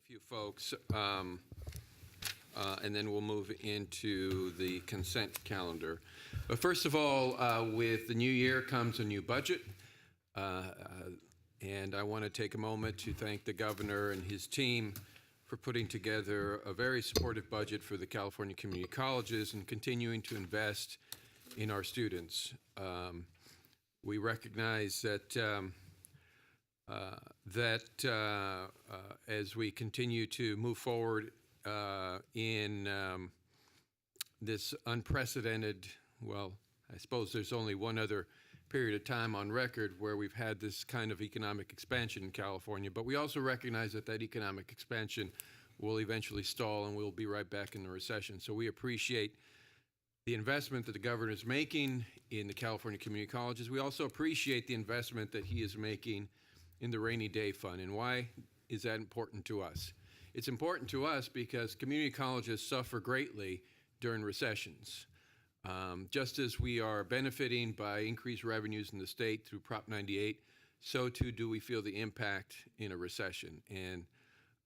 few folks, and then we'll move into the consent calendar. But first of all, with the new year comes a new budget, and I want to take a moment to thank the governor and his team for putting together a very supportive budget for the California community colleges and continuing to invest in our students. We recognize that as we continue to move forward in this unprecedented, well, I suppose there's only one other period of time on record where we've had this kind of economic expansion in California, but we also recognize that that economic expansion will eventually stall and we'll be right back in the recession. So we appreciate the investment that the governor is making in the California community colleges. We also appreciate the investment that he is making in the rainy day fund. And why is that important to us? It's important to us because community colleges suffer greatly during recessions. Just as we are benefiting by increased revenues in the state through Prop 98, so too do we feel the impact in a recession. And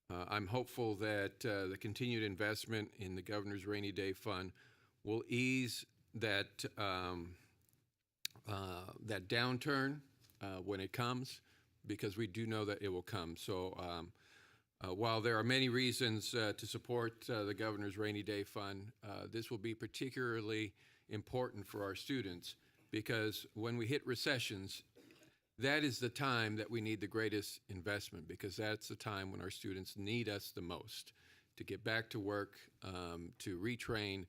I'm hopeful that the continued investment in the governor's rainy day fund will ease that that downturn when it comes, because we do know that it will come. So while there are many reasons to support the governor's rainy day fund, this will be particularly important for our students, because when we hit recessions, that is the time that we need the greatest investment, because that's the time when our students need us the most to get back to work, to retrain,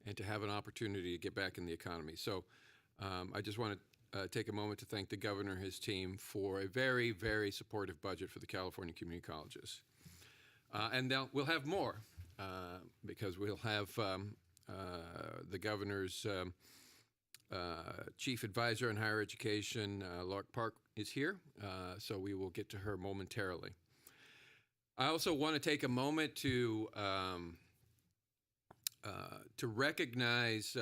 and to have an opportunity to get back in the economy. So I just want to take a moment to thank the governor and his team for a very, very supportive budget for the California community colleges. And we'll have more because we'll have the governor's chief advisor on higher education, Lark Park, is here, so we will get to her momentarily. I also want to take a moment to recognize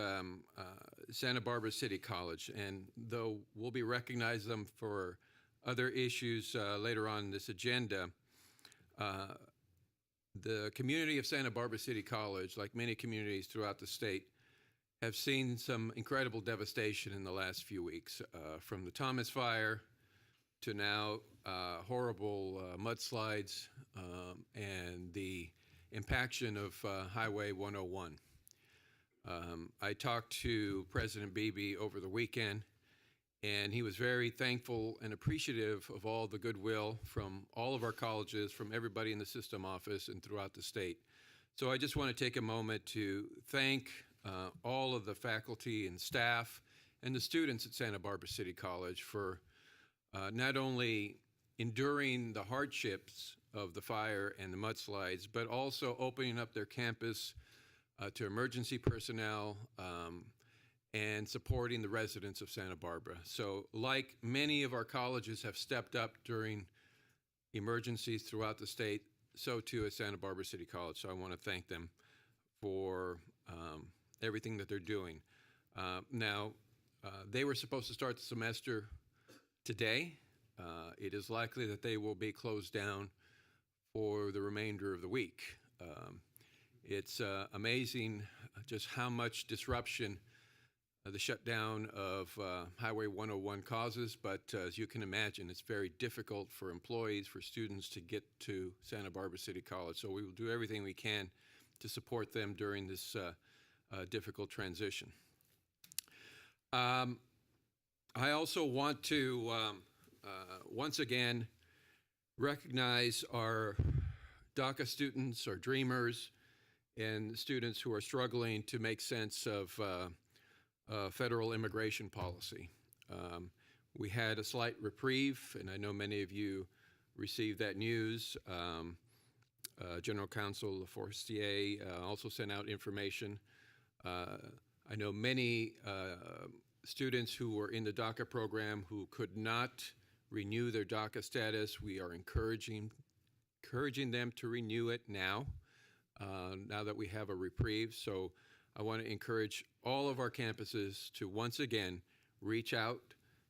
Santa Barbara City College, and though we'll be recognizing them for other issues later on in this agenda, the community of Santa Barbara City College, like many communities throughout the state, have seen some incredible devastation in the last few weeks, from the Thomas Fire to now horrible mudslides and the impaction of Highway 101. I talked to President Beebe over the weekend, and he was very thankful and appreciative of all the goodwill from all of our colleges, from everybody in the system office and throughout the state. So I just want to take a moment to thank all of the faculty and staff and the students at Santa Barbara City College for not only enduring the hardships of the fire and the mudslides, but also opening up their campus to emergency personnel and supporting the residents of Santa Barbara. So like many of our colleges have stepped up during emergencies throughout the state, so too has Santa Barbara City College. So I want to thank them for everything that they're doing. Now, they were supposed to start the semester today. It is likely that they will be closed down for the remainder of the week. It's amazing just how much disruption the shutdown of Highway 101 causes, but as you can imagine, it's very difficult for employees, for students to get to Santa Barbara City College. So we will do everything we can to support them during this difficult transition. I also want to once again recognize our DACA students, our dreamers, and students who are struggling to make sense of federal immigration policy. We had a slight reprieve, and I know many of you received that news. General Counsel Forestier also sent out information. I know many students who were in the DACA program who could not renew their DACA status. We are encouraging them to renew it now, now that we have a reprieve. So I want to encourage all of our campuses to once again reach out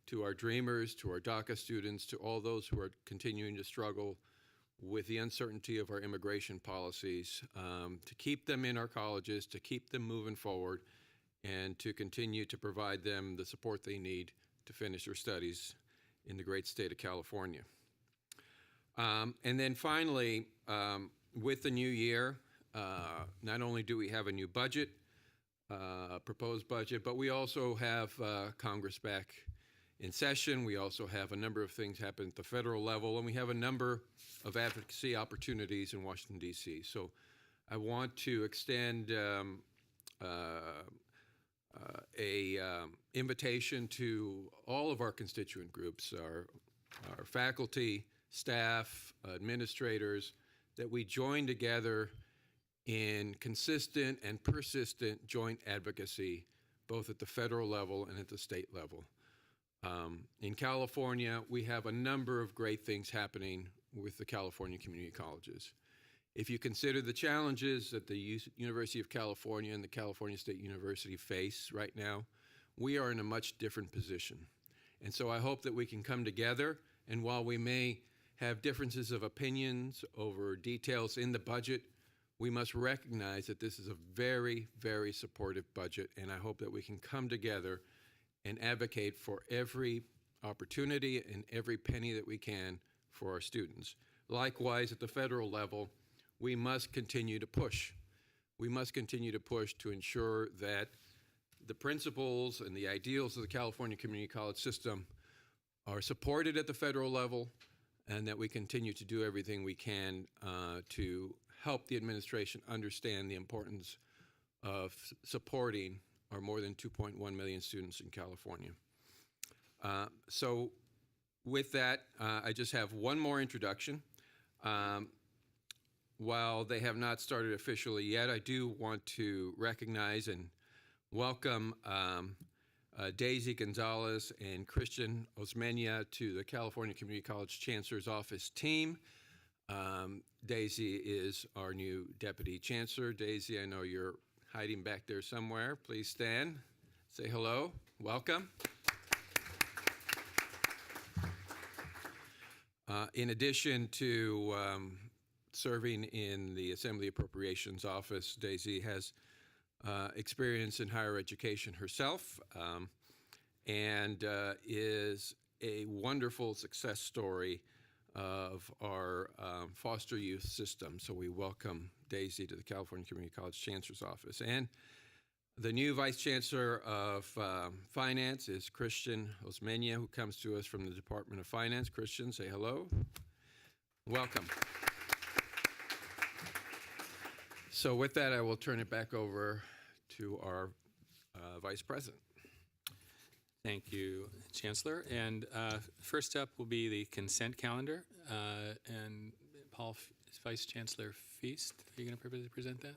to our dreamers, to our DACA students, to all those who are continuing to struggle with the uncertainty of our immigration policies, to keep them in our colleges, to keep them moving forward, and to continue to provide them the support they need to finish their studies in the great state of California. And then finally, with the new year, not only do we have a new budget, proposed budget, but we also have Congress back in session. We also have a number of things happen at the federal level, and we have a number of advocacy opportunities in Washington, D.C. So I want to extend invitation to all of our constituent groups, our faculty, staff, administrators, that we join together in consistent and persistent joint advocacy, both at the federal level and at the state level. In California, we have a number of great things happening with the California community colleges. If you consider the challenges that the University of California and the California State University face right now, we are in a much different position. And so I hope that we can come together, and while we may have differences of opinions over details in the budget, we must recognize that this is a very, very supportive budget, and I hope that we can come together and advocate for every opportunity and every penny that we can for our students. Likewise, at the federal level, we must continue to push. We must continue to push to ensure that the principles and the ideals of the California community college system are supported at the federal level, and that we continue to do everything we can to help the administration understand the importance of supporting our more than 2.1 million students in California. So with that, I just have one more introduction. While they have not started officially yet, I do want to recognize and welcome Daisy Gonzalez and Christian Osmeña to the California Community College Chancellor's Office team. Daisy is our new Deputy Chancellor. Daisy, I know you're hiding back there somewhere. Please stand, say hello, welcome. In addition to serving in the Assembly Appropriations Office, Daisy has experience in higher education herself, and is a wonderful success story of our foster youth system. So we welcome Daisy to the California Community College Chancellor's Office. And the new Vice Chancellor of Finance is Christian Osmeña, who comes to us from the Department of Finance. Christian, say hello. Welcome. So with that, I will turn it back over to our Vice President. Thank you, Chancellor. And first up will be the consent calendar. And Paul, Vice Chancellor Feast, are you going to present that?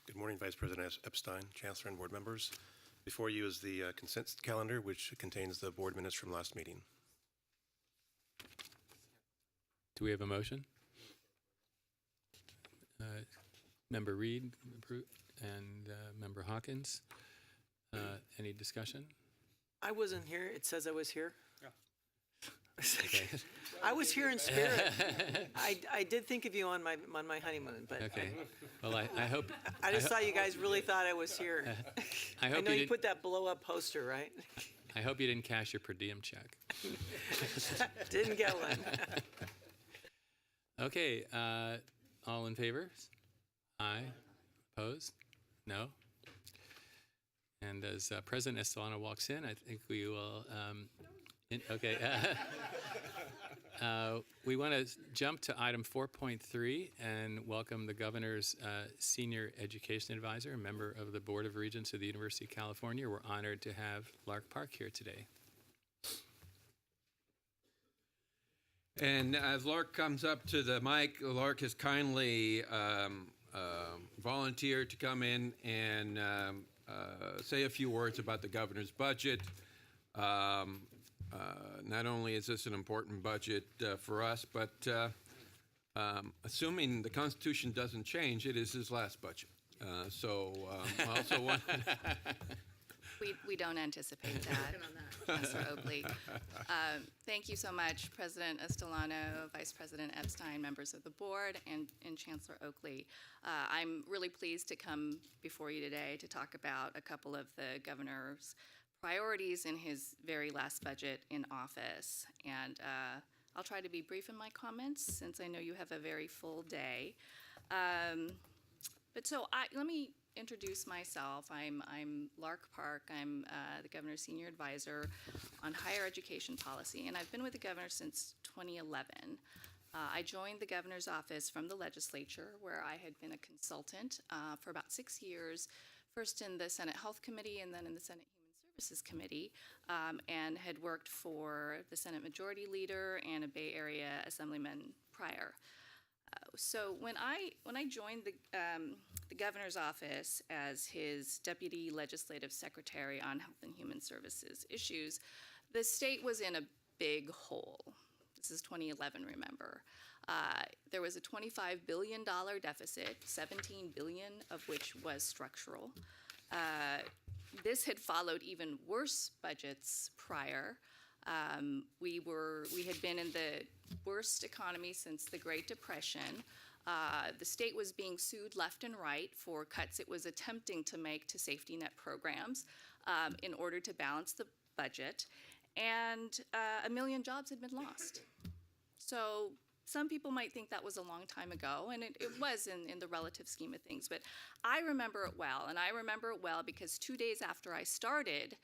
Good morning, Vice President Epstein, Chancellor, and board members. Before you is the consent calendar, which contains the board minutes from last meeting. Do we have a motion? Member Reed and Member Hawkins. Any discussion? I wasn't here. It says I was here. Yeah. Okay. I was here in spirit. I did think of you on my honeymoon, but Okay. Well, I hope. I just thought you guys really thought I was here. I I hope know you you did, put that blow up poster, right? I hope you didn't cash your per diem check. Didn't get one. Okay. All in favor? Aye. Opposed? No. And as President Estolano walks in, I think we will. Okay. We want to jump to item 4.3 and welcome the governor's senior education advisor, a member of the Board of Regents of the University of California. We're honored to have Lark Park here today. And as Lark comes up to the mic, Lark has kindly volunteered to come in and say a few words about the governor's budget. Not only is this an important budget for us, but assuming the Constitution doesn't change, it is his last budget. I also want. We don't anticipate that, Chancellor Oakley. Thank you so much, President Estolano, Vice President Epstein, members of the board, and Chancellor Oakley. I'm really pleased to come before you today to talk about a couple of the governor's priorities in his very last budget in office. And I'll try to be brief in my comments since I know you have a very full day. Let me introduce myself. I'm Lark Park. I'm the governor's senior advisor on higher education policy, and I've been with the governor since 2011. I joined the governor's office from the legislature, where I had been a consultant for about 6 years, first in the Senate Health Committee and then in the Senate Human Services Committee, and had worked for the Senate Majority Leader and a Bay Area Assemblyman prior. So when I joined the governor's office as his deputy legislative secretary on health and human services issues, the state was in a big hole. This is 2011, remember. There was a $25 billion deficit, $17 billion of which was structural. This had followed even worse budgets prior. We had been in the worst economy since the Great Depression. The state was being sued left and right for cuts it was attempting to make to safety net programs in order to balance the budget, and 1 million jobs had been lost. So some people might think that was a long time ago, and it was in the relative scheme of things, but I remember it well, and I remember it well because 2 days after I started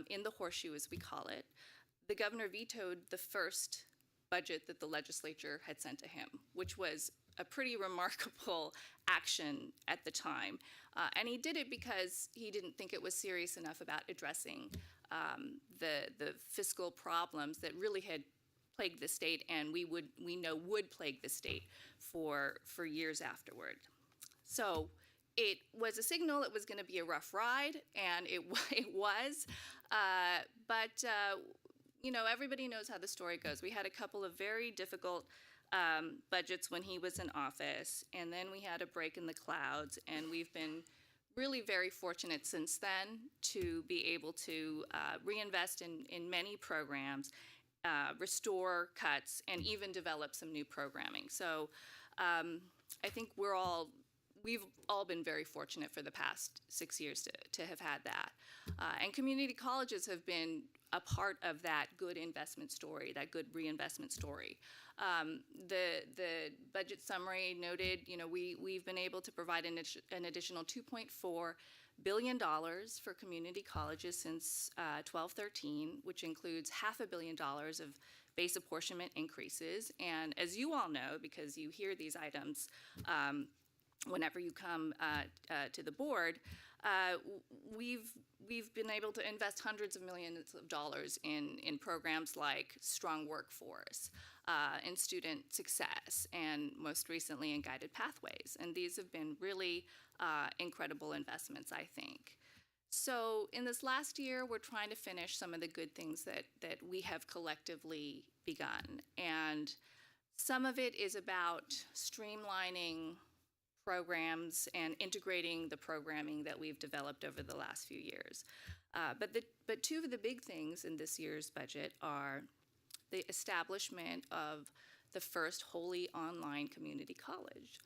in the horseshoe, as we call it, the governor vetoed the first budget that the legislature had sent to him, which was a pretty remarkable action at the time. And he did it because he didn't think it was serious enough about addressing the fiscal problems that really had plagued the state and we know would plague the state for years afterward. So it was a signal it was going to be a rough ride, and it was. But everybody knows how the story goes. We had a couple of very difficult budgets when he was in office, and then we had a break in the clouds, and we've been really very fortunate since then to be able to reinvest in many programs, restore cuts, and even develop some new programming. So I think we've all been very fortunate for the past 6 years to have had that. And community colleges have been a part of that good investment story, that good reinvestment story. The budget summary noted, we've been able to provide an additional $2.4 billion for community colleges since 12-13, which includes $500 million of base apportionment increases. And as you all know, because you hear these items whenever you come to the board, we've been able to invest hundreds of millions of dollars in programs like Strong Workforce, in student success, and most recently in Guided Pathways. And these have been really incredible investments, I think. So in this last year, we're trying to finish some of the good things that we have collectively begun. And some of it is about streamlining programs and integrating the programming that we've developed over the last few years. But two of the big things in this year's budget are the establishment of the first wholly online community college.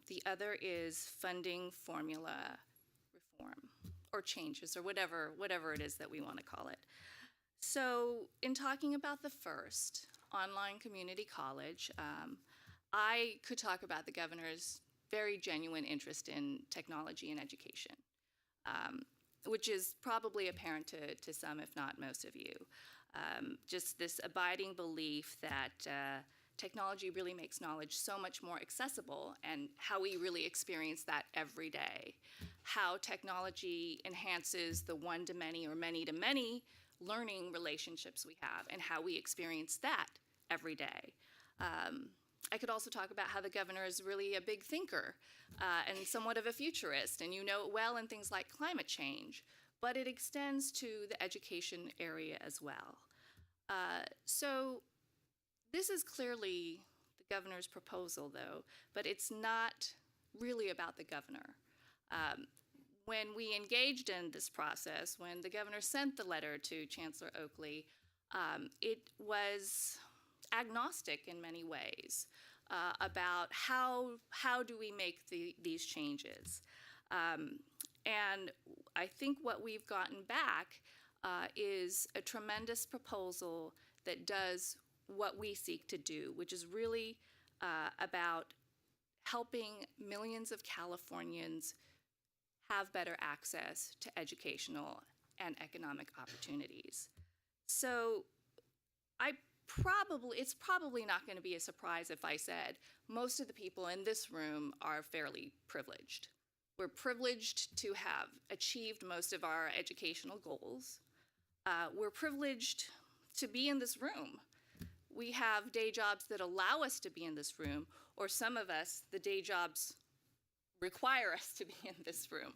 The other is funding formula reform or changes or whatever it is that we want to call it. So in talking about the first online community college, I could talk about the governor's very genuine interest in technology and education, which is probably apparent to some, if not most of you. Just this abiding belief that technology really makes knowledge so much more accessible, and how we really experience that every day. How technology enhances the one-to-many or many-to-many learning relationships we have, and how we experience that every day. I could also talk about how the governor is really a big thinker and somewhat of a futurist, and you know it well in things like climate change, but it extends to the education area as well. So this is clearly the governor's proposal, though, but it's not really about the governor. When we engaged in this process, when the governor sent the letter to Chancellor Oakley, it was agnostic in many ways about how do we make these changes. And I think what we've gotten back is a tremendous proposal that does what we seek to do, which is really about helping millions of Californians have better access to educational and economic opportunities. So it's probably not going to be a surprise if I said most of the people in this room are fairly privileged. We're privileged to have achieved most of our educational goals. We're privileged to be in this room. We have day jobs that allow us to be in this room, or some of us, the day jobs require us to be in this room.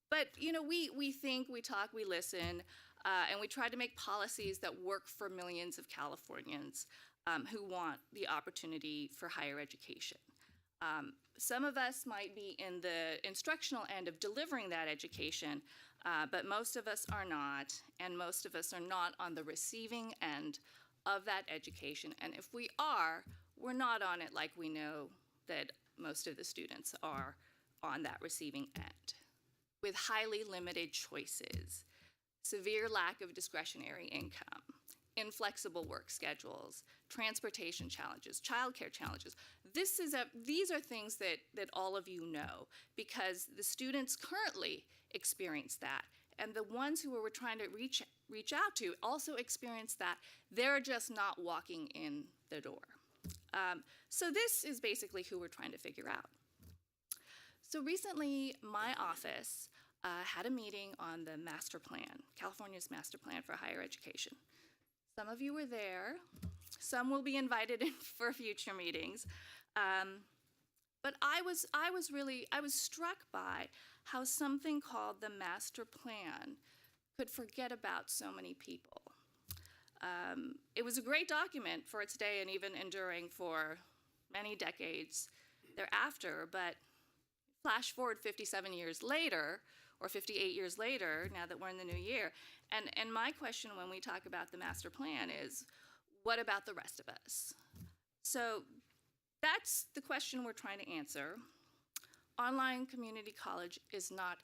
But we think, we talk, we listen, and we try to make policies that work for millions of Californians who want the opportunity for higher education. Some of us might be in the instructional end of delivering that education, but most of us are not, and most of us are not on the receiving end of that education. And if we are, we're not on it like we know that most of the students are on that receiving end, with highly limited choices, severe lack of discretionary income, inflexible work schedules, transportation challenges, childcare challenges. These are things that all of you know, because the students currently experience that, and the ones who we're trying to reach out to also experience that. They're just not walking in the door. So this is basically who we're trying to figure out. So recently, my office had a meeting on the master plan, California's master plan for higher education. Some of you were there. Some will be invited in for future meetings. But I was struck by how something called the master plan could forget about so many people. It was a great document for its day and even enduring for many decades thereafter, but flash forward 57 years later, or 58 years later, now that we're in the new year, and my question when we talk about the master plan is, what about the rest of us? So that's the question we're trying to answer. Online community college is not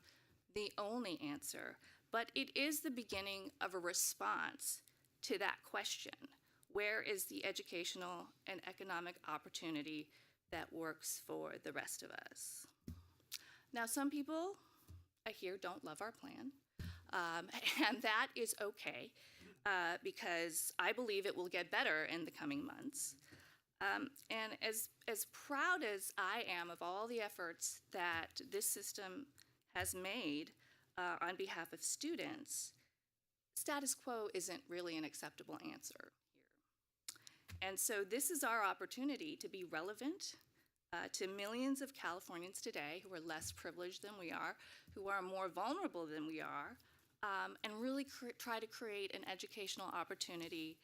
the only answer, but it is the beginning of a response to that question. Where is the educational and economic opportunity that works for the rest of us? Now, some people I hear don't love our plan, and that is okay, because I believe it will get better in the coming months. And as proud as I am of all the efforts that this system has made on behalf of students, status quo isn't really an acceptable answer here. And so this is our opportunity to be relevant to millions of Californians today who are less privileged than we are, who are more vulnerable than we are, and really try to create an educational opportunity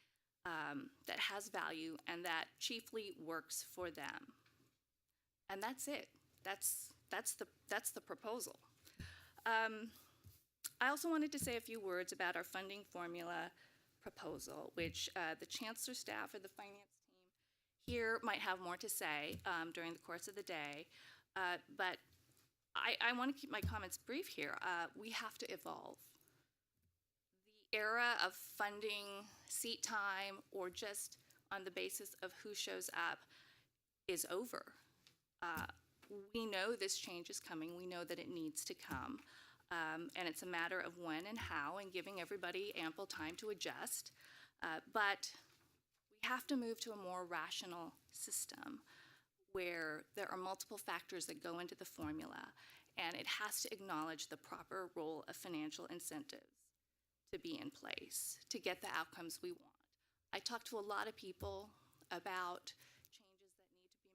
that has value and that chiefly works for them. And that's it. That's the proposal. I also wanted to say a few words about our funding formula proposal, which the Chancellor staff or the finance team here might have more to say during the course of the day, but I want to keep my comments brief here. We have to evolve. The era of funding seat time or just on the basis of who shows up is over. We know this change is coming. We know that it needs to come. And it's a matter of when and how and giving everybody ample time to adjust. But we have to move to a more rational system where there are multiple factors that go into the formula, and it has to acknowledge the proper role of financial incentives to be in place to get the outcomes we want. I talked to a lot of people about changes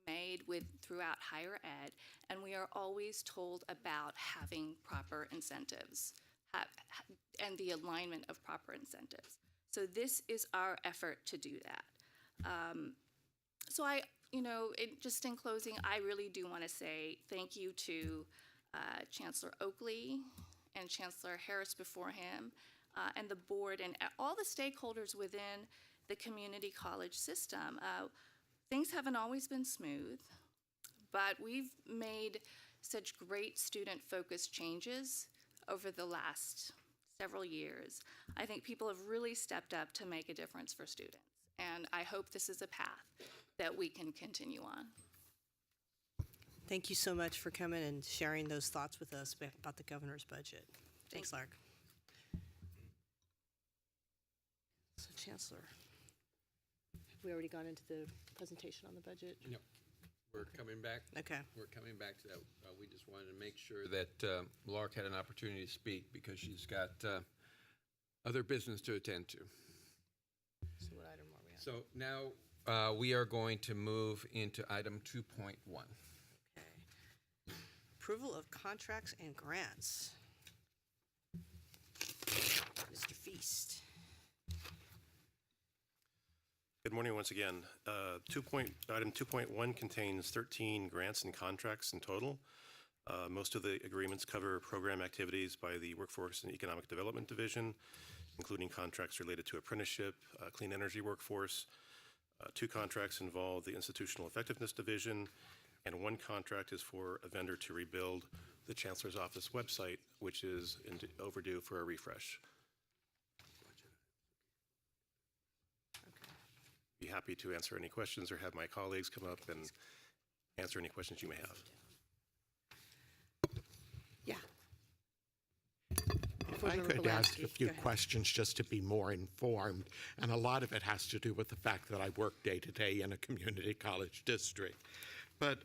that need to be made throughout higher ed, and we are always told about having proper incentives and the alignment of proper incentives. So this is our effort to do that. So just in closing, I really do want to say thank you to Chancellor Oakley and Chancellor Harris before him, and the board and all the stakeholders within the community college system. Things haven't always been smooth, but we've made such great student-focused changes over the last several years. I think people have really stepped up to make a difference for students, and I hope this is a path that we can continue on. Thank you so much for coming and sharing those thoughts with us about the governor's budget. Thanks, Lark. So, Chancellor, have we already gone into the presentation on the budget? No, we're coming back. Okay. We're coming back to that. We just wanted to make sure that Lark had an opportunity to speak because she's got other business to attend to. So what item are we on? So now we are going to move into item 2.1. Okay. Approval of contracts and grants. Mr. Feast. Good morning once again. Item 2.1 contains 13 grants and contracts in total. Most of the agreements cover program activities by the Workforce and Economic Development Division, including contracts related to apprenticeship, clean energy workforce. 2 contracts involve the Institutional Effectiveness Division, and 1 contract is for a vendor to rebuild the Chancellor's Office website, which is overdue for a refresh. Be happy to answer any questions or have my colleagues come up and answer any questions you may have. Yeah. If I could ask a few questions just to be more informed, and a lot of it has to do with the fact that I work day to day in a community college district. But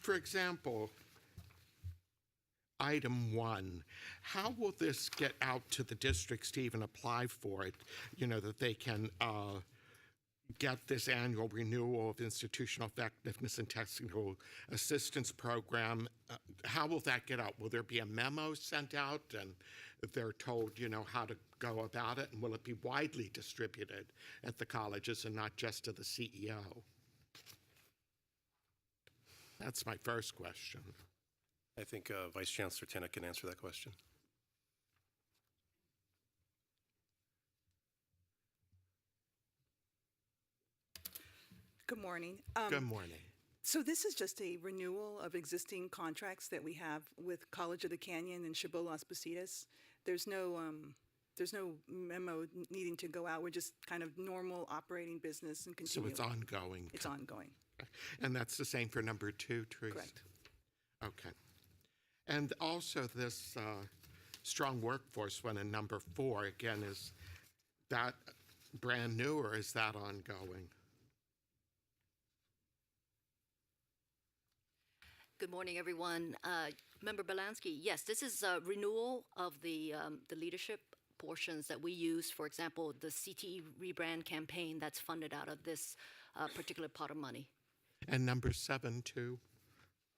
for example, item 1, how will this get out to the districts to even apply for it, you know, that they can get this annual renewal of institutional effectiveness and technical assistance program? How will that get out? Will there be a memo sent out and they're told, you know, how to go about it? And will it be widely distributed at the colleges and not just to the CEO? That's my first question. I think Vice Chancellor Tennant can answer that question. Good morning. Good morning. So this is just a renewal of existing contracts that we have with College of the Canyon and Chabot Las Positas. There's no memo needing to go out. We're just kind of normal operating business and So continue. it's ongoing. It's ongoing. And that's the same for number 2, Teresa? Correct. Okay. And also this strong workforce one in number 4, again, is that brand new or is that ongoing? Good morning, everyone. Member Belansky, yes, this is a renewal of the leadership portions that we use. For example, the CTE rebrand campaign that's funded out of this particular pot of money. And number 7, too,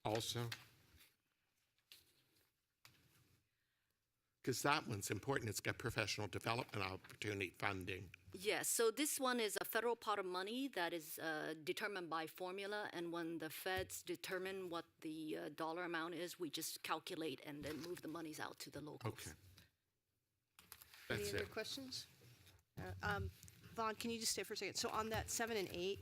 also? Because that one's important. It's got professional development opportunity funding. Yes, so this one is a federal pot of money that is determined by formula, and when the feds determine what the dollar amount is, we just calculate and then move the monies out to the locals. Okay. Any That's other it. questions? Vaughn, can you just stay for a second? So on that 7 and 8,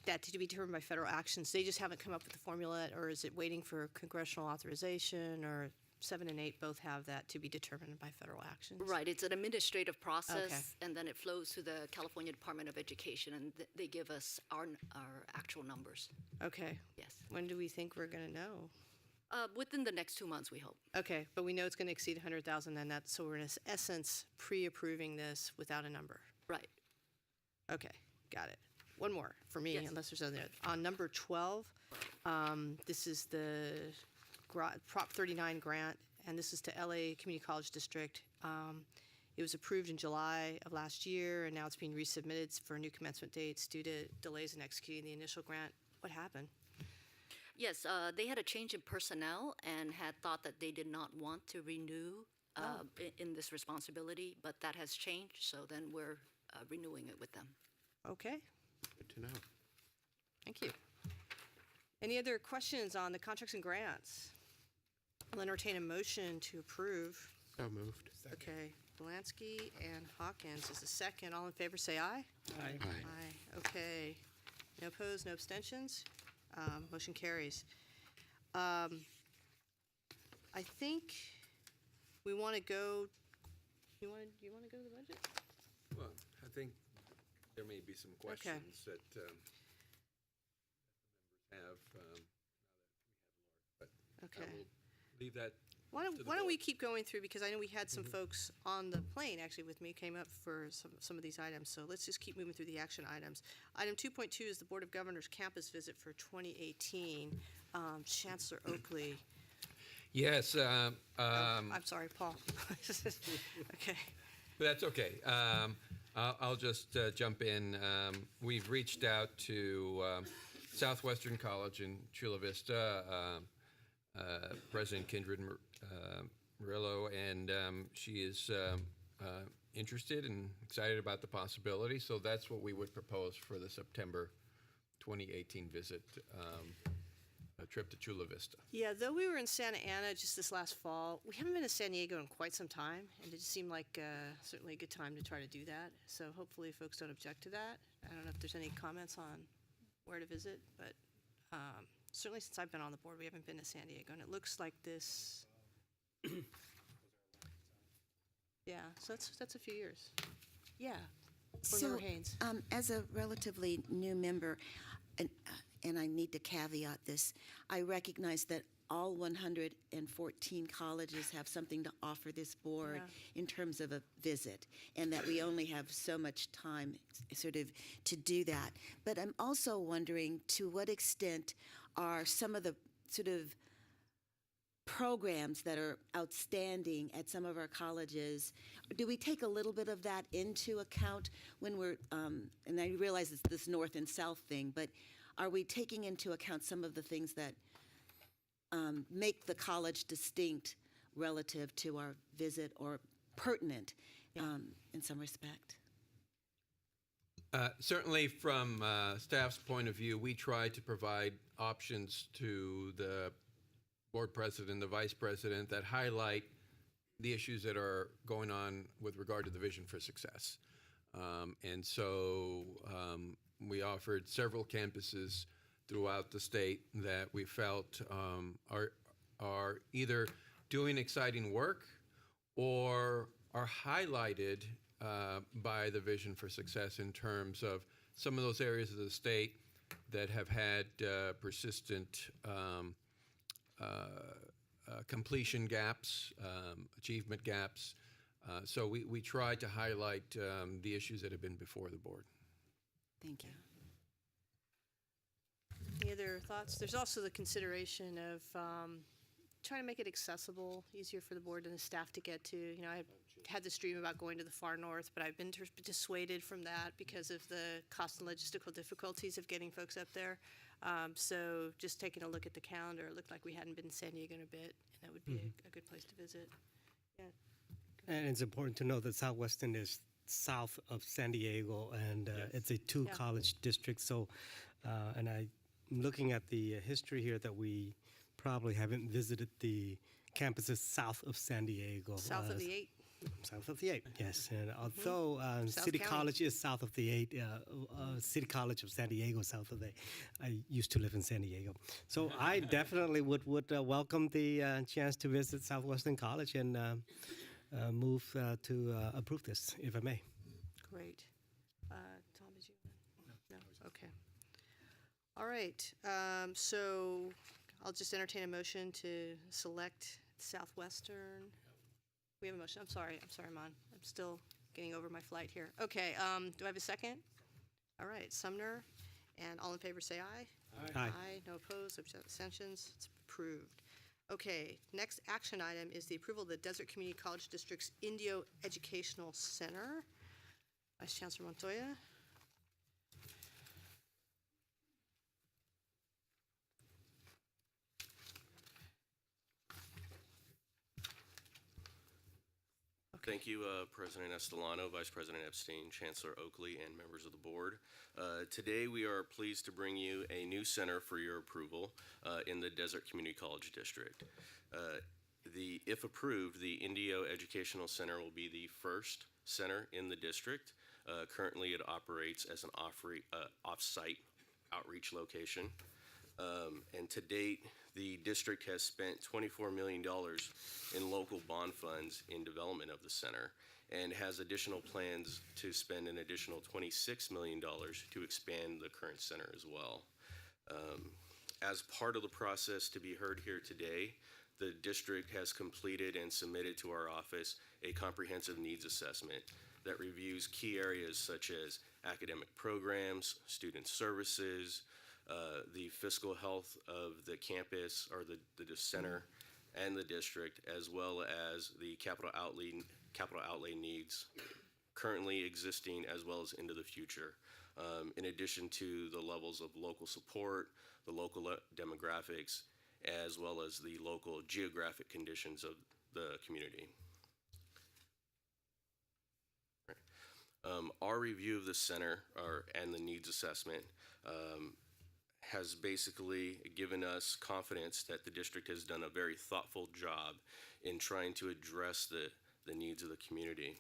that to be determined by federal actions, they just haven't come up with the formula, or is it waiting for congressional auzation, or 7 and 8 both have that to be determined by federal actions? Right, it's an administrative process, Okay. and then it flows to the California Department of Education, and they give us our actual numbers. Okay. Yes. When do we think we're going to know? Within the next 2 months, we hope. Okay, but we know it's going to exceed 100,000, then that's, so we're in essence pre-approving this without a number. Right. Okay, got it. One more for me, Yes. unless there's other. On number 12, this is the Prop 39 grant, and this is to LA Community College District. It was approved in July of last year, and now it's being resubmitted for new commencement dates due to delays in executing the initial grant. What happened? Yes, they had a change in personnel and had thought that they did not want to renew in this responsibility, but that has changed, so then we're renewing it with them. Okay, Good to know. thank you. Any other questions on the contracts and grants? I'll entertain a motion to approve. So moved. Okay, Belansky and Hawkins is the second. All in favor, say aye. Aye. Aye. Okay. No opposed, no abstentions. Motion carries. I think we want to go. You want to go to the budget? Well, I think there may be some questions that members have. But Okay. I will leave that. Why to don't, the why don't we board. keep going through, because I know we had some folks on the plane actually with me, came up for some of these items, so let's just keep moving through the action items. Item 2.2 is the Board of Governors campus visit for 2018. Chancellor Oakley, Yes, I'm sorry, Paul. Okay, but that's okay. I'll just jump in. We've reached out to Southwestern College in Chula Vista, President Kindred Murillo, and she is interested and excited about the possibility. So that's what we would propose for the September 2018 visit, a trip to Chula Vista. yeah, though we were in Santa Ana just this last fall, we haven't been to San Diego in quite some time, and it just seemed like certainly a good time to try to do that. So hopefully folks don't object to that. I don't know if there's any comments on where to visit, but certainly since I've been on the board, we haven't been to San Diego, and it looks like this. Yeah, so that's a few years. Yeah. Board Member Haynes. As a relatively new member, and I need to caveat this, I recognize that all 114 colleges have something to offer this board in terms of a visit, and that we only have so much time sort of to do that. But I'm also wondering, to what extent are some of the sort of programs that are outstanding at some of our colleges, do we take a little bit of that into account when we're, and I realize it's this north and south thing, but are we taking into account some of the things that make the college distinct relative to our visit, or pertinent in some respect? Certainly from staff's point of view, we try to provide options to the board president, the vice president, that highlight the issues that are going on with regard to the vision for success. And so we offered several campuses throughout the state that we felt are either doing exciting work or are highlighted by the vision for success in terms of some of those areas of the state that have had persistent completion gaps, achievement gaps. So we try to highlight the issues that have been before the board. Thank you. Any other thoughts? There's also the consideration of trying to make it accessible, easier for the board and the staff to get to. You know, I had this dream about going to the far north, but I've been dissuaded from that because of the cost and logistical difficulties of getting folks up there. So just taking a look at the calendar, it looked like we hadn't been in San Diego in a bit, and that would be a good place to visit. Yeah. And it's important to know that Southwestern is south of San Diego, and it's a two-college district. So, and I'm looking at the history here that we probably haven't visited the campuses south of San Diego. South of the 8. South of the 8, yes. And although City County. College is south of the 8, City College of San Diego is south of the 8. I used to live in San Diego. So I definitely would welcome the chance to visit Southwestern College and move to approve this, if I may. Great. Tom, did you? No? Okay. All right. So I'll just entertain a motion to select Southwestern. We have a motion. I'm sorry, Mon. I'm still getting over my flight here. Okay, do I have a second? All right, Sumner, and all in favor say aye. Aye. Aye, no opposed, abstentions, it's approved. Okay, next action item is the approval of the Desert Community College District's Indio Educational Center. Vice Chancellor Montoya. Thank you, President Estolano, Vice President Epstein, Chancellor Oakley, and members of the board. Today, we are pleased to bring you a new center for your approval in the Desert Community College District. If approved, the Indio Educational Center will be the first center in the district. Currently, it operates as an off-site outreach location. And to date, the district has spent $24 million in local bond funds in development of the center and has additional plans to spend an additional $26 million to expand the current center as well. As part of the process to be heard here today, the district has completed and submitted to our office a comprehensive needs assessment that reviews key areas such as academic programs, student services, the fiscal health of the campus or the center and the district, as well as the capital outlay needs currently existing as well as into the future, in addition to the levels of local support, the local demographics, as well as the local geographic conditions of the community. Our review of the center and the needs assessment has basically given us confidence that the district has done a very thoughtful job in trying to address the needs of the community.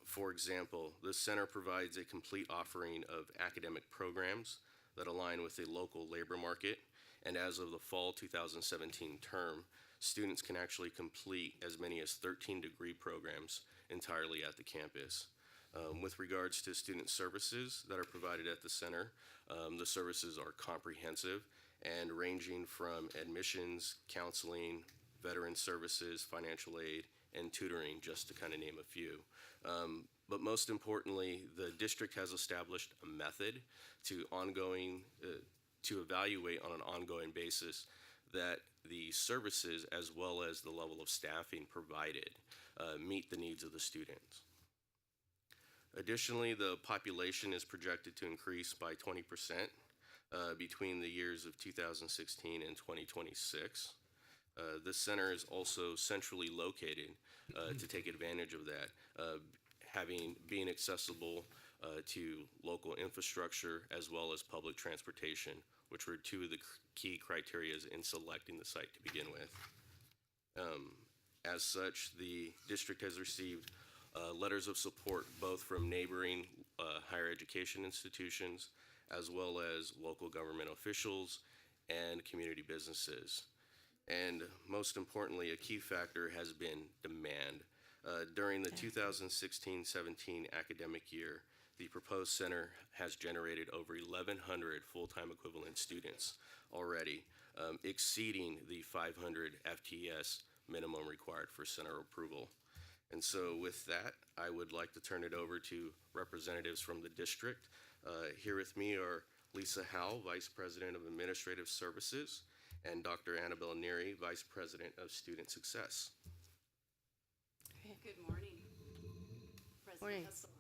For example, the center provides a complete offering of academic programs that align with the local labor market, and as of the fall 2017 term, students can actually complete as many as 13 degree programs entirely at the campus. With regards to student services that are provided at the center, the services are comprehensive and ranging from admissions, counseling, veteran services, financial aid, and tutoring, just to kind of name a few. But most importantly, the district has established a method to evaluate on an ongoing basis that the services as well as the level of staffing provided meet the needs of the students. Additionally, the population is projected to increase by 20% between the years of 2016 and 2026. This center is also centrally located to take advantage of that, being accessible to local infrastructure as well as public transportation, which were two of the key criteria in selecting the site to begin with. As such, the district has received letters of support both from neighboring higher education institutions as well as local government officials and community businesses. And most importantly, a key factor has been demand. During the 2016-17 academic year, the proposed center has generated over 1,100 full-time equivalent students already, exceeding the 500 FTES minimum required for center approval. And so with that, I would like to turn it over to representatives from the district. Here with me are Lisa Howell, Vice President of Administrative Services, and Dr. Annabelle Neary, Vice President of Student Success. Good morning. Morning. President Estolano.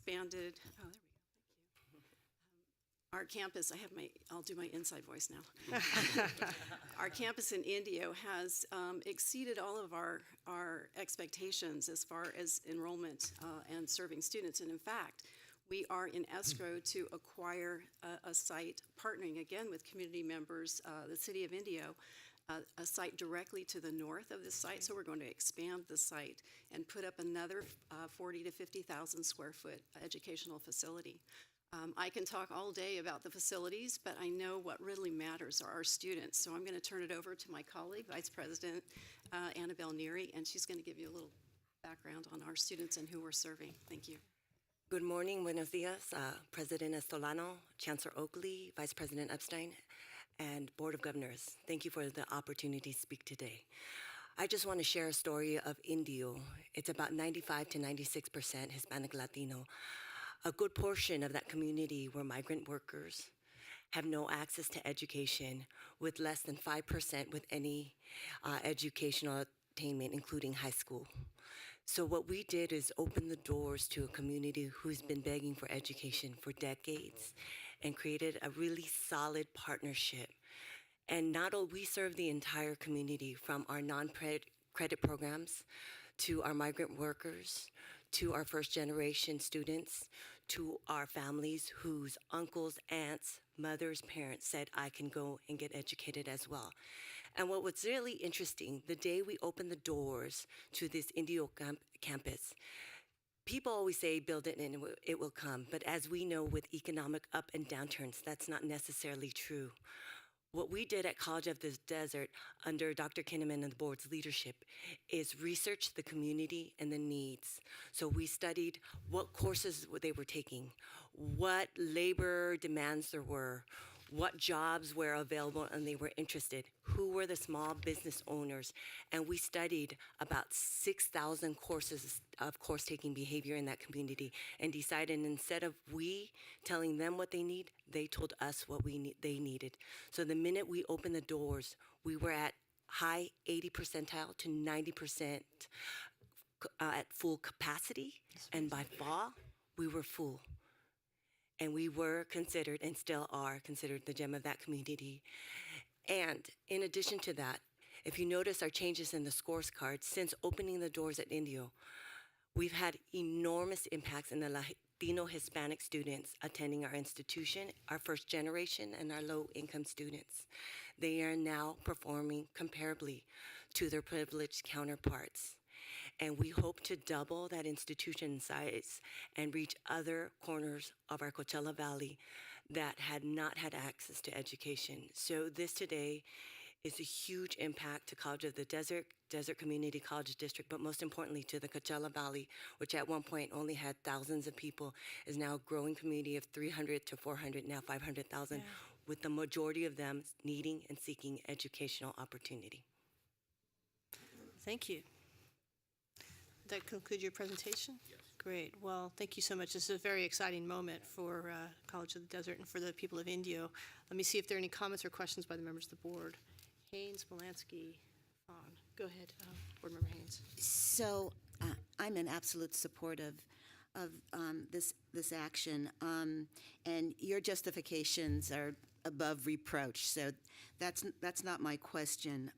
Expanded, oh, there we go, thank you. Our campus, I'll do my inside voice now. Our campus in Indio has exceeded all of our expectations as far as enrollment and serving students. And in fact, we are in escrow to acquire a site, partnering again with community members, the city of Indio, a site directly to the north of the site. So we're going to expand the site and put up another 40 to 50,000 square foot educational facility. I can talk all day about the facilities, but I know what really matters are our students. So I'm going to turn it over to my colleague, Vice President Annabelle Neary, and she's going to give you a little background on our students and who we're serving. Thank you. Good morning, buenos dias, President Estolano, Chancellor Oakley, Vice President Epstein, and Board of Governors. Thank you for the opportunity to speak today. I just want to share a story of Indio. It's about 95 to 96% Hispanic Latino. A good portion of that community were migrant workers, have no access to education, with less than 5% with any educational attainment, including high school. So what we did is open the doors to a community who's been begging for education for decades and created a really solid partnership. And not only we serve the entire community, from our non-credit programs to our migrant workers, to our first generation students, to our families whose uncles, aunts, mothers, parents said, I can go and get educated as well. And what was really interesting, the day we opened the doors to this Indio campus, people always say build it and it will come. But as we know, with economic up and downturns, that's not necessarily true. What we did at College of the Desert under Dr. Kinnaman and the board's leadership is research the community and the needs. So we studied what courses they were taking, what labor demands there were, what jobs were available and they were interested, who were the small business owners, and we studied about 6,000 courses of course-taking behavior in that community and decided instead of we telling them what they need, they told us what they needed. So the minute we opened the doors, we were at high 80 percentile to 90% at full capacity, and by fall, we were full. And we were considered, and still are considered, the gem of that community. And in addition to that, if you notice our changes in the scores card, since opening the doors at Indio, we've had enormous impacts in the Latino Hispanic students attending our institution, our first generation, and our low-income students. They are now performing comparably to their privileged counterparts. And we hope to double that institution size and reach other corners of our Coachella Valley that had not had access to education. So this today is a huge impact to College of the Desert, Desert Community College District, but most importantly to the Coachella Valley, which at one point only had thousands of people, is now a growing community of 300 to 400, now 500,000, with the majority of them needing and seeking educational opportunity. Thank you. That conclude your presentation? Yes. Great. Well, thank you so much. This is a very exciting moment for College of the Desert and for the people of Indio. Let me see if there are any comments or questions by the members of the board. Haynes, Belansky, Fawn. Go ahead, Board Member Haynes. So I'm in absolute support of this action, and your justifications are above reproach. So that's not my question.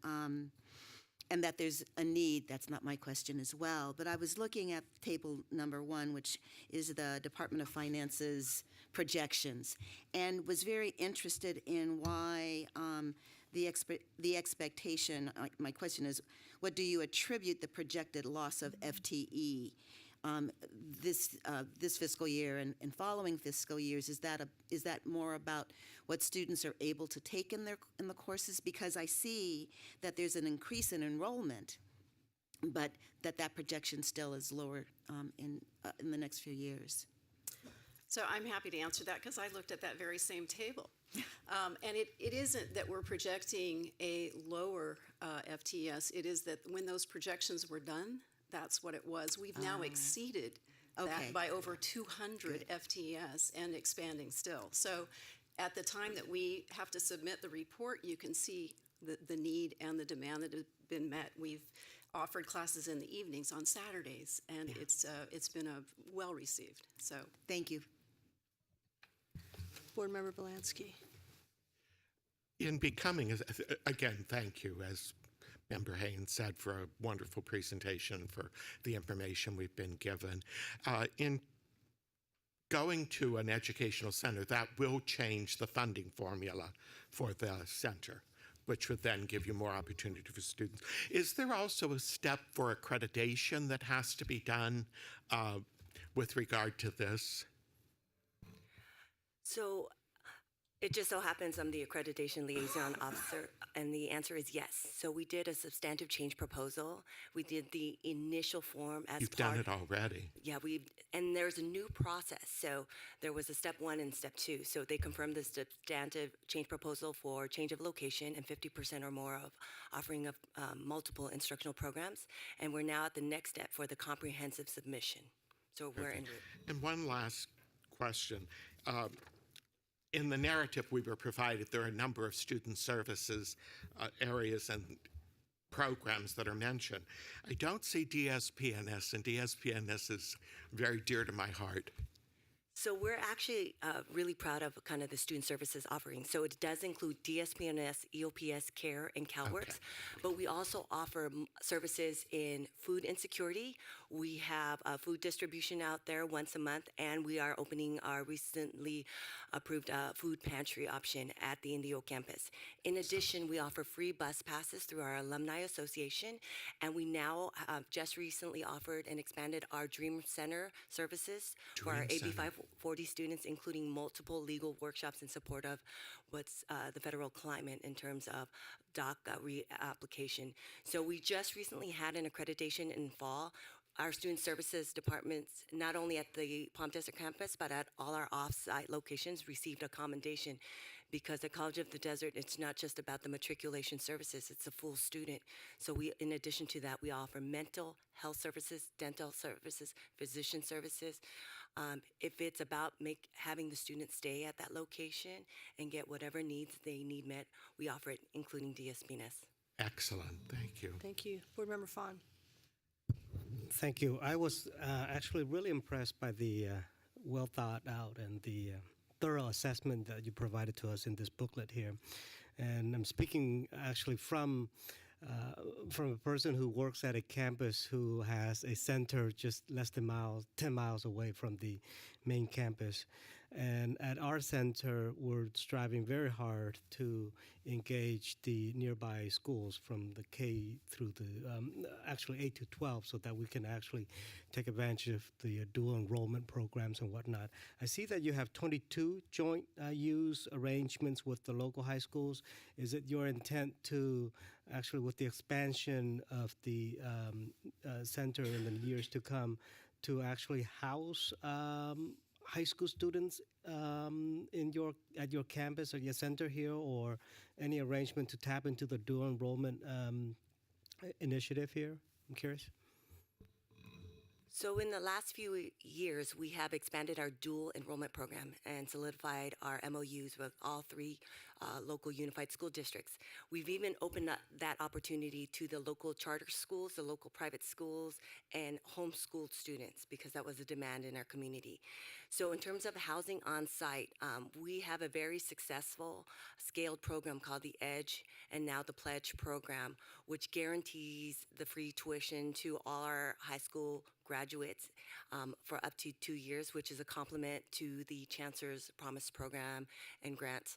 And that there's a need, that's not my question as well. But I was looking at table number 1, which is the Department of Finance's projections, and was very interested in why the expectation, my question is, what do you attribute the projected loss of FTE this fiscal year and following fiscal years? Is that more about what students are able to take in the courses? Because I see that there's an increase in enrollment, but that projection still is lower in the next few years. So I'm happy to answer that because I looked at that very same table. And it isn't that we're projecting a lower FTES. It is that when those projections were done, that's what it was. We've now exceeded that by over 200 FTES and expanding still. So at the time that we have to submit the report, you can see the need and the demand that has been met. We've offered classes in the evenings on Saturdays, and it's been well received. So thank you. Board Member Belansky. In becoming, again, thank you, as Member Haynes said, for a wonderful presentation, for the information we've been given. In going to an educational center, that will change the funding formula for the center, which would then give you more opportunity for students. Is there also a step for accreditation that has to be done with regard to this? So it just so happens I'm the accreditation liaison officer, and the answer is yes. So we did a substantive change proposal. We did the initial form as You've done it already. Yeah, and there's a new process. So there was a step 1 and step 2. So they confirmed the substantive change proposal for change of location and 50% or more of offering of multiple instructional programs. And we're now at the next step for the comprehensive submission. So we're in. And one last question. in the narrative we were provided, there are a number of student services areas and programs that are mentioned. I don't see DSPNS, and DSPNS is very dear to my heart. So we're actually really proud of kind of the student services offering. So it does include DSPNS, EOPS, CARE, and CalWorks, but we also offer services in food insecurity. We have food distribution out there once a month, and we are opening our recently approved food pantry option at the Indio campus. In addition, we offer free bus passes through our Alumni Association, and we now just recently offered and expanded our Dream Center services for our AB 540 students, including multiple legal workshops in support of what's the federal climate in terms of DACA reapplication. So we just recently had an accreditation in fall. Our student services departments, not only at the Palm Desert campus, but at all our off-site locations, received a commendation because at College of the Desert, it's not just about the matriculation services, it's a full student. So we, in addition to that, we offer mental health services, dental services, physician services. If it's about having the students stay at that location and get whatever needs they need met, we offer it, including DSPNS. Excellent, thank you. Thank you. Board Member Fawn. Thank you. I was actually really impressed by the well thought out and the thorough assessment that you provided to us in this booklet here. And I'm speaking actually from a person who works at a campus who has a center just less than 10 miles away from the main campus. And at our center, we're striving very hard to engage the nearby schools from the K through the, actually 8 to 12, so that we can actually take advantage of the dual enrollment programs and whatnot. I see that you have 22 joint use arrangements with the local high schools. Is it your intent to actually, with the expansion of the center in the years to come, to actually house high school students at your campus or your center here, or any arrangement to tap into the dual enrollment initiative here? I'm curious. So in the last few years, we have expanded our dual enrollment program and solidified our MOUs with all three local unified school districts. We've even opened up that opportunity to the local charter schools, the local private schools, and homeschooled students, because that was a demand in our community. So in terms of housing on site, we have a very successful scaled program called the EDGE and now the Pledge program, which guarantees the free tuition to all our high school graduates for up to 2 years, which is a complement to the Chancellor's Promise program and grants.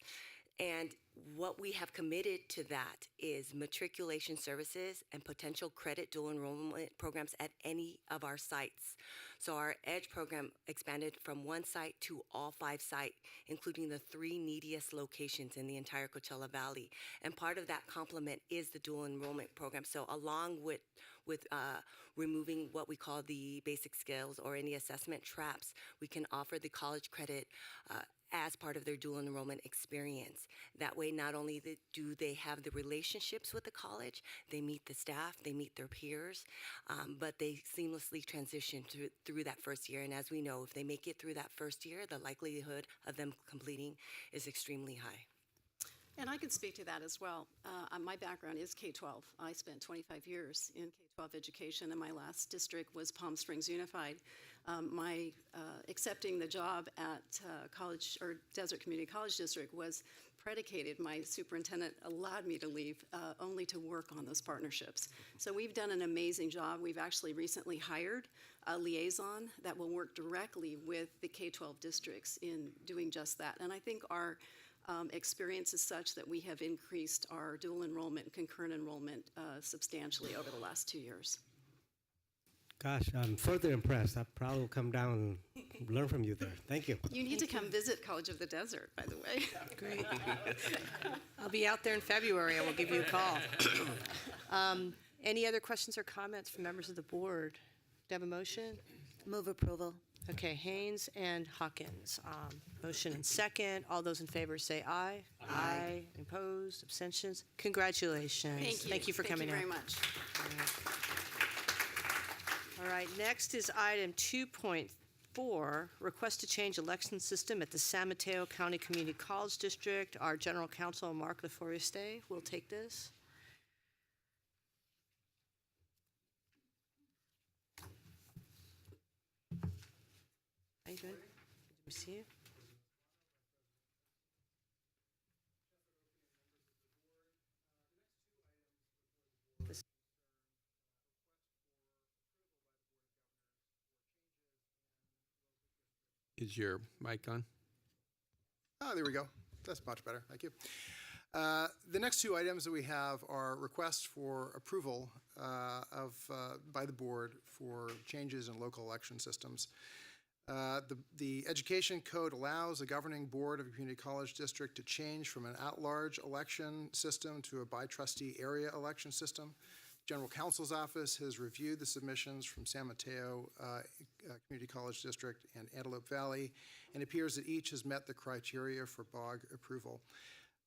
And what we have committed to that is matriculation services and potential credit dual enrollment programs at any of our sites. So our EDGE program expanded from 1 site to all 5 sites, including the 3 neediest locations in the entire Coachella Valley. And part of that complement is the dual enrollment program. So along with removing what we call the basic skills or any assessment traps, we can offer the college credit as part of their dual enrollment experience. That way, not only do they have the relationships with the college, they meet the staff, they meet their peers, but they seamlessly transition through that first year. And as we know, if they make it through that first year, the likelihood of them completing is extremely high. And I can speak to that as well. My background is K-12. I spent 25 years in K-12 education, and my last district was Palm Springs Unified. My accepting the job at College or Desert Community College District was predicated. My superintendent allowed me to leave only to work on those partnerships. So we've done an amazing job. We've actually recently hired a liaison that will work directly with the K-12 districts in doing just that. And I think our experience is such that we have increased our dual enrollment and concurrent enrollment substantially over the last 2 years. Gosh, I'm further impressed. I probably will come down and learn from you there. Thank you. You need to come visit College of the Desert, by the way. Great. I'll be out there in February. I will give you a call. Any other questions or comments from members of the board? Do you have a motion? Move approval. Okay, Haynes and Hawkins. Motion and second. All those in favor say aye. Aye. Opposed? Abstentions? Congratulations. Thank you. Thank you for coming in. Thank you very much. All right, next is item 2.3. 4, request to change election system at the San Mateo County Community College District. Our General Counsel, Mark LaForeste, will take this. How you doing? Good to see you. Is your mic on? Ah, there we go. That's much better. Thank you. The next two items that we have are requests for approval by the board for changes in local election systems. The Education Code allows the governing board of a community college district to change from an at-large election system to a by-trustee area election system. General Counsel's Office has reviewed the submissions from San Mateo Community College District and Antelope Valley, and it appears that each has met the criteria for BOG approval.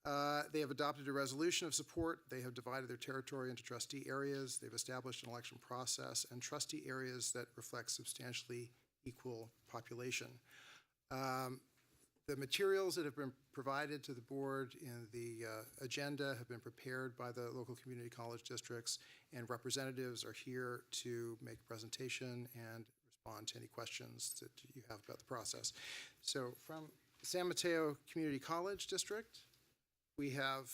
They have adopted a resolution of support. They have divided their territory into trustee areas. They've established an election process and trustee areas that reflect substantially equal population. The materials that have been provided to the board in the agenda have been prepared by the local community college districts, and representatives are here to make a presentation and respond to any questions that you have about the process. So from San Mateo Community College District, we have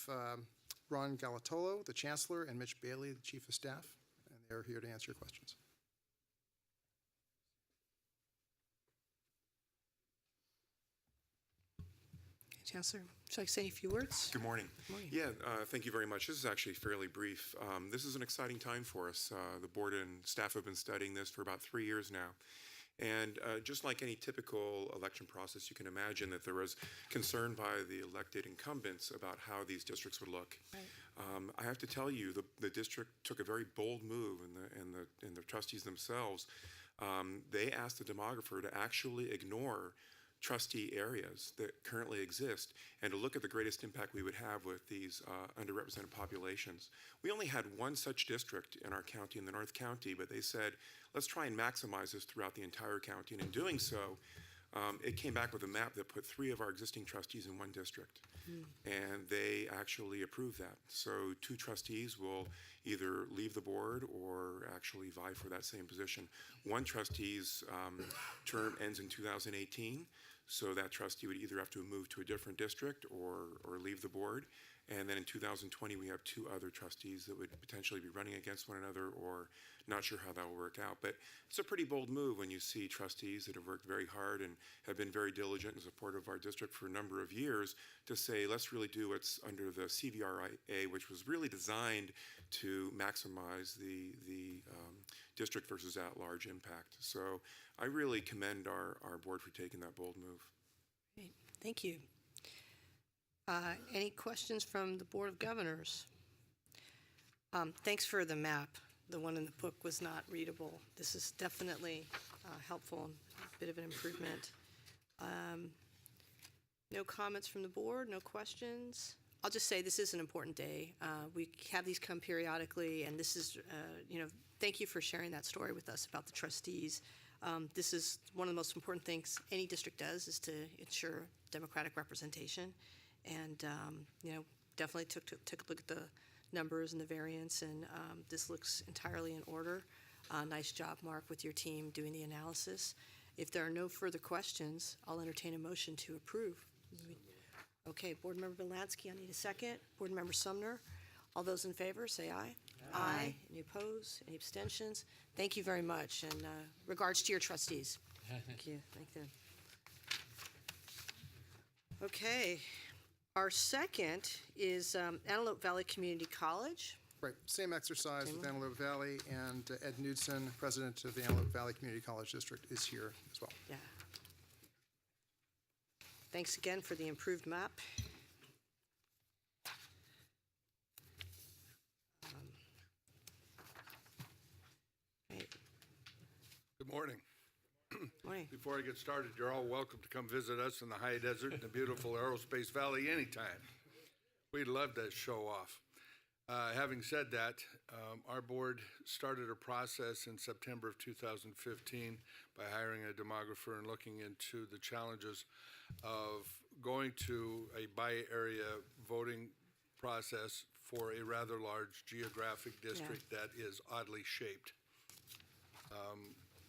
Ron Galatolo, the Chancellor, and Mitch Bailey, the Chief of Staff, and they're here to answer your questions. Chancellor, should I say a few words? Good morning. Good morning. Yeah, thank you very much. This is actually fairly brief. This is an exciting time for us. The board and staff have been studying this for about 3 years now. And just like any typical election process, you can imagine that there was concern by the elected incumbents about how these districts would look. Right. I have to tell you, the district took a very bold move, and the trustees themselves. They asked the demographer to actually ignore trustee areas that currently exist and to look at the greatest impact we would have with these underrepresented populations. We only had one such district in our county, in the North County, but they said, let's try and maximize this throughout the entire county. And in doing so, it came back with a map that put 3 of our existing trustees in one district. And they actually approved that. So 2 trustees will either leave the board or actually vie for that same position. One trustee's term ends in 2018. So that trustee would either have to move to a different district or leave the board. And then in 2020, we have 2 other trustees that would potentially be running against one another, or not sure how that will work out. But it's a pretty bold move when you see trustees that have worked very hard and have been very diligent in support of our district for a number of years to say, let's really do what's under the CVRA, which was really designed to maximize the district versus at-large impact. So I really commend our board for taking that bold move. Great. Thank you. Any questions from the Board of Governors? Thanks for the map. The one in the book was not readable. This is definitely helpful and a bit of an improvement. No comments from the board, no questions. I'll just say this is an important day. We have these come periodically, and this is, thank you for sharing that story with us about the trustees. This is one of the most important things any district does, is to ensure democratic representation. And, definitely took a look at the numbers and the variance, and this looks entirely in order. Nice job, Mark, with your team doing the analysis. If there are no further questions, I'll entertain a motion to approve. Okay, Board Member Belansky, I need a second. Board Member Sumner, all those in favor, say aye. Aye. Any opposed? Any abstentions? Thank you very much, and regards to your trustees. Thank you. Thank you. Okay. Our second is Antelope Valley Community College. Right, same exercise with Antelope Valley, and Ed Knudsen, president of the Antelope Valley Community College District, is here as well. Yeah. Thanks again for the improved map. Right. Good morning. Morning. Before I get started, you're all welcome to come visit us in the high desert in the beautiful Aerospace Valley anytime. We'd love to show off. Having said that, our board started a process in September of 2015 by hiring a demographer and looking into the challenges of going to a by-area voting process for a rather large geographic district that is oddly shaped.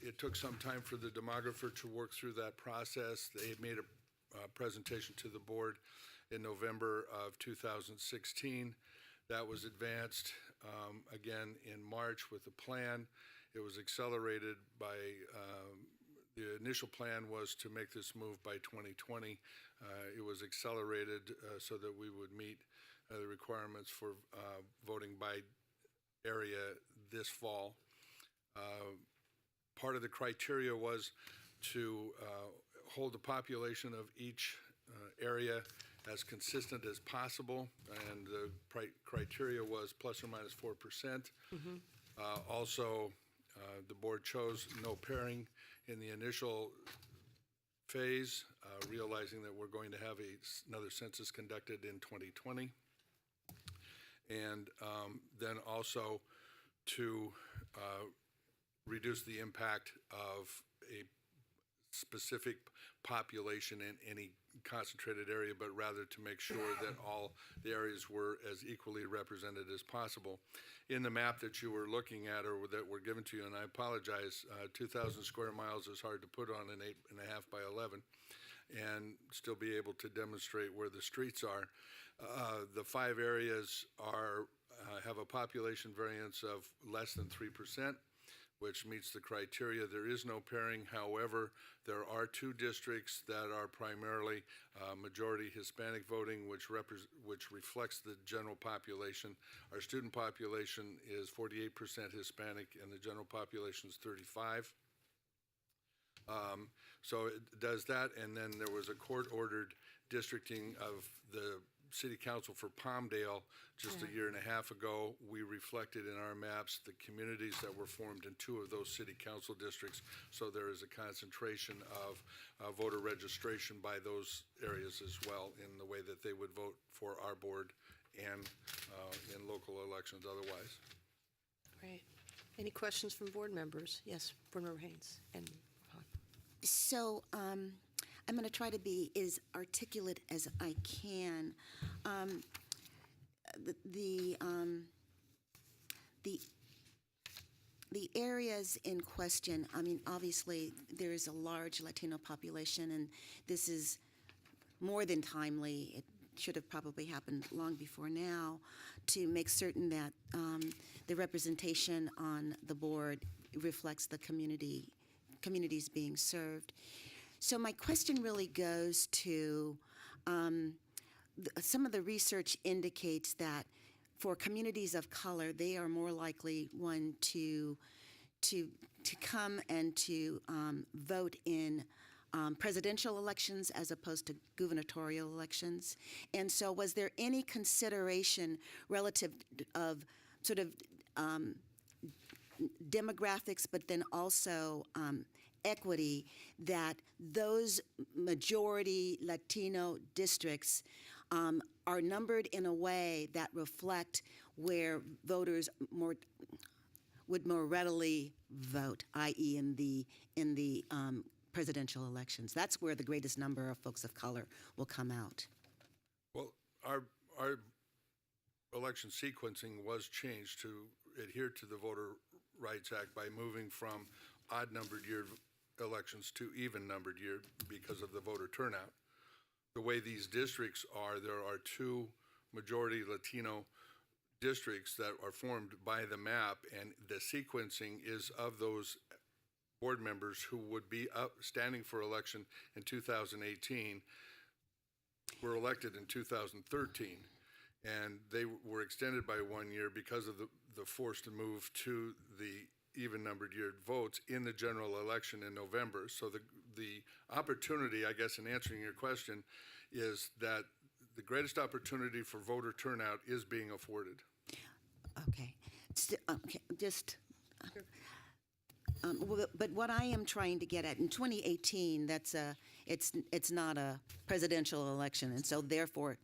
It took some time for the demographer to work through that process. They had made a presentation to the board in November of 2016. That was advanced again in March with a plan. It was accelerated by, the initial plan was to make this move by 2020. It was accelerated so that we would meet the requirements for voting by area this fall. Part of the criteria was to hold the population of each area as consistent as possible, and the criteria was plus or minus 4%. Also, the board chose no pairing in the initial phase, realizing that we're going to have another census conducted in 2020. And then also to reduce the impact of a specific population in any concentrated area, but rather to make sure that all the areas were as equally represented as possible. In the map that you were looking at, or that were given to you, and I apologize, 2,000 square miles is hard to put on an 8.5 by 11 and still be able to demonstrate where the streets are. The 5 areas are have a population variance of less than 3%, which meets the criteria. There is no pairing. However, there are 2 districts that are primarily majority Hispanic voting, which reflects the general population. Our student population is 48% Hispanic, and the general population is 35%. So it does that, and then there was a court-ordered districting of the City Council for Palmdale just a year and a half ago. We reflected in our maps the communities that were formed in 2 of those City Council districts, so there is a concentration of voter registration by those areas as well in the way that they would vote for our board and in local elections otherwise. Great. Any questions from board members? Yes, Board Member Haynes. And So I'm going to try to be as articulate as I can. The areas in question, I mean, obviously, there is a large Latino population, and this is more than timely. It should have probably happened long before now, to make certain that the representation on the board reflects the communities being served. So my question really goes to some of the research indicates that for communities of color, they are more likely to come and to vote in presidential elections as opposed to gubernatorial elections. And so was there any consideration relative of sort of demographics, but then also equity, that those majority Latino districts are numbered in a way that reflect where voters would more readily vote, i.e. in the presidential elections? That's where the greatest number of folks of color will come out. Well, our election sequencing was changed to adhere to the Voter Rights Act by moving from odd-numbered year elections to even-numbered year because of the voter turnout. The way these districts are, there are 2 majority Latino districts that are formed by the map, and the sequencing is of those board members who would be up standing for election in 2018 were elected in 2013, and they were extended by 1 year because of the forced move to the even-numbered year votes in the general election in November. So the opportunity, I guess, in answering your question, is that the greatest opportunity for voter turnout is being afforded. Okay. Just. But what I am trying to get at, in 2018, it's not a presidential election, and so therefore,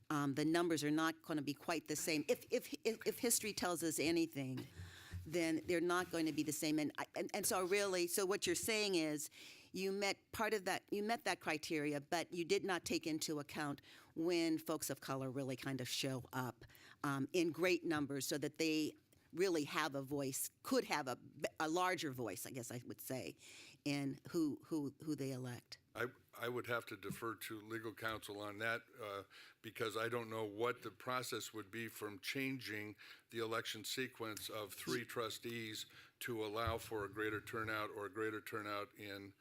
the numbers are not going to be quite the same. If history tells us anything, then they're not going to be the same. And so really, so what you're saying is, you met that criteria, but you did not take into account when folks of color really kind of show up in great numbers, so that they really have a voice, could have a larger voice, I guess I would say, in who they elect. I would have to defer to legal counsel on that because I don't know what the process would be from changing the election sequence of 3 trustees to allow for a greater turnout or a greater turnout in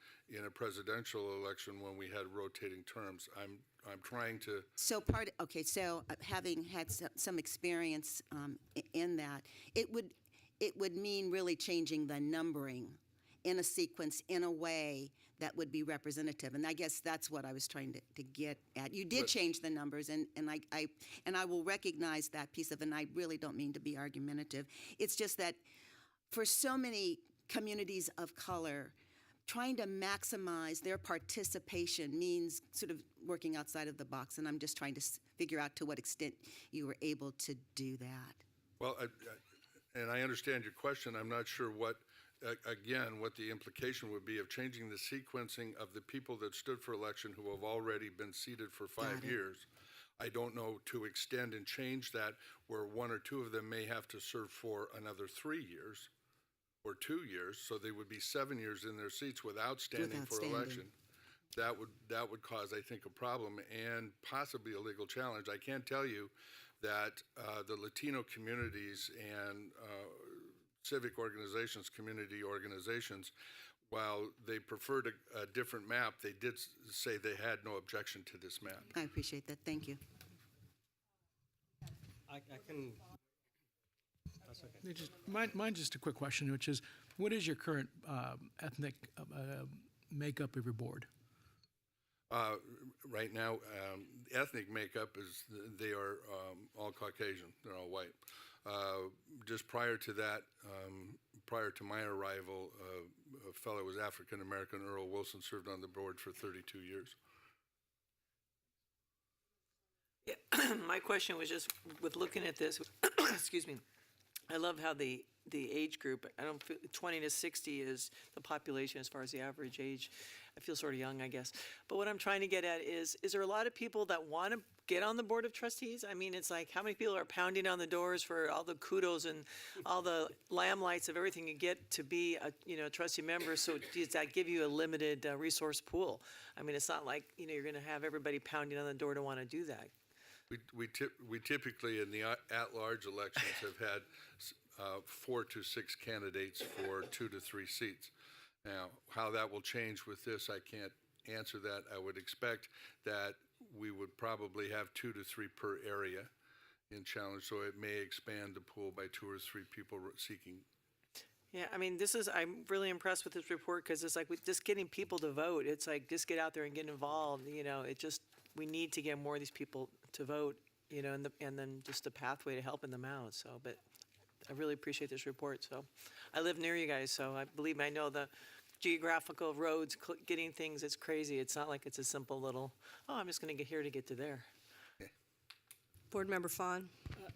a presidential election when we had rotating terms. I'm trying to. So having had some experience in that, it would mean really changing the numbering in a sequence in a way that would be representative, and I guess that's what I was trying to get at. You did change the numbers, and I will recognize that piece of it, and I really don't mean to be argumentative. It's just that for so many communities of color, trying to maximize their participation means sort of working outside of the box, and I'm just trying to figure out to what extent you were able to do that. Well, and I understand your question. I'm not sure what the implication would be of changing the sequencing of the people that stood for election who have already been seated for 5 years. I don't know to extend and change that where 1 or 2 of them may have to serve for another 3 years or 2 years, so they would be 7 years in their seats without standing for election. That would cause, I think, a problem and possibly a legal challenge. I can tell you that the Latino communities and civic organizations, community organizations, while they preferred a different map, they did say they had no objection to this map. I appreciate that. Thank you. I can. That's okay. Mine's just a quick question, which is, what is your current ethnic makeup of your board? Right now, ethnic makeup is they are all Caucasian. They're all white. Just prior to that, prior to my arrival, a fellow was African American, Earl Wilson, served on the board for 32 years. Yeah, my question was just with looking at this. Excuse me. I love how the age group. I don't feel 20 to 60 is the population as far as the average age. I feel sort of young, I guess. But what I'm trying to get at is there a lot of people that want to get on the board of trustees? I mean, it's like how many people are pounding on the doors for all the kudos and all the lamplights of everything you get to be a trustee member? So does that give you a limited resource pool? I mean, it's not like you're going to have everybody pounding on the door to want to do that. We typically in the at-large elections have had 4 to 6 candidates for 2 to 3 seats. Now, how that will change with this, I can't answer that. I would expect that we would probably have 2 to 3 per area in challenge, so it may expand the pool by 2 or 3 people seeking. Yeah, I mean, I'm really impressed with this report because it's like just getting people to vote. It's like just get out there and get involved. We need to get more of these people to vote, and then just a pathway to helping them out. So, but I really appreciate this report. So, I live near you guys, so I know the geographical roads, getting things. It's crazy. It's not like it's a simple little. I'm just going to get here to get to there. Board Member Fawn.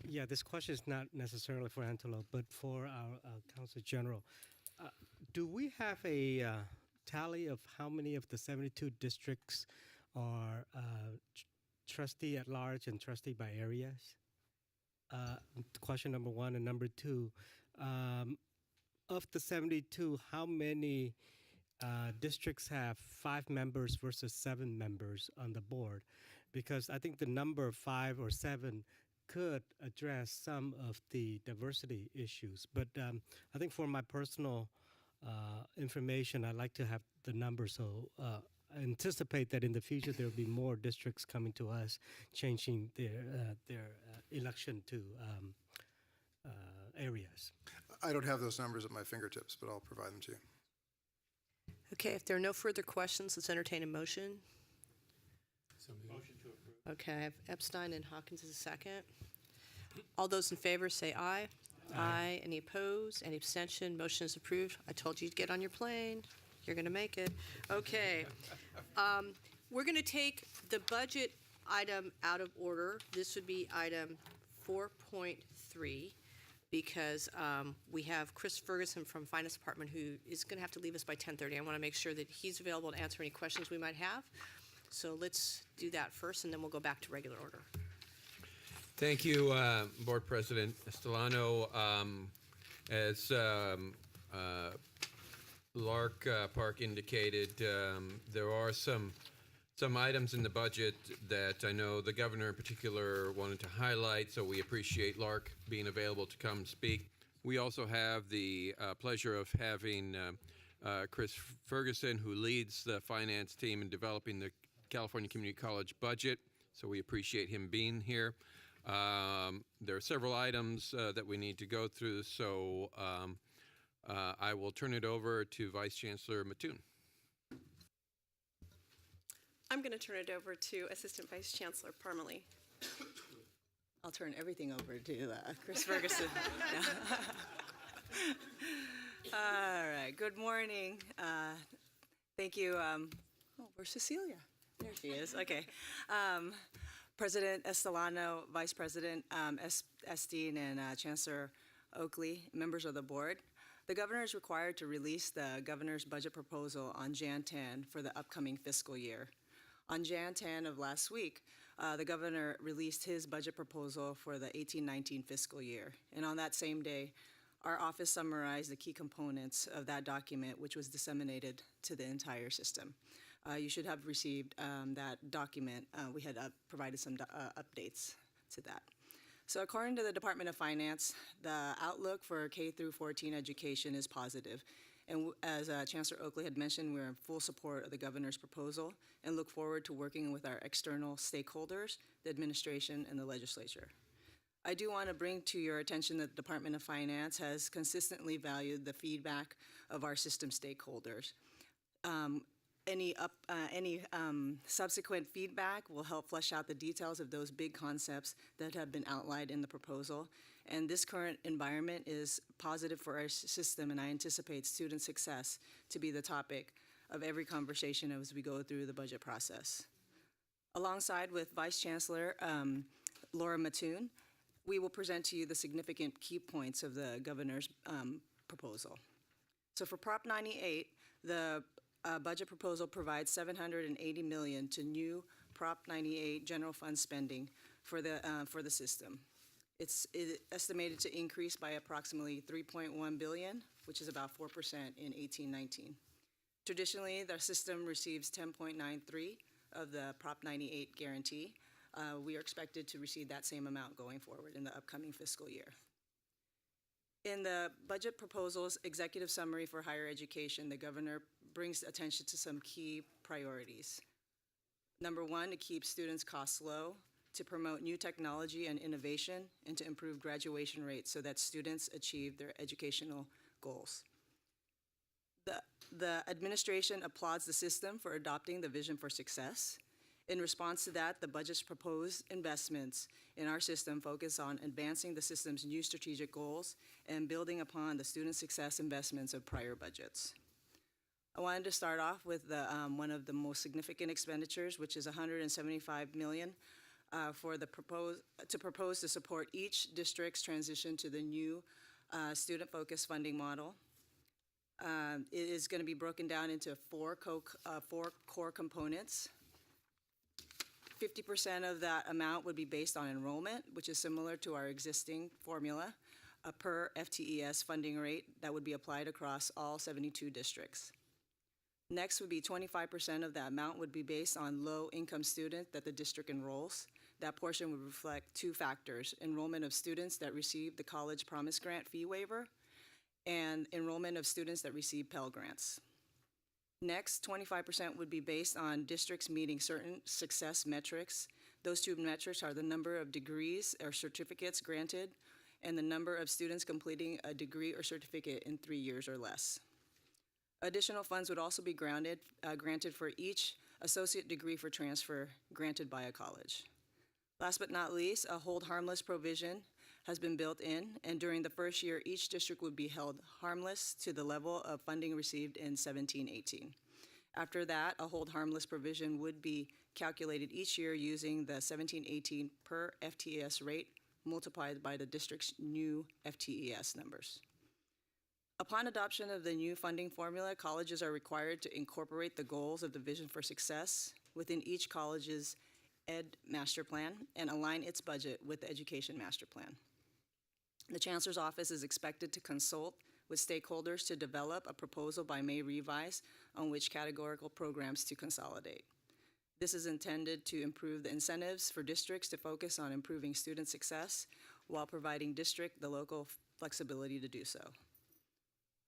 Yeah, this question is not necessarily for Antelope, but for our Council General. Do we have a tally of how many of the 72 districts are trustee at large and trustee by areas? Question number 1. And number 2, of the 72, how many districts have 5 members versus 7 members on the board? Because I think the number 5 or 7 could address some of the diversity issues. But I think for my personal information, I'd like to have the number. So I anticipate that in the future there will be more districts coming to us, changing their election to areas. I don't have those numbers at my fingertips, but I'll provide them to you. Okay, if there are no further questions, let's entertain a motion. Motion to approve. Okay, I have Epstein and Hawkins as a second. All those in favor say aye. Aye. Any opposed? Any abstention? Motion is approved. I told you to get on your plane. You're going to make it. Okay. We're going to take the budget item out of order. This would be item 4.3 because we have Chris Ferguson from Finance Department who is going to have to leave us by 10:30. I want to make sure that he's available to answer any questions we might have. So let's do that first, and then we'll go back to regular order. Thank you, Board President Estolano. As Lark Park indicated, there are some items in the budget that I know the governor in particular wanted to highlight, so we appreciate Lark being available to come speak. We also have the pleasure of having Chris Ferguson, who leads the finance team in developing the California Community College budget, so we appreciate him being here. There are several items that we need to go through, so I will turn it over to Vice Chancellor Mattoon. I'm going to turn it over to Assistant Vice Chancellor Parmalee. I'll turn everything over to Chris Ferguson. All right. Good morning. Thank you. Oh, where's Cecilia? There she is. Okay. President Estolano, Vice President Esteen, and Chancellor Oakley, members of the board. The governor is required to release the governor's budget proposal on Jan 10 for the upcoming fiscal year. On Jan 10 of last week, the governor released his budget proposal for the 18-19 fiscal year. And on that same day, our office summarized the key components of that document, which was disseminated to the entire system. You should have received that document. We had provided some updates to that. So according to the Department of Finance, the outlook for K through 14 education is positive. And as Chancellor Oakley had mentioned, we're in full support of the governor's proposal and look forward to working with our external stakeholders, the administration, and the legislature. I do want to bring to your attention that the Department of Finance has consistently valued the feedback of our system stakeholders. Any subsequent feedback will help flesh out the details of those big concepts that have been outlined in the proposal. And this current environment is positive for our system, and I anticipate student success to be the topic of every conversation as we go through the budget process. Alongside with Vice Chancellor Laura Mattoon, we will present to you the significant key points of the governor's proposal. So for Prop 98, the budget proposal provides $780 million to new Prop 98 general fund spending for the system. It's estimated to increase by approximately $3.1 billion, which is about 4% in 18-19. Traditionally, the system receives 10.93 of the Prop 98 guarantee. We are expected to receive that same amount going forward in the upcoming fiscal year. In the budget proposal's executive summary for higher education, the governor brings attention to some key priorities. Number one, to keep students' costs low, to promote new technology and innovation, and to improve graduation rates so that students achieve their educational goals. The administration applauds the system for adopting the vision for success. In response to that, the budget's proposed investments in our system focus on advancing the system's new strategic goals and building upon the student success investments of prior budgets. I wanted to start off with one of the most significant expenditures, which is $175 million to support each district's transition to the new student-focused funding model. It is going to be broken down into four core components. 50% of that amount would be based on enrollment, which is similar to our existing formula, a per FTES funding rate that would be applied across all 72 districts. Next would be 25% of that amount would be based on low-income students that the district enrolls. That portion would reflect two factors: enrollment of students that receive the College Promise Grant fee waiver and enrollment of students that receive Pell Grants. Next, 25% would be based on districts meeting certain success metrics. Those two metrics are the number of degrees or certificates granted and the number of students completing a degree or certificate in 3 years or less. Additional funds would also be granted for each associate degree for transfer granted by a college. Last but not least, a hold harmless provision has been built in, and during the first year, each district would be held harmless to the level of funding received in 17-18. After that, a hold harmless provision would be calculated each year using the 1718 per FTES rate multiplied by the district's new FTES numbers. Upon adoption of the new funding formula, colleges are required to incorporate the goals of the Vision for Success within each college's Ed Master Plan and align its budget with the Education Master Plan. The Chancellor's Office is expected to consult with stakeholders to develop a proposal by May revise on which categorical programs to consolidate. This is intended to improve the incentives for districts to focus on improving student success while providing district the local flexibility to do so.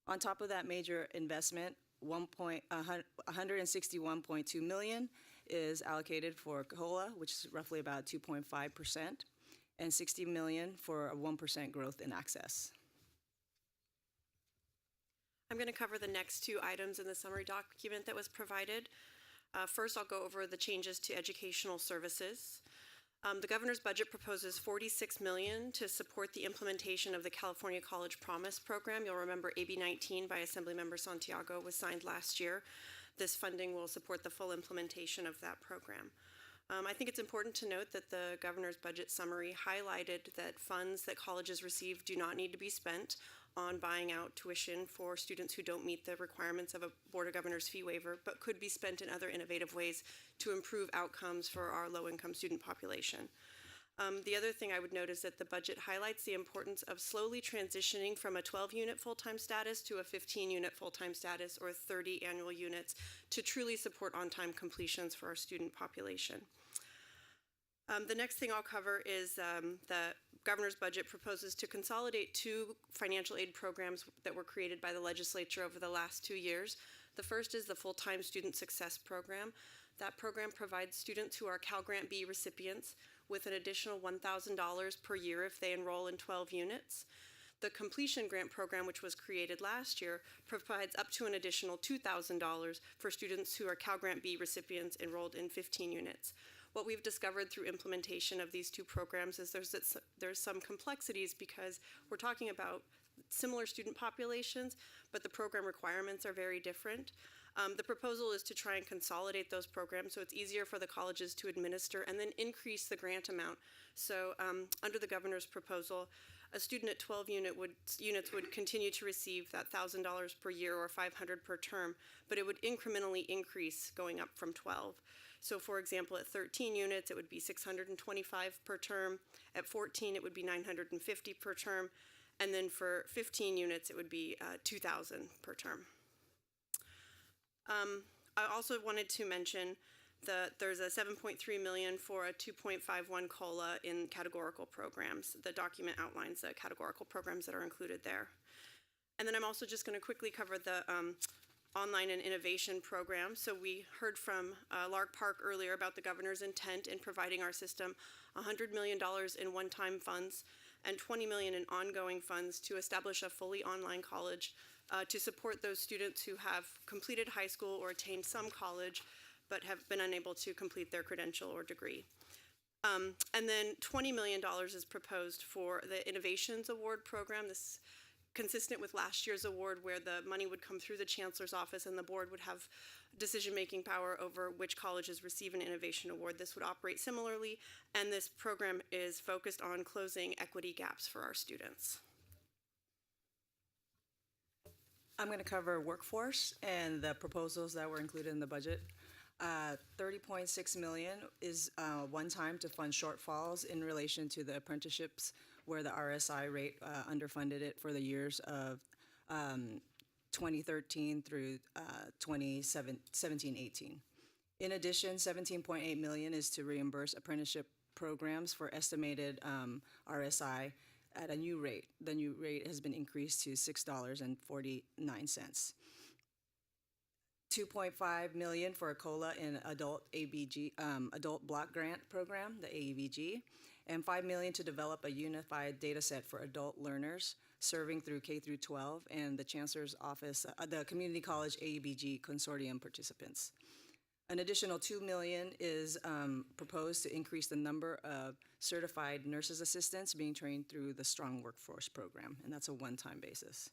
On top of that major investment, $161.2 million is allocated for COLA, which is roughly about 2.5%, and $60 million for a 1% growth in access. I'm going to cover the next two items in the summary document that was provided. First, I'll go over the changes to educational services. The governor's budget proposes $46 million to support the implementation of the California College Promise program. You'll remember AB 19 by Assemblymember Santiago was signed last year. This funding will support the full implementation of that program. I think it's important to note that the governor's budget summary highlighted that funds that colleges receive do not need to be spent on buying out tuition for students who don't meet the requirements of a Board of Governors fee waiver, but could be spent in other innovative ways to improve outcomes for our low-income student population. The other thing I would note is that the budget highlights the importance of slowly transitioning from a 12-unit full-time status to a 15-unit full-time status or 30 annual units to truly support on-time completions for our student population. The next thing I'll cover is the governor's budget proposes to consolidate two financial aid programs that were created by the legislature over the last 2 years. The first is the Full-Time Student Success Program. That program provides students who are Cal Grant B recipients with an additional $1,000 per year if they enroll in 12 units. The Completion Grant Program, which was created last year, provides up to an additional $2,000 for students who are Cal Grant B recipients enrolled in 15 units. What we've discovered through implementation of these two programs is there's some complexities because we're talking about similar student populations, but the program requirements are very different. The proposal is to try and consolidate those programs so it's easier for the colleges to administer and then increase the grant amount. So under the governor's proposal, a student at 12 units would continue to receive that $1,000 per year or $500 per term, but it would incrementally increase going up from 12. So for example, at 13 units, it would be $625 per term. At 14, it would be $950 per term. And then for 15 units, it would be $2,000 per term. I also wanted to mention that there's a $7.3 million for a 2.51 COLA in categorical programs. The document outlines the categorical programs that are included there. And then I'm also just going to quickly cover the online and innovation program. So we heard from Lark Park earlier about the governor's intent in providing our system $100 million in one-time funds and $20 million in ongoing funds to establish a fully online college to support those students who have completed high school or attained some college but have been unable to complete their credential or degree. And then $20 million is proposed for the Innovations Award program. This is consistent with last year's award where the money would come through the Chancellor's office and the board would have decision-making power over which colleges receive an innovation award. This would operate similarly, and this program is focused on closing equity gaps for our students. I'm going to cover workforce and the proposals that were included in the budget. $30.6 million is one time to fund shortfalls in relation to the apprenticeships where the RSI rate underfunded it for the years of 2013 through 2017-18. In addition, $17.8 million is to reimburse apprenticeship programs for estimated RSI at a new rate. The new rate has been increased to $6.49. $2.5 million for a COLA in adult ABG, adult block grant program, the AEVG, and $5 million to develop a unified data set for adult learners serving through K through 12 and the Chancellor's Office, the Community College AEBG Consortium participants. An additional $2 million is proposed to increase the number of certified nurses assistants being trained through the Strong Workforce Program, and that's a one-time basis.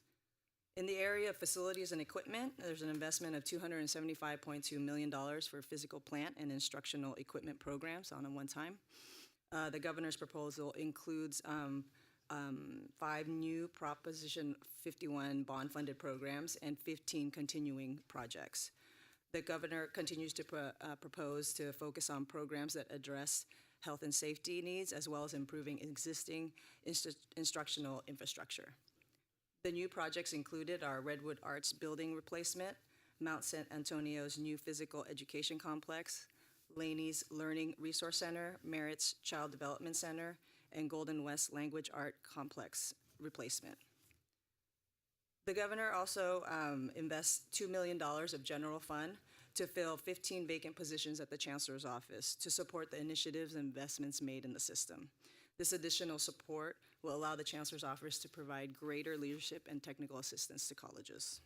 In the area of facilities and equipment, there's an investment of $275.2 million for physical plant and instructional equipment programs on a one-time. The governor's proposal includes 5 new Proposition 51 bond-funded programs and 15 continuing projects. The governor continues to propose to focus on programs that address health and safety needs, as well as improving existing instructional infrastructure. The new projects included are Redwood Arts building replacement, Mount St. Antonio's new physical education complex, Laney's Learning Resource Center, Merritt's Child Development Center, and Golden West Language Art Complex replacement. The governor also invests $2 million of general fund to fill 15 vacant positions at the Chancellor's office to support the initiatives and investments made in the system. This additional support will allow the Chancellor's office to provide greater leadership and technical assistance to colleges.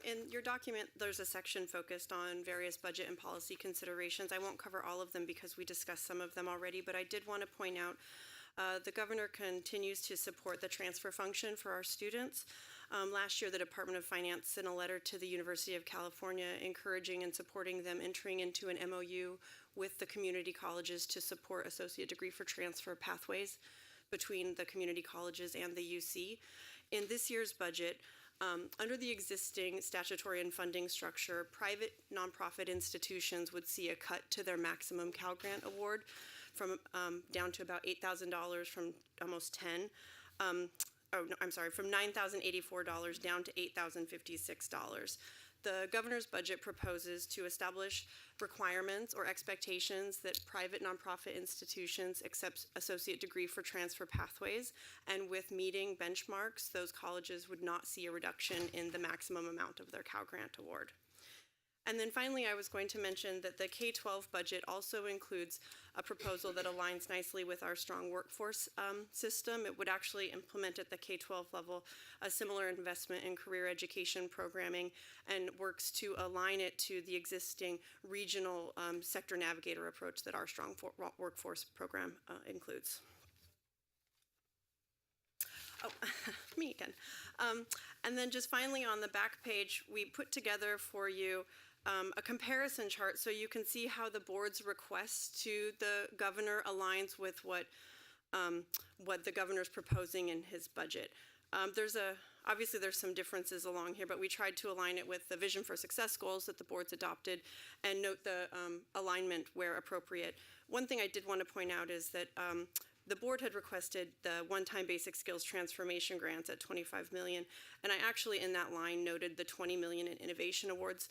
In your document, there's a section focused on various budget and policy considerations. I won't cover all of them because we discussed some of them already, but I did want to point out the governor continues to support the transfer function for our students. Last year, the Department of Finance sent a letter to the University of California encouraging and supporting them entering into an MOU with the community colleges to support associate degree for transfer pathways between the community colleges and the UC. In this year's budget, under the existing statutory and funding structure, private nonprofit institutions would see a cut to their maximum Cal Grant award from down to about $8,000 from almost 10. From $9,084 down to $8,056. The governor's budget proposes to establish requirements or expectations that private nonprofit institutions accept associate degree for transfer pathways, and with meeting benchmarks, those colleges would not see a reduction in the maximum amount of their Cal Grant award. And then finally, I was going to mention that the K-12 budget also includes a proposal that aligns nicely with our strong workforce system. It would actually implement at the K-12 level a similar investment in career education programming and works to align it to the existing regional sector navigator approach that our strong workforce program includes. Oh, me again. And then just finally on the back page, we put together for you a comparison chart so you can see how the board's request to the governor aligns with what the governor's proposing in his budget. Obviously there's some differences along here, but we tried to align it with the Vision for Success goals that the board's adopted and note the alignment where appropriate. One thing I did want to point out is that the board had requested the one-time basic skills transformation grants at $25 million, and I actually in that line noted the $20 million in innovation awards.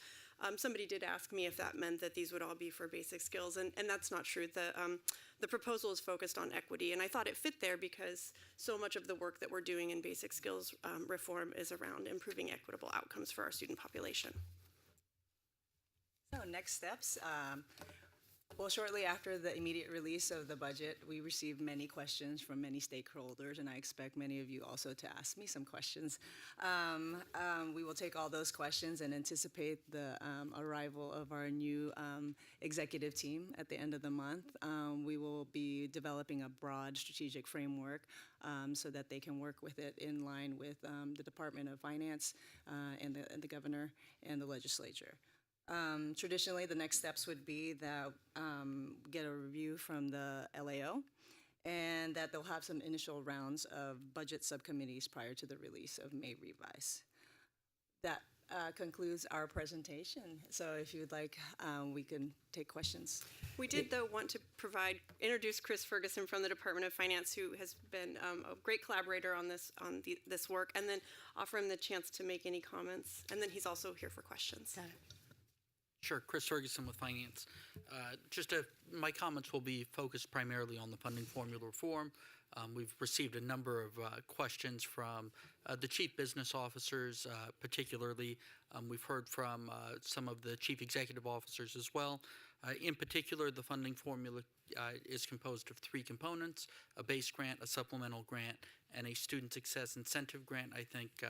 Somebody did ask me if that meant that these would all be for basic skills, and that's not true. The proposal is focused on equity, and I thought it fit there because so much of the work that we're doing in basic skills reform is around improving equitable outcomes for our student population. So next steps. Well, shortly after the immediate release of the budget, we received many questions from many stakeholders, and I expect many of you also to ask me some questions. We will take all those questions and anticipate the arrival of our new executive team at the end of the month. We will be developing a broad strategic framework so that they can work with it in line with the Department of Finance and the governor and the legislature. Traditionally, the next steps would be that get a review from the LAO and that they'll have some initial rounds of budget subcommittees prior to the release of May Revise. That concludes our presentation. So if you'd like, we can take questions. We did, though, want to introduce Chris Ferguson from the Department of Finance, who has been a great collaborator on this work, and then offer him the chance to make any comments. And then he's also here for questions. Got it. Sure, Chris Ferguson with Finance. My comments will be focused primarily on the funding formula reform. We've received a number of questions from the chief business officers, particularly. We've heard from some of the chief executive officers as well. In particular, the funding formula is composed of 3 components: a base grant, a supplemental grant, and a student success incentive grant. I think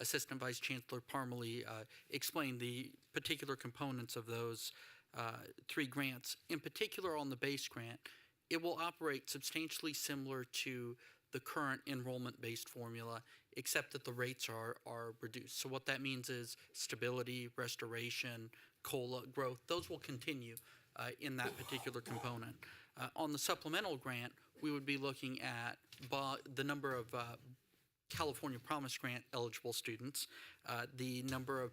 Assistant Vice Chancellor Parmalee explained the particular components of those 3 grants. In particular, on the base grant, it will operate substantially similar to the current enrollment-based formula. except that the rates are reduced. So what that means is stability, restoration, COLA growth, those will continue in that particular component. On the supplemental grant, we would be looking at the number of California Promise Grant eligible students, the number of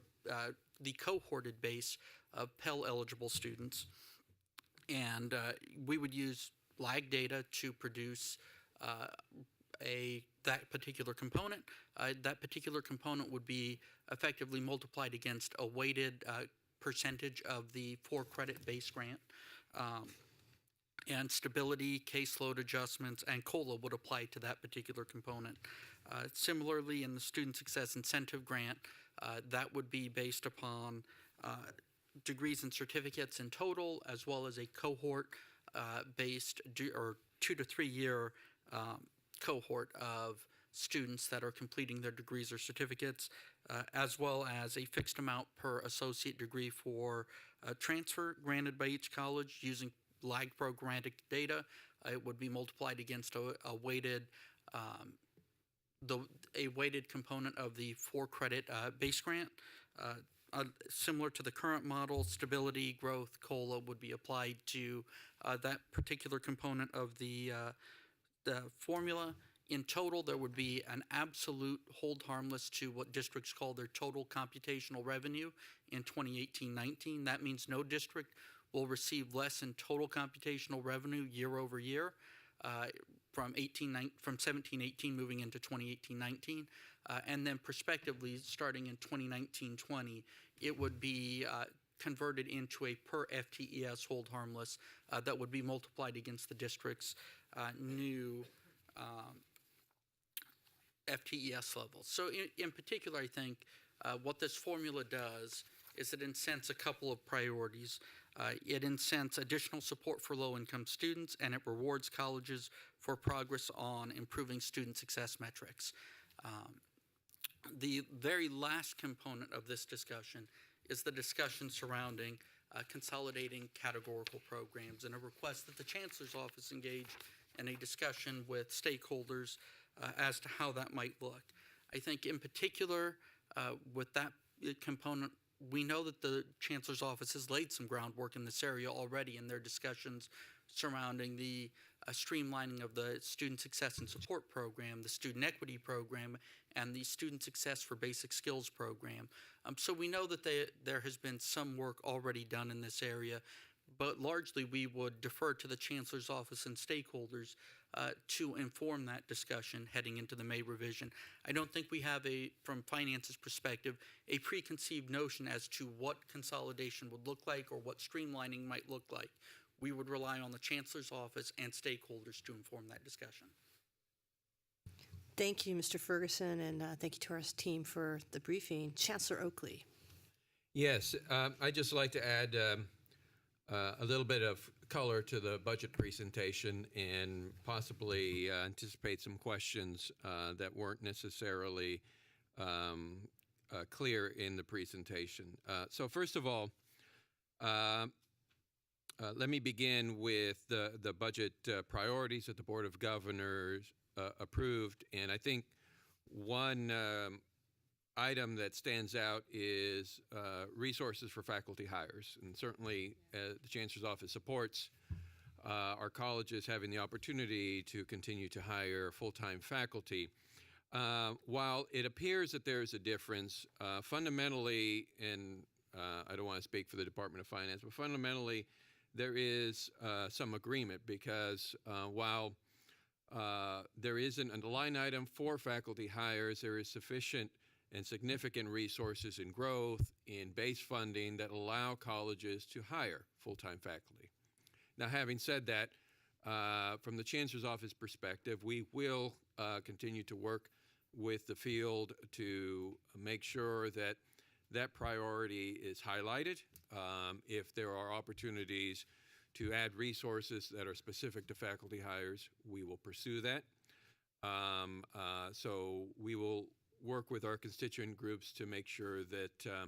the cohorted base of Pell eligible students, and we would use lag data to produce that particular component. That particular component would be effectively multiplied against a weighted percentage of the 4-credit base grant. And stability, caseload adjustments, and COLA would apply to that particular component. Similarly, in the Student Success Incentive Grant, that would be based upon degrees and certificates in total, as well as a cohort-based or 2 to 3 year cohort of students that are completing their degrees or certificates, as well as a fixed amount per associate degree for transfer granted by each college using lag programmatic data. It would be multiplied against a weighted component of the 4-credit base grant. Similar to the current model, stability, growth, COLA would be applied to that particular component of the formula. In total, there would be an absolute hold harmless to what districts call their total computational revenue in 2018-19. That means no district will receive less in total computational revenue year over year from 17-18 moving into 2018-19. And then prospectively, starting in 2019-20, it would be converted into a per FTES hold harmless that would be multiplied against the district's new FTES levels. So in particular, I think what this formula does is it incents a couple of priorities. It incents additional support for low-income students, and it rewards colleges for progress on improving student success metrics. The very last component of this discussion is the discussion surrounding consolidating categorical programs and a request that the Chancellor's office engage in a discussion with stakeholders as to how that might look. I think in particular with that component, we know that the Chancellor's office has laid some groundwork in this area already in their discussions surrounding the streamlining of the Student Success and Support Program, the Student Equity Program, and the Student Success for Basic Skills Program. So we know that there has been some work already done in this area, but largely we would defer to the Chancellor's office and stakeholders to inform that discussion heading into the May revision. I don't think we have from finance's perspective, a preconceived notion as to what consolidation would look like or what streamlining might look like. We would rely on the Chancellor's office and stakeholders to inform that discussion. Thank you, Mr. Ferguson, and thank you to our team for the briefing. Chancellor Oakley. Yes, I'd just like to add a little bit of color to the budget presentation and possibly anticipate some questions that weren't necessarily clear in the presentation. So first of all, let me begin with the budget priorities that the Board of Governors approved, and I think one item that stands out is resources for faculty hires, and certainly the Chancellor's office supports our colleges having the opportunity to continue to hire full-time faculty. While it appears that there's a difference, fundamentally, and I don't want to speak for the Department of Finance, but fundamentally there is some agreement because while there isn't a line item for faculty hires, there is sufficient and significant resources in growth, in base funding that allow colleges to hire full-time faculty. Now, having said that, from the Chancellor's office perspective, we will continue to work with the field to make sure that that priority is highlighted. If there are opportunities to add resources that are specific to faculty hires, we will pursue that. So we will work with our constituent groups to make sure that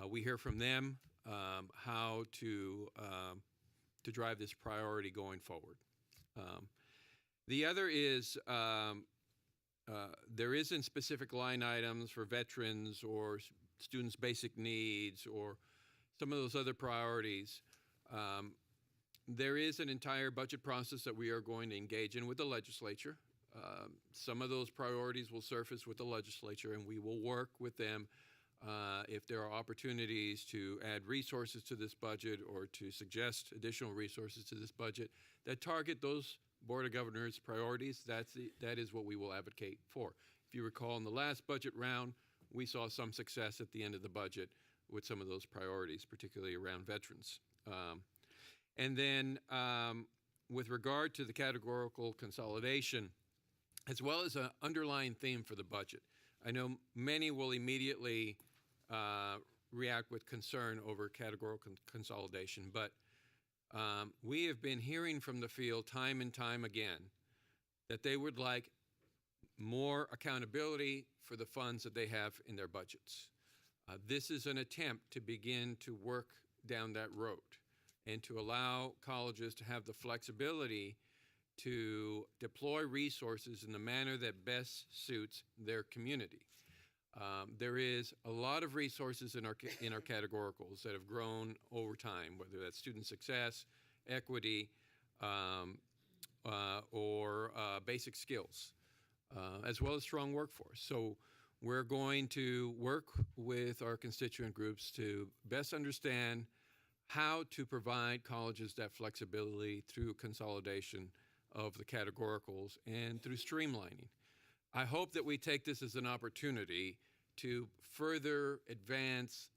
we hear from them how to drive this priority going forward. The other is there isn't specific line items for veterans or students' basic needs or some of those other priorities. There is an entire budget process that we are going to engage in with the legislature. Some of those priorities will surface with the legislature, and we will work with them if there are opportunities to add resources to this budget or to suggest additional resources to this budget that target those Board of Governors priorities. That is what we will advocate for. If you recall, in the last budget round, we saw some success at the end of the budget with some of those priorities, particularly around veterans. And then with regard to the categorical consolidation, as well as an underlying theme for the budget, I know many will immediately react with concern over categorical consolidation, but we have been hearing from the field time and time again that they would like more accountability for the funds that they have in their budgets. This is an attempt to begin to work down that road and to allow colleges to have the flexibility to deploy resources in the manner that best suits their community. There is a lot of resources in our categoricals that have grown over time, whether that's student success, equity, or basic skills, as well as strong workforce. So we're going to work with our constituent groups to best understand how to provide colleges that flexibility through consolidation of the categoricals and through streamlining. I hope that we take this as an opportunity to further advance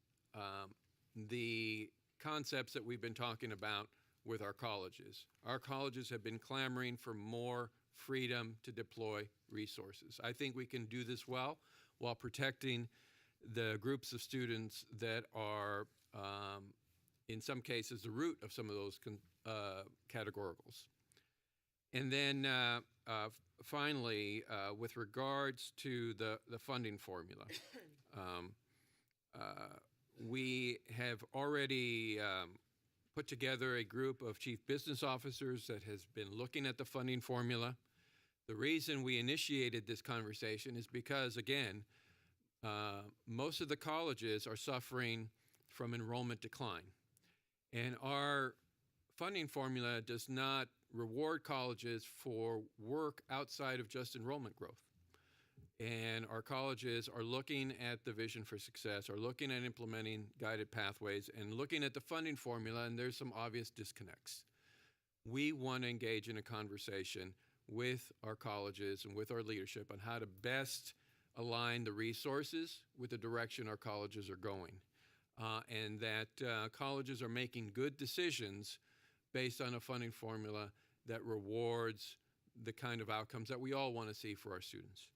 the concepts that we've been talking about with our colleges. Our colleges have been clamoring for more freedom to deploy resources. I think we can do this well while protecting the groups of students that are, in some cases, the root of some of those categoricals. And then finally, with regards to the funding formula, we have already put together a group of chief business officers that has been looking at the funding formula. The reason we initiated this conversation is because, again, most of the colleges are suffering from enrollment decline. And our funding formula does not reward colleges for work outside of just enrollment growth. And our colleges are looking at the vision for success, are looking at implementing guided pathways, and looking at the funding formula, and there's some obvious disconnects. We want to engage in a conversation with our colleges and with our leadership on how to best align the resources with the direction our colleges are going, and that colleges are making good decisions based on a funding formula that rewards the kind of outcomes that we all want to see for our students.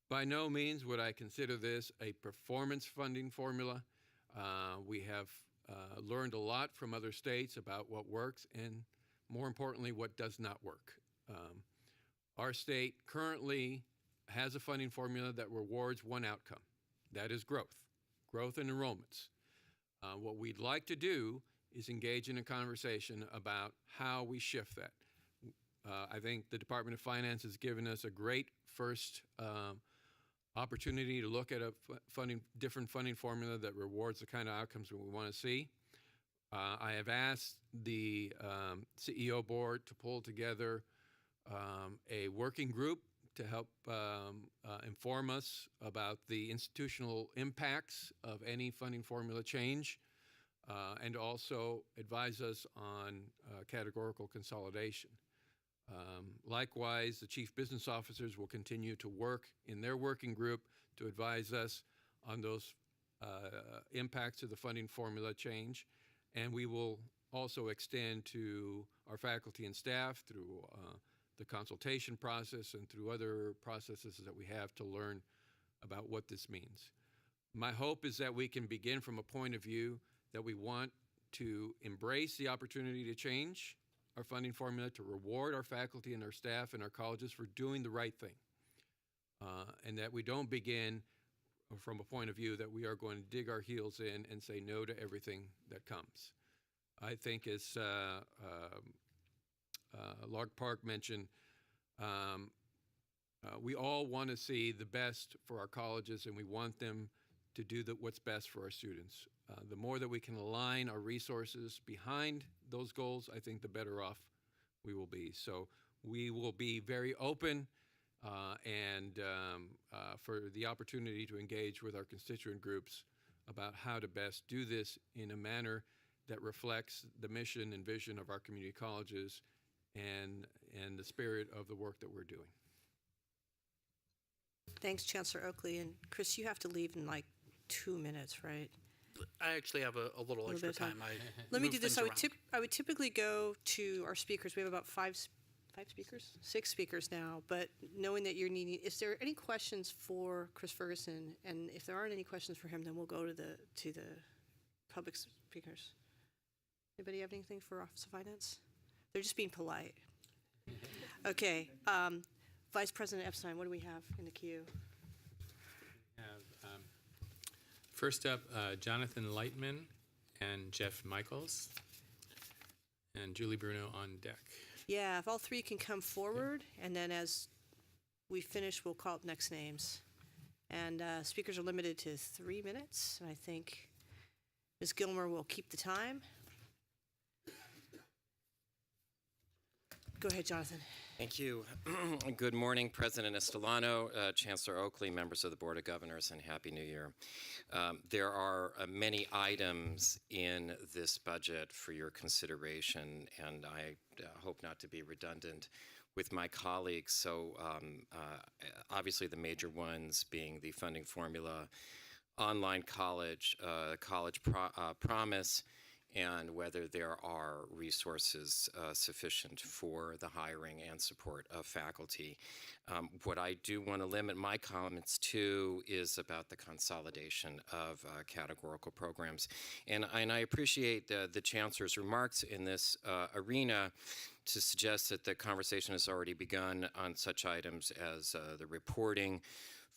By no means would I consider this a performance funding formula. We have learned a lot from other states about what works and, more importantly, what does not work. Our state currently has a funding formula that rewards one outcome. That is growth and enrollments. What we'd like to do is engage in a conversation about how we shift that. I think the Department of Finance has given us a great first opportunity to look at a different funding formula that rewards the kind of outcomes that we want to see. I have asked the CEO board to pull together a working group to help inform us about the institutional impacts of any funding formula change, and also advise us on categorical consolidation. Likewise, the chief business officers will continue to work in their working group to advise us on those impacts of the funding formula change, and we will also extend to our faculty and staff through the consultation process and through other processes that we have to learn about what this means. My hope is that we can begin from a point of view that we want to embrace the opportunity to change our funding formula, to reward our faculty and our staff and our colleges for doing the right thing, and that we don't begin from a point of view that we are going to dig our heels in and say no to everything that comes. I think, as Lark Park mentioned, We all want to see the best for our colleges, and we want them to do what's best for our students. The more that we can align our resources behind those goals, I think the better off we will be. So we will be very open and for the opportunity to engage with our constituent groups about how to best do this in a manner that reflects the mission and vision of our community colleges and the spirit of the work that we're doing. Thanks, Chancellor Oakley. And Chris, you have to leave in like 2 minutes, right? I actually have a little bit extra of time. time. Let me moved do this. things around. I would typically go to our speakers. We have about five speakers, 6 speakers now. But knowing that you're needing, is there any questions for Chris Ferguson? And if there aren't any questions for him, then we'll go to the public speakers. Anybody have anything for Office of Finance? They're just being polite. Okay. Vice President Epstein, what do we have in the queue? First up, Jonathan Lightman and Jeff Michaels, and Julie Bruno on deck. Yeah, if all 3 can come forward, and then as we finish, we'll call up next names. And speakers are limited to 3 minutes, and I think Ms. Gilmer will keep the time. Go ahead, Jonathan. Thank you. Good morning, President Estolano, Chancellor Oakley, members of the Board of Governors, and Happy New Year. There are many items in this budget for your consideration, and I hope not to be redundant with my colleagues. So obviously the major ones being the funding formula, online college, college promise, and whether there are resources sufficient for the hiring and support of faculty. What I do want to limit my comments to is about the consolidation of categorical programs. And I appreciate the Chancellor's remarks in this arena to suggest that the conversation has already begun on such items as the reporting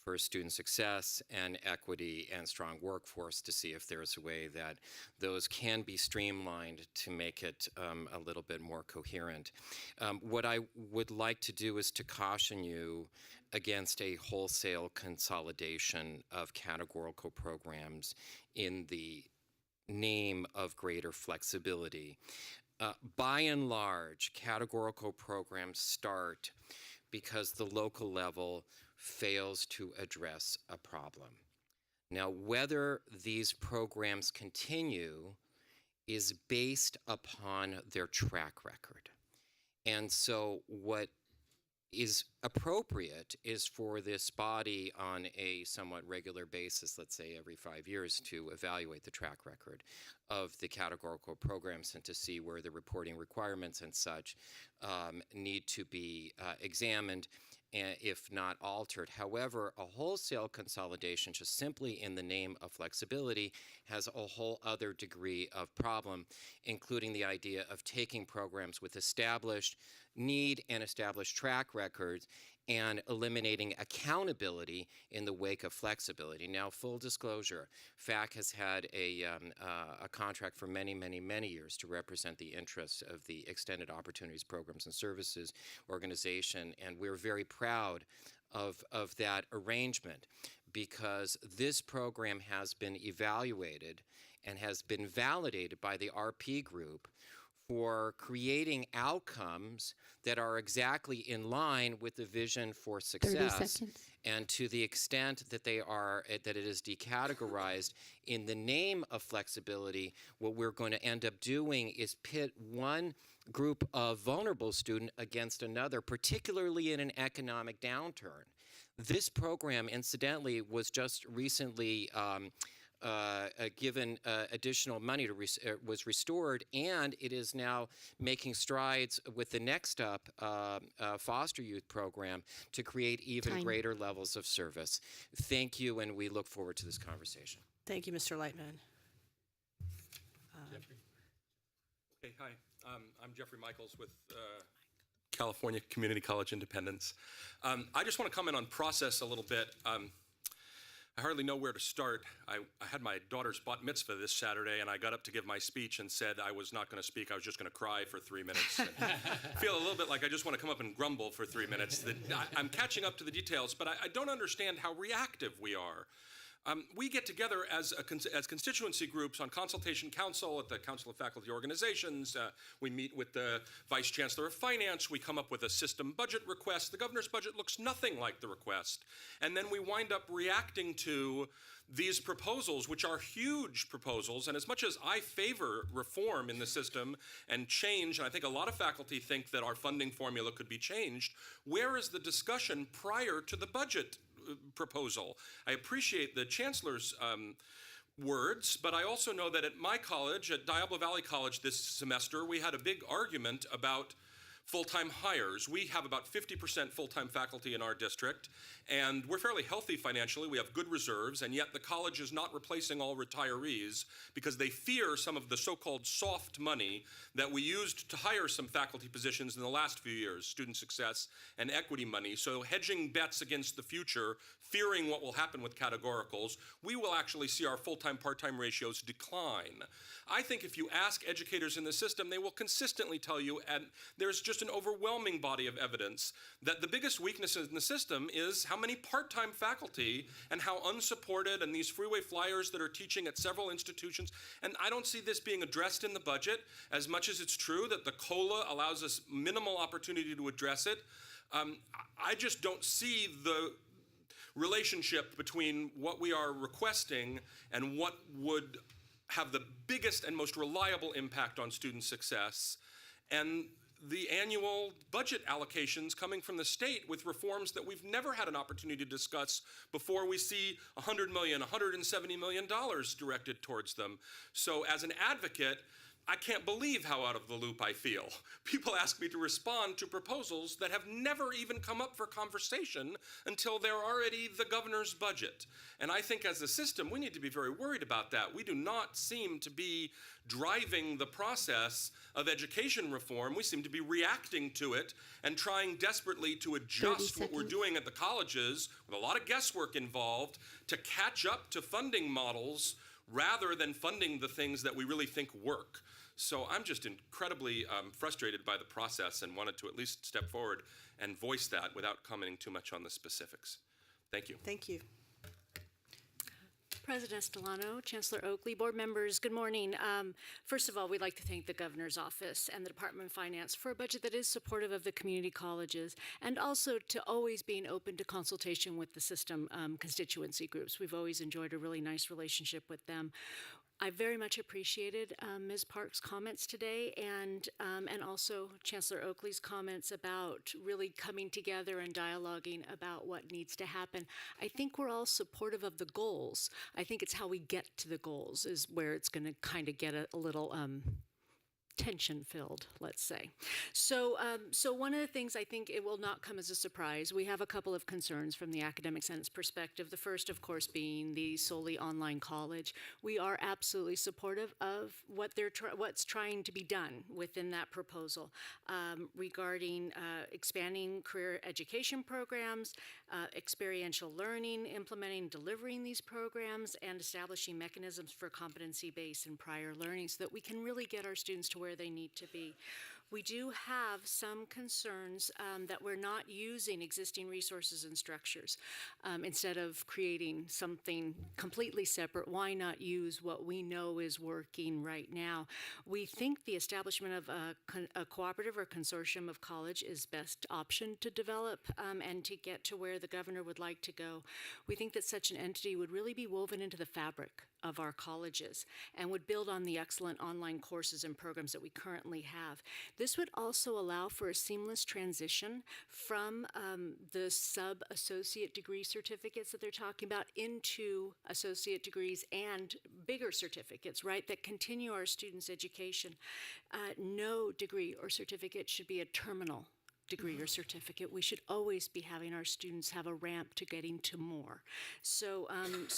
for student success and equity and strong workforce, to see if there's a way that those can be streamlined to make it a little bit more coherent. What I would like to do is to caution you against a wholesale consolidation of categorical programs in the name of greater flexibility. By and large, categorical programs start because the local level fails to address a problem. Now, whether these programs continue is based upon their track record. And so what is appropriate is for this body on a somewhat regular basis, let's say every 5 years, to evaluate the track record of the categorical programs and to see where the reporting requirements and such need to be examined, if not altered. However, a wholesale consolidation, just simply in the name of flexibility, has a whole other degree of problem, including the idea of taking programs with established need and established track records and eliminating accountability in the wake of flexibility. Now, full disclosure, FAC has had a contract for many, many, many years to represent the interests of the Extended Opportunities Programs and Services organization, and we're very proud of that arrangement, because this program has been evaluated and has been validated by the RP group for creating outcomes that are exactly in line with the vision for success. And to the extent that that it is decategorized in the name of flexibility, what we're going to end up doing is pit one group of vulnerable student against another, particularly in an economic downturn. This program, incidentally, was just recently given additional money was restored, and it is now making strides with the Next Up foster youth program to create even greater levels of service. Thank you, and we look forward to this conversation. Thank you, Mr. Lightman. Jeffrey. Okay, hi. I'm Jeffrey Michaels with California Community College Independence. I just want to comment on process a little bit. I hardly know where to start. I had my daughter's bat mitzvah this Saturday, and I got up to give my speech and said I was not going to speak. I was just going to cry for 3 minutes. And feel a little bit like I just want to come up and grumble for 3 minutes. I'm catching up to the details, but I don't understand how reactive we are. We get together as constituency groups on consultation council at the Council of Faculty Organizations. We meet with the Vice Chancellor of Finance. We come up with a system budget request. The governor's budget looks nothing like the request. And then we wind up reacting to these proposals, which are huge proposals. And as much as I favor reform in the system and change, and I think a lot of faculty think that our funding formula could be changed, where is the discussion prior to the budget proposal? I appreciate the Chancellor's words, but I also know that at my college, at Diablo Valley College this semester, we had a big argument about full-time hires. We have about 50% full-time faculty in our district, and we're fairly healthy financially. We have good reserves, and yet the college is not replacing all retirees because they fear some of the so-called soft money that we used to hire some faculty positions in the last few years, student success and equity money. So hedging bets against the future, fearing what will happen with categoricals, we will actually see our full-time, part-time ratios decline. I think if you ask educators in the system, they will consistently tell you, and there's just an overwhelming body of evidence, that the biggest weakness in the system is how many part-time faculty and how unsupported, and these freeway flyers that are teaching at several institutions. And I don't see this being addressed in the budget, as much as it's true that the COLA allows us minimal opportunity to address it. I just don't see the relationship between what we are requesting and what would have the biggest and most reliable impact on student success, and the annual budget allocations coming from the state with reforms that we've never had an opportunity to discuss before we see $100 million, $170 million directed towards them. So as an advocate, I can't believe how out of the loop I feel. People ask me to respond to proposals that have never even come up for conversation until they're already the governor's budget. And I think as a system, we need to be very worried about that. We do not seem to be driving the process of education reform. We seem to be reacting to it and trying desperately to adjust what we're doing at the colleges, with a lot of guesswork involved, to catch up to funding models rather than funding the things that we really think work. So I'm just incredibly frustrated by the process and wanted to at least step forward and voice that without commenting too much on the specifics. Thank you. Thank you. President Estolano, Chancellor Oakley, board members, good morning. First of all, we'd like to thank the Governor's Office and the Department of Finance for a budget that is supportive of the community colleges, and also to always being open to consultation with the system constituency groups. We've always enjoyed a really nice relationship with them. I very much appreciated Ms. Park's comments today, and also Chancellor Oakley's comments about really coming together and dialoguing about what needs to happen. I think we're all supportive of the goals. I think it's how we get to the goals is where it's going to kind of get a little tension-filled, let's say. So one of the things, I think it will not come as a surprise. We have a couple of concerns from the Academic Senate's perspective. The first, of course, being the solely online college. We are absolutely supportive of what's trying to be done within that proposal regarding expanding career education programs, experiential learning, implementing, delivering these programs, and establishing mechanisms for competency-based and prior learning so that we can really get our students to where they need to be. We do have some concerns that we're not using existing resources and structures. Instead of creating something completely separate, why not use what we know is working right now? We think the establishment of a cooperative or consortium of college is best option to develop and to get to where the governor would like to go. We think that such an entity would really be woven into the fabric of our colleges and would build on the excellent online courses and programs that we currently have. This would also allow for a seamless transition from the sub-associate degree certificates that they're talking about into associate degrees and bigger certificates, right, that continue our students' education. No degree or certificate should be a terminal degree or certificate. We should always be having our students have a ramp to getting to more. So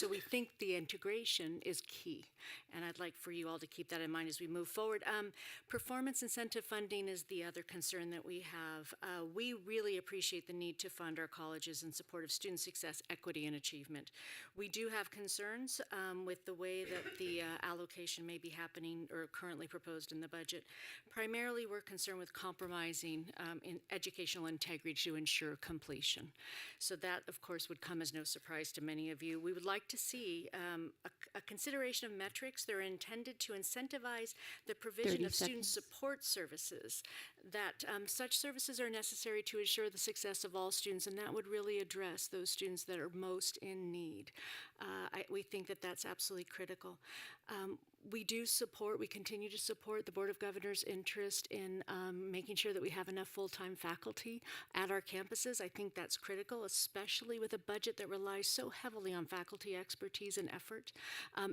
we think the integration is key, and I'd like for you all to keep that in mind as we move forward. Performance incentive funding is the other concern that we have. We really appreciate the need to fund our colleges in support of student success, equity, and achievement. We do have concerns with the way that the allocation may be happening or currently proposed in the budget. Primarily, we're concerned with compromising in educational integrity to ensure completion. So that, of course, would come as no surprise to many of you. We would like to see a consideration of metrics that are intended to incentivize the provision 30 of student seconds. support services, that such services are necessary to ensure the success of all students, and that would really address those students that are most in need. We think that that's absolutely critical. We continue to support the Board of Governors' interest in making sure that we have enough full-time faculty at our campuses. I think that's critical, especially with a budget that relies so heavily on faculty expertise and effort,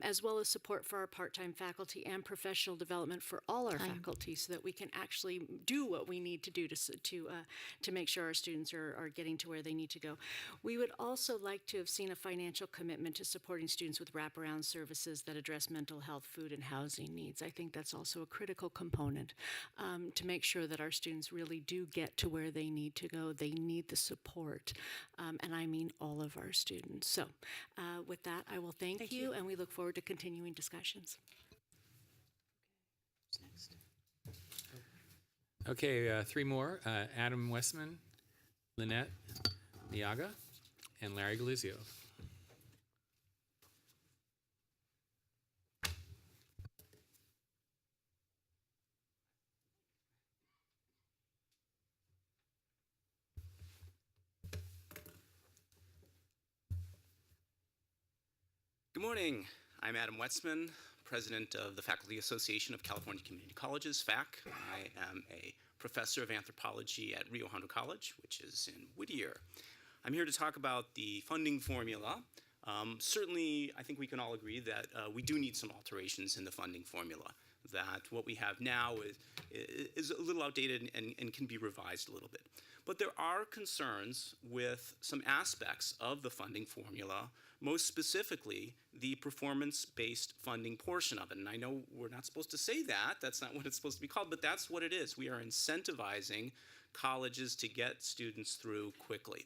as well as support for our part-time faculty and professional development for all our faculty, so that we can actually do what we need to do to make sure our students are getting to where they need to go. We would also like to have seen a financial commitment to supporting students with wraparound services that address mental health, food, and housing needs. I think that's also a critical component to make sure that our students really do get to where they need to go. They need the support, and I mean all of our students. So with that, I will thank you, and we look forward to continuing discussions. Okay, three more. Adam Westman, Lynette Niaga, and Larry Galizio. Good morning. I'm Adam Wetzman, President of the Faculty Association of California Community Colleges, FAC. I am a professor of anthropology at Rio Hondo College, which is in Whittier. I'm here to talk about the funding formula. Certainly, I think we can all agree that we do need some alterations in the funding formula, that what we have now is a little outdated and can be revised a little bit. But there are concerns with some aspects of the funding formula, most specifically the performance-based funding portion of it. And I know we're not supposed to say that, that's not what it's supposed to be called, but that's what it is. We are incentivizing colleges to get students through quickly.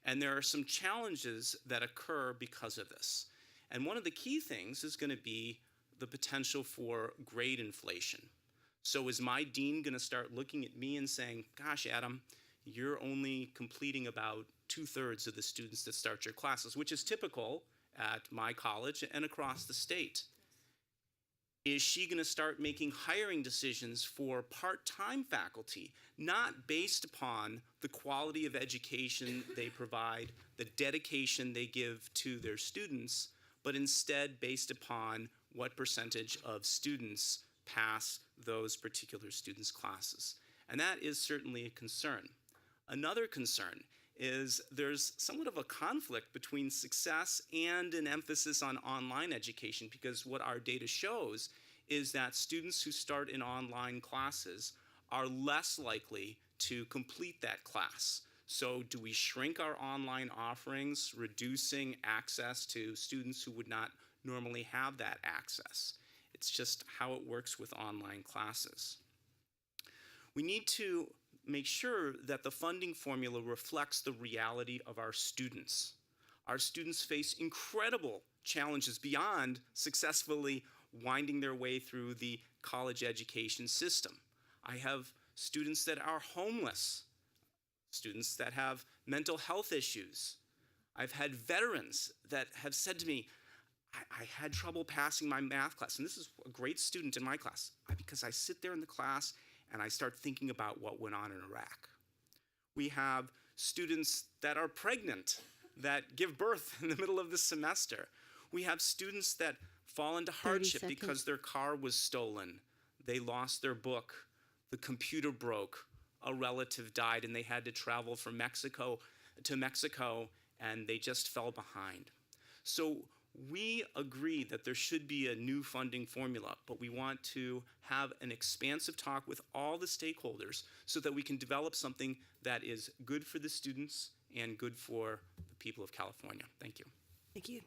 And there are some challenges that occur because of this. And one of the key things is going to be the potential for grade inflation. So is my dean going to start looking at me and saying, gosh, Adam, you're only completing about 2/3 of the students that start your classes, which is typical at my college and across the state. Is she going to start making hiring decisions for part-time faculty, not based upon the quality of education they provide, the dedication they give to their students, but instead based upon what percentage of students pass those particular students' classes? And that is certainly a concern. Another concern is there's somewhat of a conflict between success and an emphasis on online education, because what our data shows is that students who start in online classes are less likely to complete that class. So do we shrink our online offerings, reducing access to students who would not normally have that access? It's just how it works with online classes. We need to make sure that the funding formula reflects the reality of our students. Our students face incredible challenges beyond successfully winding their way through the college education system. I have students that are homeless, students that have mental health issues. I've had veterans that have said to me, I had trouble passing my math class. And this is a great student in my class, because I sit there in the class and I start thinking about what went on in Iraq. We have students that are pregnant, that give birth in the middle of the semester. We have students that fall into hardship because their car was stolen, they lost their book, the computer broke, a relative died, and they had to travel from Mexico to Mexico, and they just fell behind. So we agree that there should be a new funding formula, but we want to have an expansive talk with all the stakeholders so that we can develop something that is good for the students and good for the people of California. Thank you. Thank you.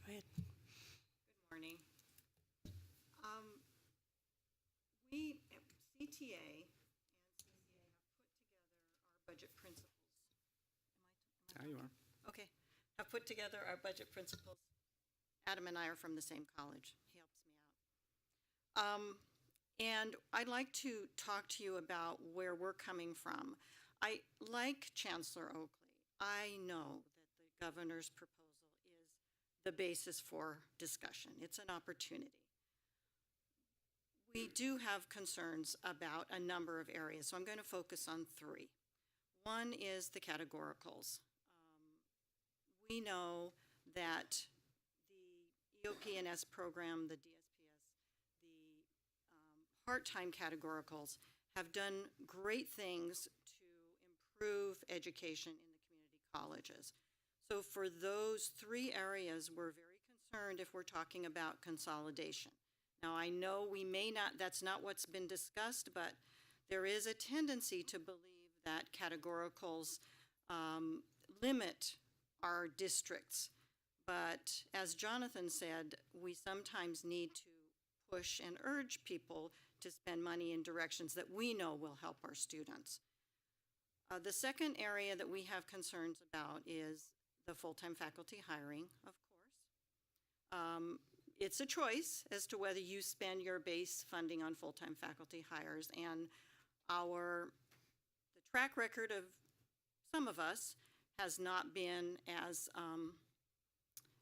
Go ahead. Good morning. We, CTA and CCA have put together our budget principles. There you are. Okay, have put together our budget principles. Adam and I are from the same college. He helps me out. And I'd like to talk to you about where we're coming from. I like Chancellor Oakley. I know that the governor's proposal is the basis for discussion. It's an opportunity. We do have concerns about a number of areas, so I'm going to focus on three. One is the categoricals. We know that the EOP&S program, the DSPS, the part-time categoricals have done great things to improve education in the community colleges. So for those three areas, we're very concerned if we're talking about consolidation. Now, I know we may not, that's not what's been discussed, but there is a tendency to believe that categoricals limit our districts. But as Jonathan said, we sometimes need to push and urge people to spend money in directions that we know will help our students. The second area that we have concerns about is the full-time faculty hiring, of course. It's a choice as to whether you spend your base funding on full-time faculty hires, and the track record of some of us has not been as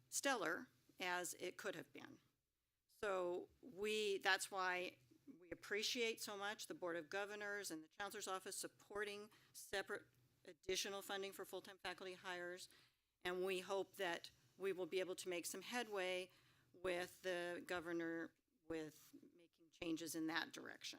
stellar as it could have been. So that's why we appreciate so much the Board of Governors and the Chancellor's Office supporting separate additional funding for full-time faculty hires, and we hope that we will be able to make some headway with the governor with making changes in that direction.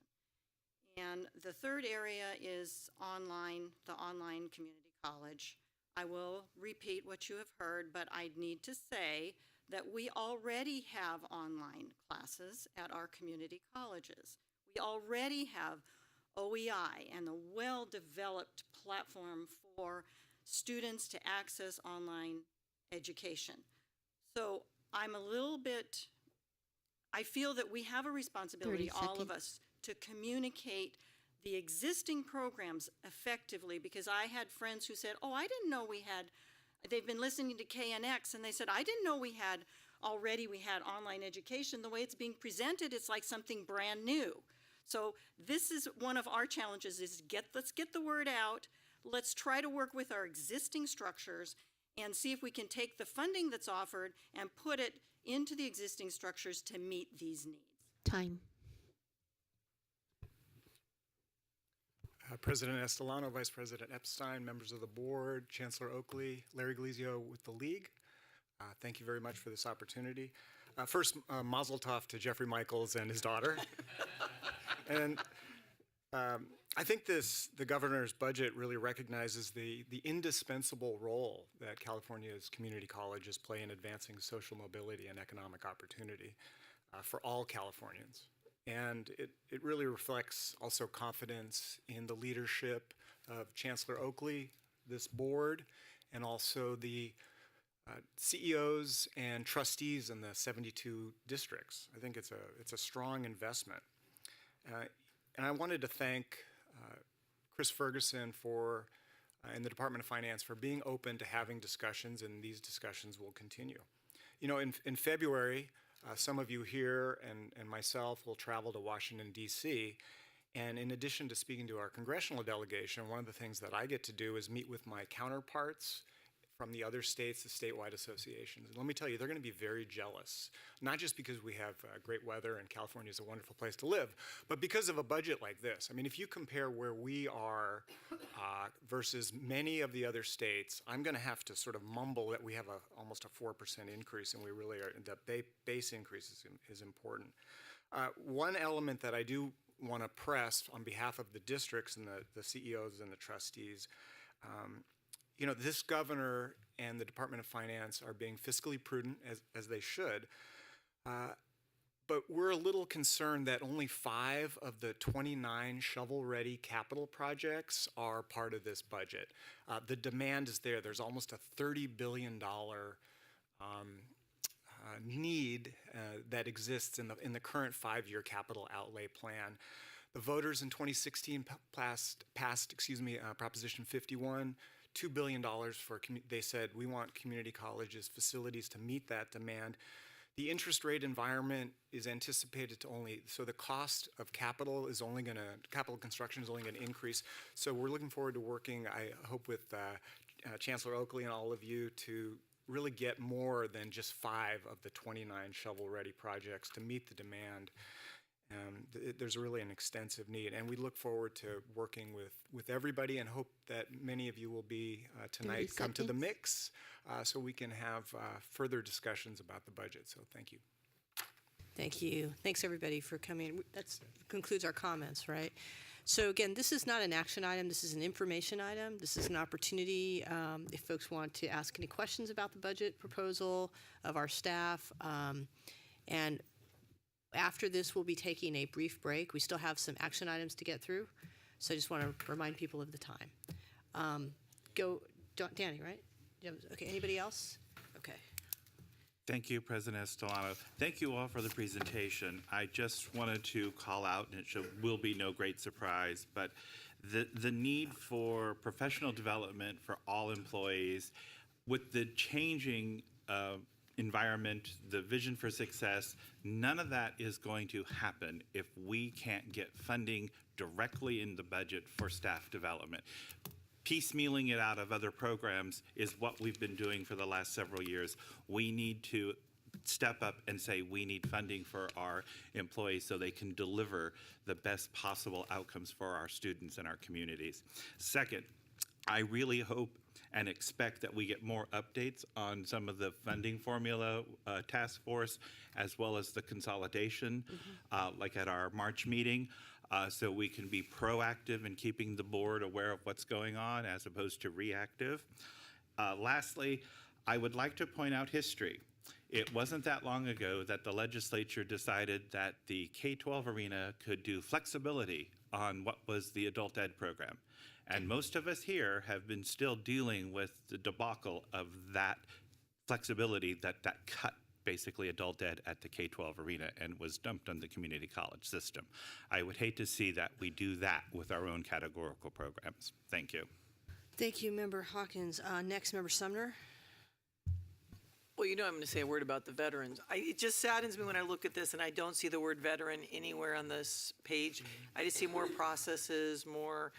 And the third area is the online community college. I will repeat what you have heard, but I need to say that we already have online classes at our community colleges. We already have OEI and a well-developed platform for students to access online education. So I feel that we have a responsibility, all of us, to communicate the existing programs effectively, because I had friends who said, oh, I didn't know they've been listening to KNX, and they said, I didn't know we had online education. The way it's being presented, it's like something brand new. So this is one of our challenges, is let's get the word out. Let's try to work with our existing structures and see if we can take the funding that's offered and put it into the existing structures to meet these needs. Time. President Estolano, Vice President Epstein, members of the board, Chancellor Oakley, Larry Glizio with the League. Thank you very much for this opportunity. First, mazel tov to Jeffrey Michaels and his daughter. And I think the governor's budget really recognizes the indispensable role that California's community colleges play in advancing social mobility and economic opportunity for all Californians. And it really reflects also confidence in the leadership of Chancellor Oakley, this board, and also the CEOs and trustees in the 72 districts. I think it's a strong investment. And I wanted to thank Chris Ferguson and the Department of Finance for being open to having discussions, and these discussions will continue. You know, in February, some of you here and myself will travel to Washington, D.C., and in addition to speaking to our congressional delegation, one of the things that I get to do is meet with my counterparts from the other states, the statewide associations. And let me tell you, they're going to be very jealous, not just because we have great weather and California is a wonderful place to live, but because of a budget like this. I mean, if you compare where we are versus many of the other states, I'm going to have to sort of mumble that we have almost a 4% increase, and we really are, the base increase is important. One element that I do want to press on behalf of the districts and the CEOs and the trustees, you know, this governor and the Department of Finance are being fiscally prudent, as they should. But we're a little concerned that only 5 of the 29 shovel-ready capital projects are part of this budget. The demand is there. There's almost a $30 billion need that exists in the current 5-year capital outlay plan. The voters in 2016 passed Proposition 51, $2 billion for, they said, we want community colleges facilities to meet that demand. The interest rate environment is anticipated to so the cost of capital construction is only going to increase. So we're looking forward to working, I hope, with Chancellor Oakley and all of you to really get more than just 5 of the 29 shovel-ready projects to meet the demand. There's really an extensive need, and we look forward to working with everybody and hope that many of you will be tonight come to the mix so we can have further discussions about the budget. So thank you. Thank you. Thanks, everybody, for coming. That concludes our comments, right? So again, this is not an action item. This is an information item. This is an opportunity if folks want to ask any questions about the budget proposal of our staff. And after this, we'll be taking a brief break. We still have some action items to get through. So I just want to remind people of the time. Danny, right? Okay, anybody else? Okay. Thank you, President Estolano. Thank you all for the presentation. I just wanted to call out, and it will be no great surprise, but the need for professional development for all employees with the changing environment, the vision for success, none of that is going to happen if we can't get funding directly in the budget for staff development. Piecemealing it out of other programs is what we've been doing for the last several years. We need to step up and say we need funding for our employees so they can deliver the best possible outcomes for our students and our communities. Second, I really hope and expect that we get more updates on some of the funding formula task force, as well as the consolidation, like at our March meeting, so we can be proactive in keeping the board aware of what's going on as opposed to reactive. Lastly, I would like to point out history. It wasn't that long ago that the legislature decided that the K-12 arena could do flexibility on what was the adult ed program. And most of us here have been still dealing with the debacle of that flexibility that cut basically adult ed at the K-12 arena and was dumped on the community college system. I would hate to see that we do that with our own categorical programs. Thank you. Thank you, Member Hawkins. Next, Member Sumner. Well, you know I'm going to say a word about the veterans. It just saddens me when I look at this and I don't see the word veteran anywhere on this page. I just see more processes, more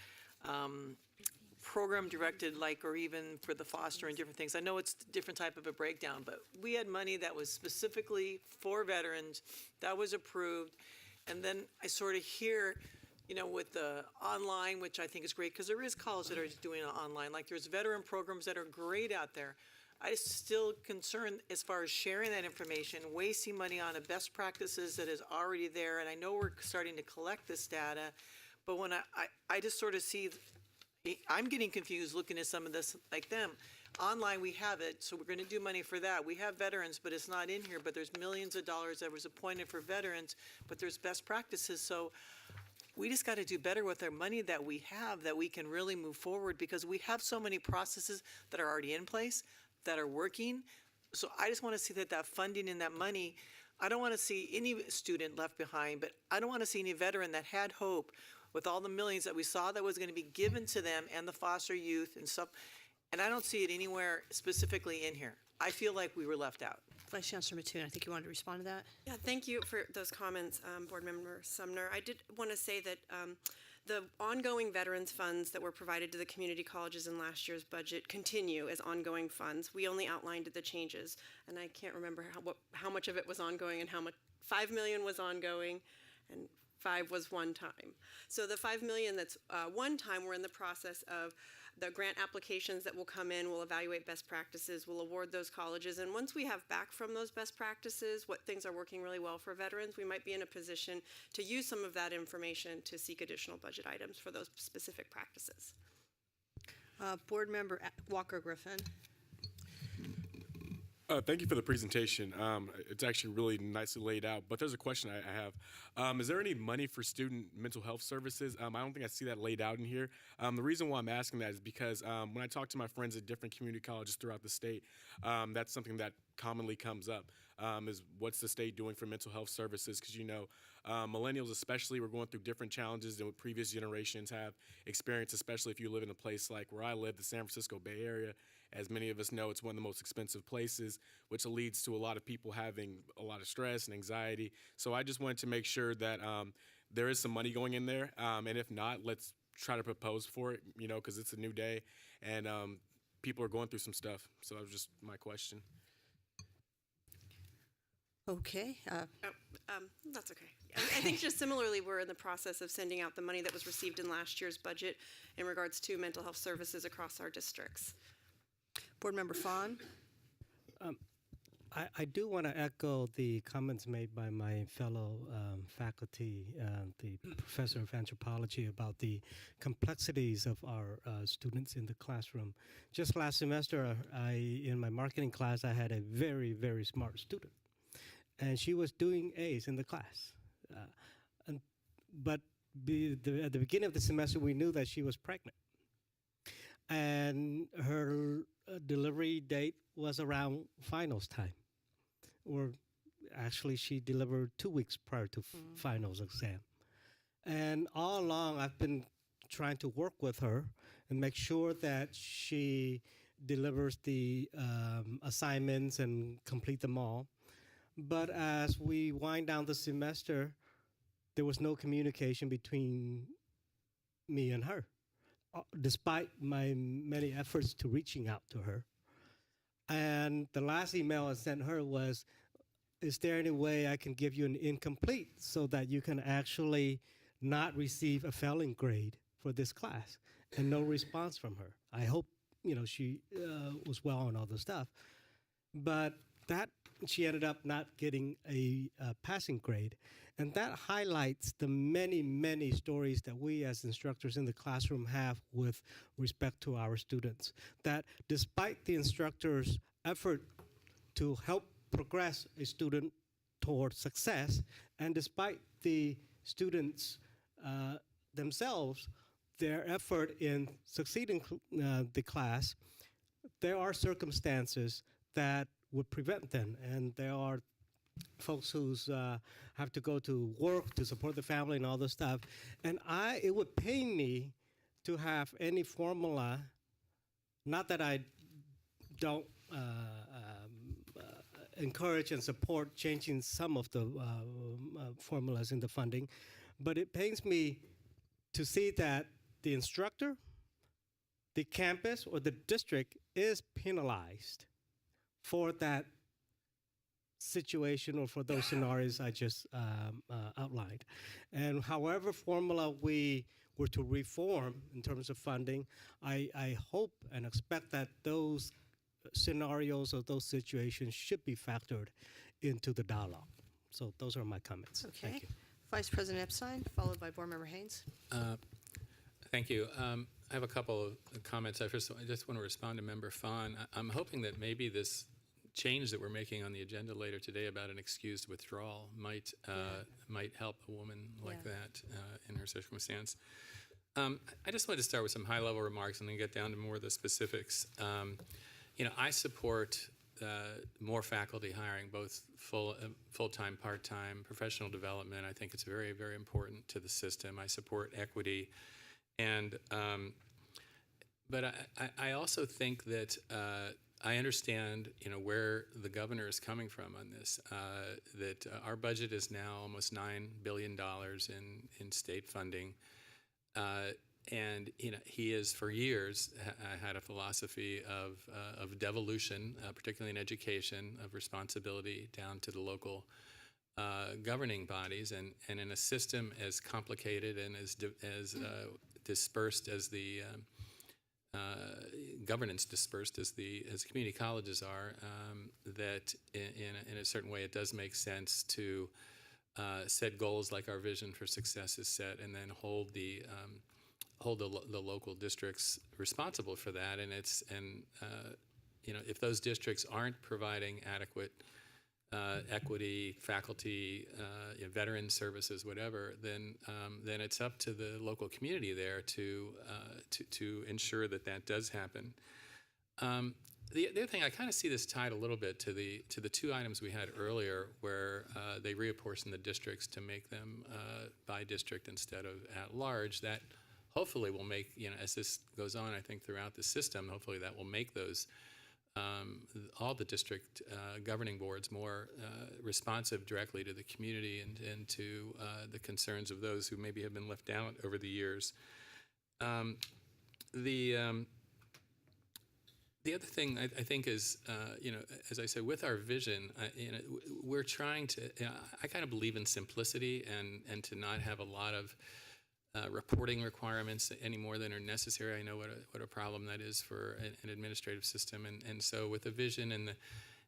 program directed, like, or even for the foster and different things. I know it's a different type of a breakdown, but we had money that was specifically for veterans that was approved. And then I sort of hear, you know, with the online, which I think is great, because there is colleges that are doing it online. Like there's veteran programs that are great out there. I'm still concerned as far as sharing that information, wasting money on a best practices that is already there. And I know we're starting to collect this data, but when I just sort of see, I'm getting confused looking at some of this like them. Online we have it, so we're going to do money for that. We have veterans, but it's not in here, but there's millions of dollars that was appointed for veterans, but there's best practices. So we just got to do better with our money that we have, that we can really move forward, because we have so many processes that are already in place, that are working. So I just want to see that funding and that money, I don't want to see any student left behind, but I don't want to see any veteran that had hope with all the millions that we saw that was going to be given to them and the foster youth and stuff. And I don't see it anywhere specifically in here. I feel like we were left out. Vice Chancellor Mattoon, I think you wanted to respond to that. Yeah, thank you for those comments, Board Member Sumner. I did want to say that the ongoing veterans funds that were provided to the community colleges in last year's budget continue as ongoing funds. We only outlined the changes, and I can't remember how much of it was ongoing and how much. $5 million was ongoing, and 5 was one time. So the $5 million that's one time, we're in the process of the grant applications that will come in. We'll evaluate best practices. We'll award those colleges. And once we have back from those best practices what things are working really well for veterans, we might be in a position to use some of that information to seek additional budget items for those specific practices. Board Member Walker Griffin. Thank you for the presentation. It's actually really nicely laid out, but there's a question I have. Is there any money for student mental health services? I don't think I see that laid out in here. The reason why I'm asking that is because when I talk to my friends at different community colleges throughout the state, that's something that commonly comes up, is what's the state doing for mental health services? Because, millennials especially, we're going through different challenges than what previous generations have experienced, especially if you live in a place like where I live, the San Francisco Bay Area. As many of us know, it's one of the most expensive places, which leads to a lot of people having a lot of stress and anxiety. So I just wanted to make sure that there is some money going in there. And if not, let's try to propose for it, because it's a new day and people are going through some stuff. So that was just my question. Okay. That's okay. I think just similarly, we're in the process of sending out the money that was received in last year's budget in regards to mental health services across our districts. Board Member Fawn. I do want to echo the comments made by my fellow faculty, the professor of anthropology, about the complexities of our students in the classroom. Just last semester, in my marketing class, I had a very, very smart student. And she was doing A's in the class. But at the beginning of the semester, we knew that she was pregnant. And her delivery date was around finals time. Or actually, she delivered 2 weeks prior to finals exam. And all along, I've been trying to work with her and make sure that she delivers the assignments and complete them all. But as we wind down the semester, there was no communication between me and her, despite my many efforts to reaching out to her. And the last email I sent her was, is there any way I can give you an incomplete so that you can actually not receive a failing grade for this class? And no response from her. I hope, she was well on all the stuff. But that she ended up not getting a passing grade. And that highlights the many, many stories that we as instructors in the classroom have with respect to our students. That despite the instructor's effort to help progress a student toward success, and despite the students themselves, their effort in succeeding the class, there are circumstances that would prevent them. And there are folks who have to go to work to support the family and all this stuff. And it would pain me to have any formula, not that I don't encourage and support changing some of the formulas in the funding, but it pains me to see that the instructor, the campus, or the district is penalized for that situation or for those scenarios I just outlined. And however formula we were to reform in terms of funding, I hope and expect that those scenarios or those situations should be factored into the dialogue. So those are my comments. Okay. Thank you. Vice President Epstein, followed by Board Member Haynes. Thank you. I have a couple of comments. I just want to respond to Member Fawn. I'm hoping that maybe this change that we're making on the agenda later today about an excused withdrawal might help a woman like that in her circumstance. I just wanted to start with some high-level remarks and then get down to more of the specifics. I support more faculty hiring, both full-time, part-time, professional development. I think it's very, very important to the system. I support equity. And but I also think that I understand where the governor is coming from on this. That our budget is now almost $9 billion in state funding, and he has for years had a philosophy of devolution, particularly in education, of responsibility down to the local governing bodies, and in a system as complicated and as dispersed as the governance dispersed as the community colleges are, that in a certain way it does make sense to set goals like our vision for success is set, and then hold the local districts responsible for that. And if those districts aren't providing adequate equity, faculty, veteran services, whatever, then it's up to the local community there to ensure that that does happen. The other thing, I kind of see this tied a little bit to the two items we had earlier, where they reapportion the districts to make them by district instead of at large. That hopefully will make, as this goes on, I think throughout the system, hopefully that will make those all the district governing boards more responsive directly to the community and to the concerns of those who maybe have been left out over the years. The other thing I think is, as I said, with our vision, we're trying to. I kind of believe in simplicity and to not have a lot of reporting requirements any more than are necessary. I know what a problem that is for an administrative system, and so with the vision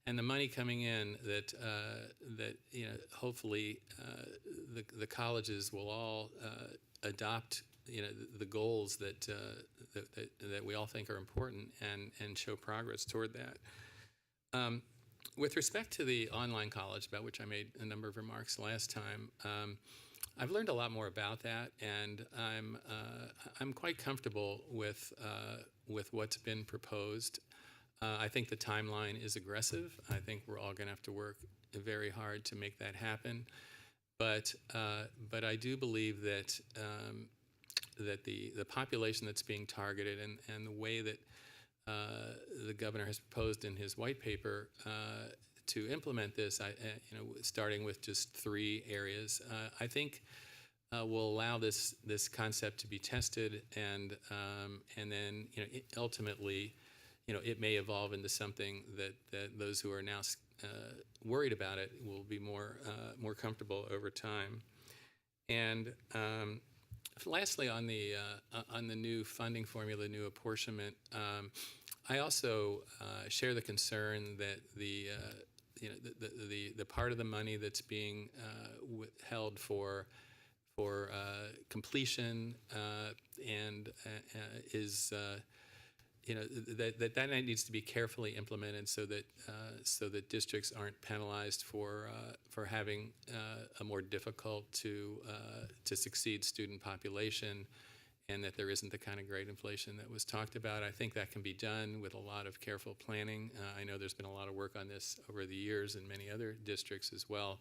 and the money coming in, that hopefully the colleges will all adopt the goals that we all think are important and show progress toward that. With respect to the online college, about which I made a number of remarks last time, I've learned a lot more about that, and I'm quite comfortable with what's been proposed. I think the timeline is aggressive. I think we're all going to have to work very hard to make that happen. But I do believe that the population that's being targeted and the way that the governor has proposed in his white paper to implement this, starting with just 3 areas, I think will allow this concept to be tested, and then ultimately, it may evolve into something that those who are now worried about it will be more comfortable over time. And lastly, on the new funding formula, new apportionment, I also share the concern that the part of the money that's being held for completion and is that needs to be carefully implemented so that districts aren't penalized for having a more difficult to succeed student population, and that there isn't the kind of grade inflation that was talked about. I think that can be done with a lot of careful planning. I know there's been a lot of work on this over the years in many other districts as well.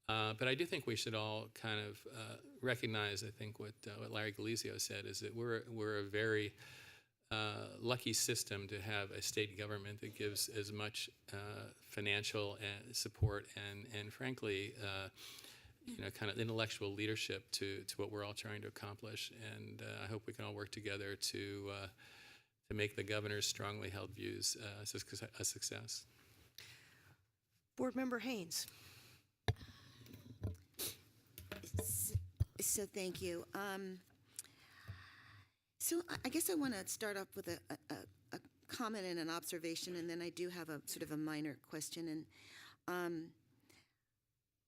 But I do think we should all kind of recognize, I think, what Larry Galizio said, is that we're a very lucky system to have a state government that gives as much financial support and frankly, kind of intellectual leadership to what we're all trying to accomplish. And I hope we can all work together to make the governor's strongly held views a success. Board Member Haynes. So thank you. So I guess I want to start off with a comment and an observation, and then I do have a sort of a minor question. And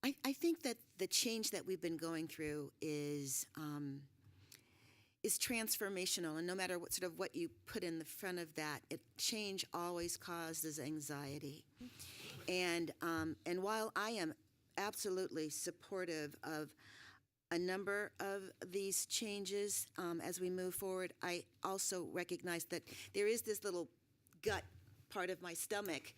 I think that the change that we've been going through is transformational, and no matter what you put in the front of that, change always causes anxiety. And while I am absolutely supportive of a number of these changes as we move forward, I also recognize that there is this little gut part of my stomach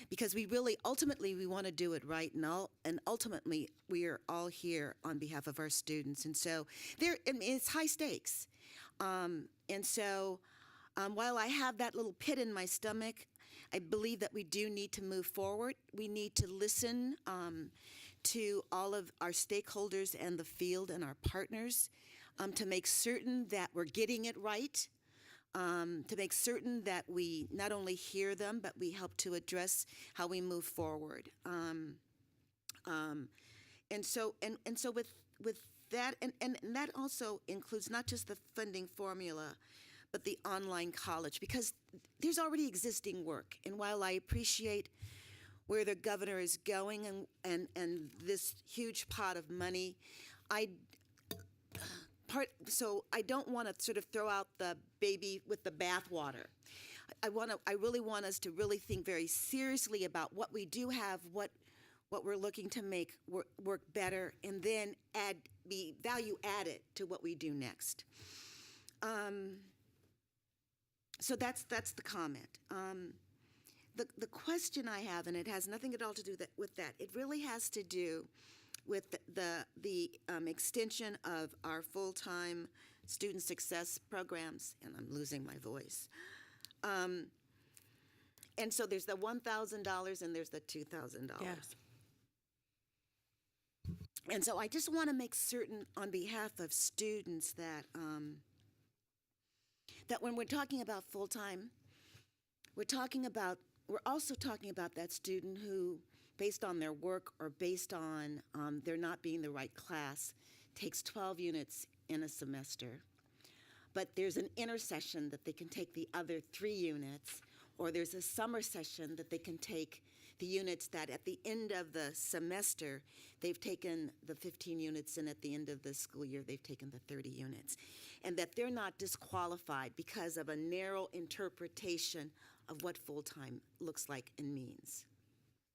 because we really, ultimately, we want to do it right, and ultimately, we are all here on behalf of our students, and so it's high stakes. And so while I have that little pit in my stomach, I believe that we do need to move forward. We need to listen to all of our stakeholders and the field and our partners to make certain that we're getting it right, to make certain that we not only hear them, but we help to address how we move forward. And so with that, and that also includes not just the funding formula, but the online college, because there's already existing work. And while I appreciate where the governor is going and this huge pot of money, so I don't want to sort of throw out the baby with the bathwater. I really want us to really think very seriously about what we do have, what we're looking to make work better, and then be value added to what we do next. So that's the comment. The question I have, and it has nothing at all to do with that, it really has to do with the extension of our full-time student success programs, and I'm losing my voice. And so there's the $1,000 and there's the $2,000. Yeah. And so I just want to make certain on behalf of students that that when we're talking about full-time, we're also talking about that student who, based on their work or based on there not being the right class, takes 12 units in a semester. But there's an intersession that they can take the other 3 units, or there's a summer session that they can take the units that at the end of the semester, they've taken the 15 units, and at the end of the school year, they've taken the 30 units. And that they're not disqualified because of a narrow interpretation of what full-time looks like and means.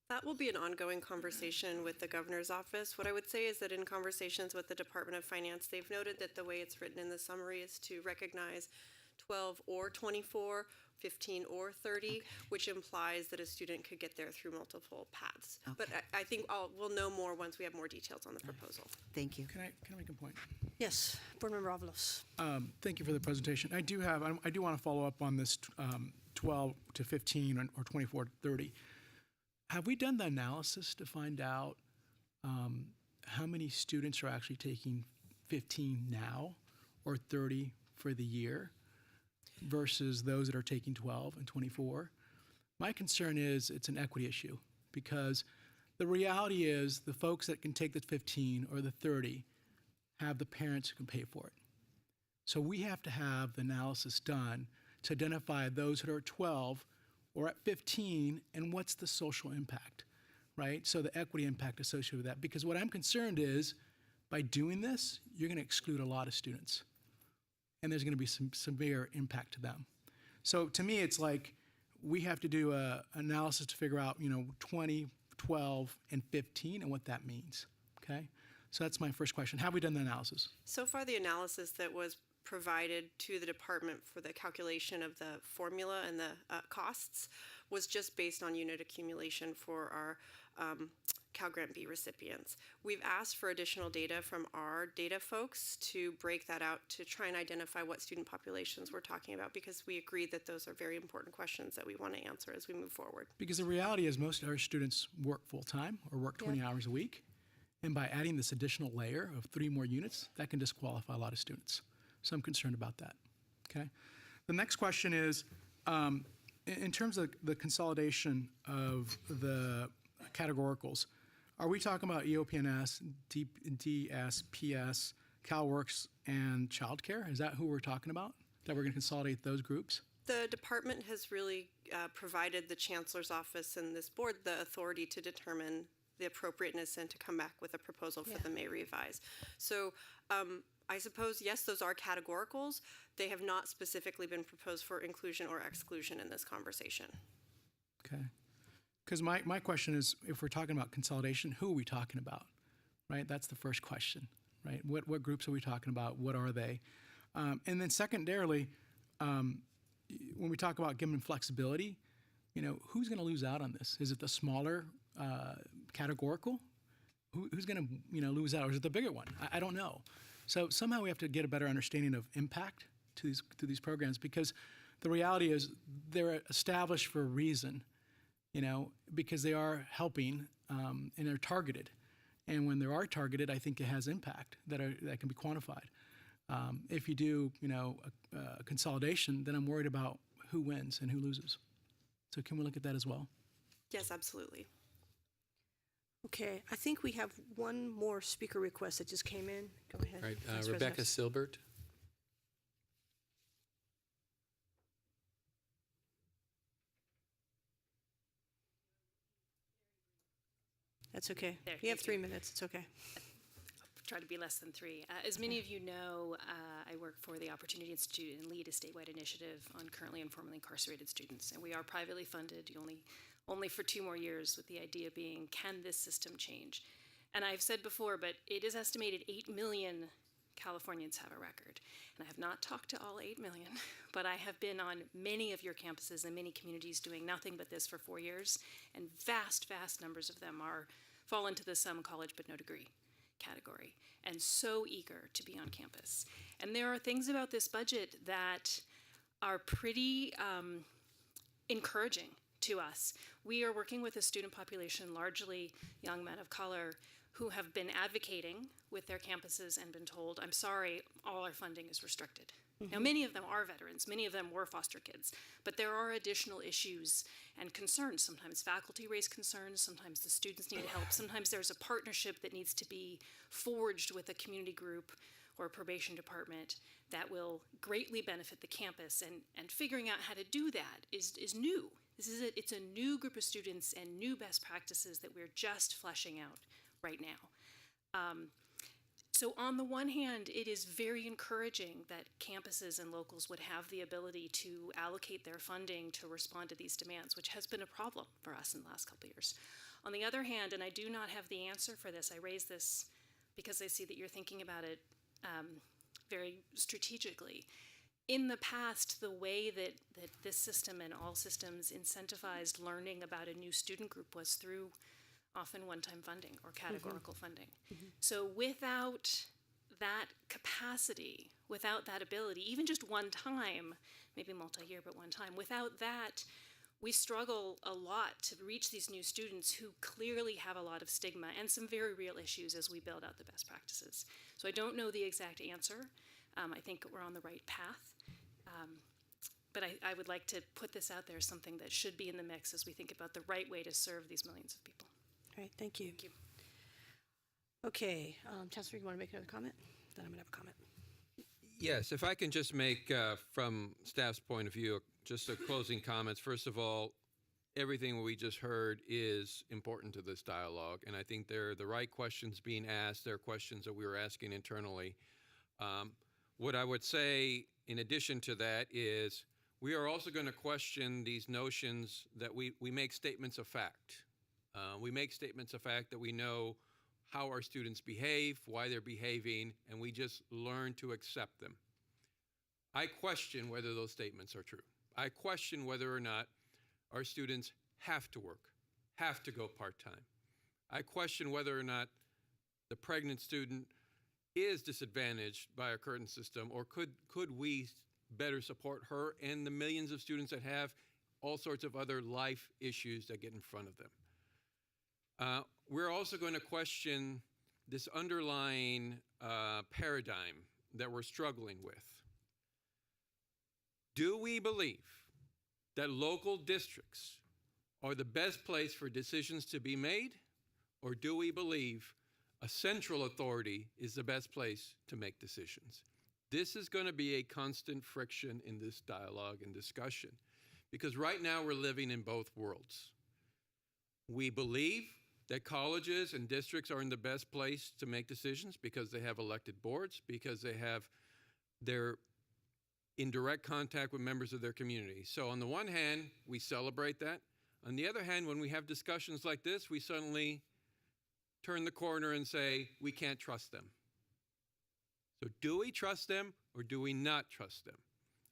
That will be an ongoing conversation with the governor's office. What I would say is that in conversations with the Department of Finance, they've noted that the way it's written in the summary is to recognize 12 or 24, 15 or 30, which implies that a student could get there through multiple paths. Okay. But I think we'll know more once we have more details on the proposal. Thank you. Can I make a point? Yes, Board Member Avalos. Thank you for the presentation. I do want to follow up on this 12 to 15 or 24 to 30. Have we done the analysis to find out how many students are actually taking 15 now or 30 for the year versus those that are taking 12 and 24? My concern is it's an equity issue, because the reality is the folks that can take the 15 or the 30 have the parents who can pay for it. So we have to have the analysis done to identify those that are at 12 or at 15, and what's the social impact, right? So the equity impact associated with that. Because what I'm concerned is, by doing this, you're going to exclude a lot of students, and there's going to be some severe impact to them. So to me, it's like we have to do an analysis to figure out, 20, 12, and 15, and what that means, okay? So that's my first question. Have we done the analysis? So far, the analysis that was provided to the department for the calculation of the formula and the costs was just based on unit accumulation for our Cal Grant B recipients. We've asked for additional data from our data folks to break that out to try and identify what student populations we're talking about, because we agree that those are very important questions that we want to answer as we move forward. Because the reality is most of our students work full-time or work 20 hours a week, and by adding this additional layer of 3 more units, that can disqualify a lot of students. So I'm concerned about that, okay? The next question is, in terms of the consolidation of the categoricals, are we talking about EOPNS, DSPS, CalWORKS, and childcare? Is that who we're talking about, that we're going to consolidate those groups? The department has really provided the Chancellor's office and this board the authority to determine the appropriateness and to come back with a proposal for the May revise. So I suppose, yes, those are categoricals. They have not specifically been proposed for inclusion or exclusion in this conversation. Okay. Because my question is, if we're talking about consolidation, who are we talking about, right? That's the first question, right? What groups are we talking about? What are they? And then secondarily, when we talk about giving flexibility, who's going to lose out on this? Is it the smaller categorical? Who's going to lose out, or is it the bigger one? I don't know. So somehow we have to get a better understanding of impact to these programs, because the reality is they're established for a reason, because they are helping and they're targeted. And when they are targeted, I think it has impact that can be quantified. If you do, a consolidation, then I'm worried about who wins and who loses. So can we look at that as well? Yes, absolutely. Okay, I think we have one more speaker request that just came in. Go ahead. All right, Vice Rebecca President. Silbert. That's okay. You have 3 minutes. It's okay. try to be less than 3. As many of you know, I work for the Opportunity Institute and lead a statewide initiative on currently and formerly incarcerated students. And we are privately funded only for 2 more years, with the idea being, can this system change? And I've said before, but it is estimated 8 million Californians have a record. And I have not talked to all 8 million, but I have been on many of your campuses and many communities doing nothing but this for 4 years. And vast, vast numbers of them fall into the some college but no degree category, and so eager to be on campus. And there are things about this budget that are pretty encouraging to us. We are working with a student population, largely young men of color, who have been advocating with their campuses and been told, I'm sorry, all our funding is restricted. Now, many of them are veterans, many of them were foster kids, but there are additional issues and concerns. Sometimes faculty raise concerns, sometimes the students need help, sometimes there's a partnership that needs to be forged with a community group or a probation department that will greatly benefit the campus, and figuring out how to do that is new. It's a new group of students and new best practices that we're just fleshing out right now. So on the one hand, it is very encouraging that campuses and locals would have the ability to allocate their funding to respond to these demands, which has been a problem for us in the last couple of years. On the other hand, and I do not have the answer for this, I raise this because I see that you're thinking about it very strategically. In the past, the way that this system and all systems incentivized learning about a new student group was through often one-time funding or categorical funding. So without that capacity, without that ability, even just one time, maybe multi-year, but one time, without that, we struggle a lot to reach these new students who clearly have a lot of stigma and some very real issues as we build out the best practices. So I don't know the exact answer. I think we're on the right path. But I would like to put this out there as something that should be in the mix as we think about the right way to serve these millions of people. All right, thank you. Okay, Chancellor, you want to make another comment? Then I'm going to have a comment. Yes, if I can just make, from staff's point of view, just a closing comments. First of all, everything we just heard is important to this dialogue, and I think they're the right questions being asked. They're questions that we were asking internally. What I would say in addition to that is we are also going to question these notions that we make statements of fact. We make statements of fact that we know how our students behave, why they're behaving, and we just learn to accept them. I question whether those statements are true. I question whether or not our students have to work, have to go part-time. I question whether or not the pregnant student is disadvantaged by our current system, or could we better support her and the millions of students that have all sorts of other life issues that get in front of them. We're also going to question this underlying paradigm that we're struggling with. Do we believe that local districts are the best place for decisions to be made, or do we believe a central authority is the best place to make decisions? This is going to be a constant friction in this dialogue and discussion, because right now we're living in both worlds. We believe that colleges and districts are in the best place to make decisions because they have elected boards, because they're in direct contact with members of their community. So on the one hand, we celebrate that. On the other hand, when we have discussions like this, we suddenly turn the corner and say, we can't trust them. So do we trust them or do we not trust them?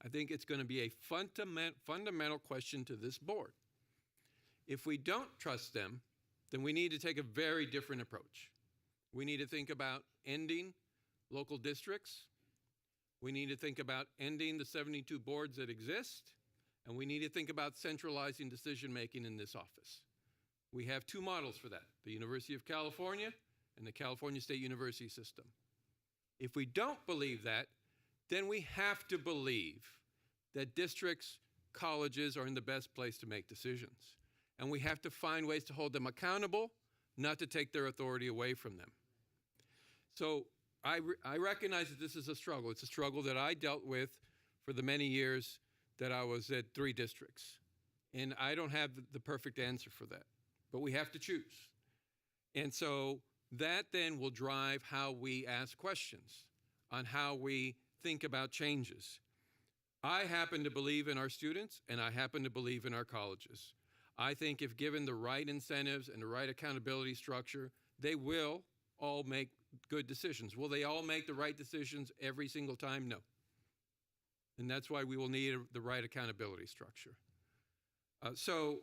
I think it's going to be a fundamental question to this board. If we don't trust them, then we need to take a very different approach. We need to think about ending local districts. We need to think about ending the 72 boards that exist. And we need to think about centralizing decision-making in this office. We have 2 models for that, the University of California and the California State University system. If we don't believe that, then we have to believe that districts, colleges are in the best place to make decisions. And we have to find ways to hold them accountable, not to take their authority away from them. So I recognize that this is a struggle. It's a struggle that I dealt with for the many years that I was at 3 districts. And I don't have the perfect answer for that, but we have to choose. And so That then will drive how we ask questions, on how we think about changes. I happen to believe in our students, and I happen to believe in our colleges. I think if given the right incentives and the right accountability structure, they will all make good decisions. Will they all make the right decisions every single time? No. And that's why we will need the right accountability structure. So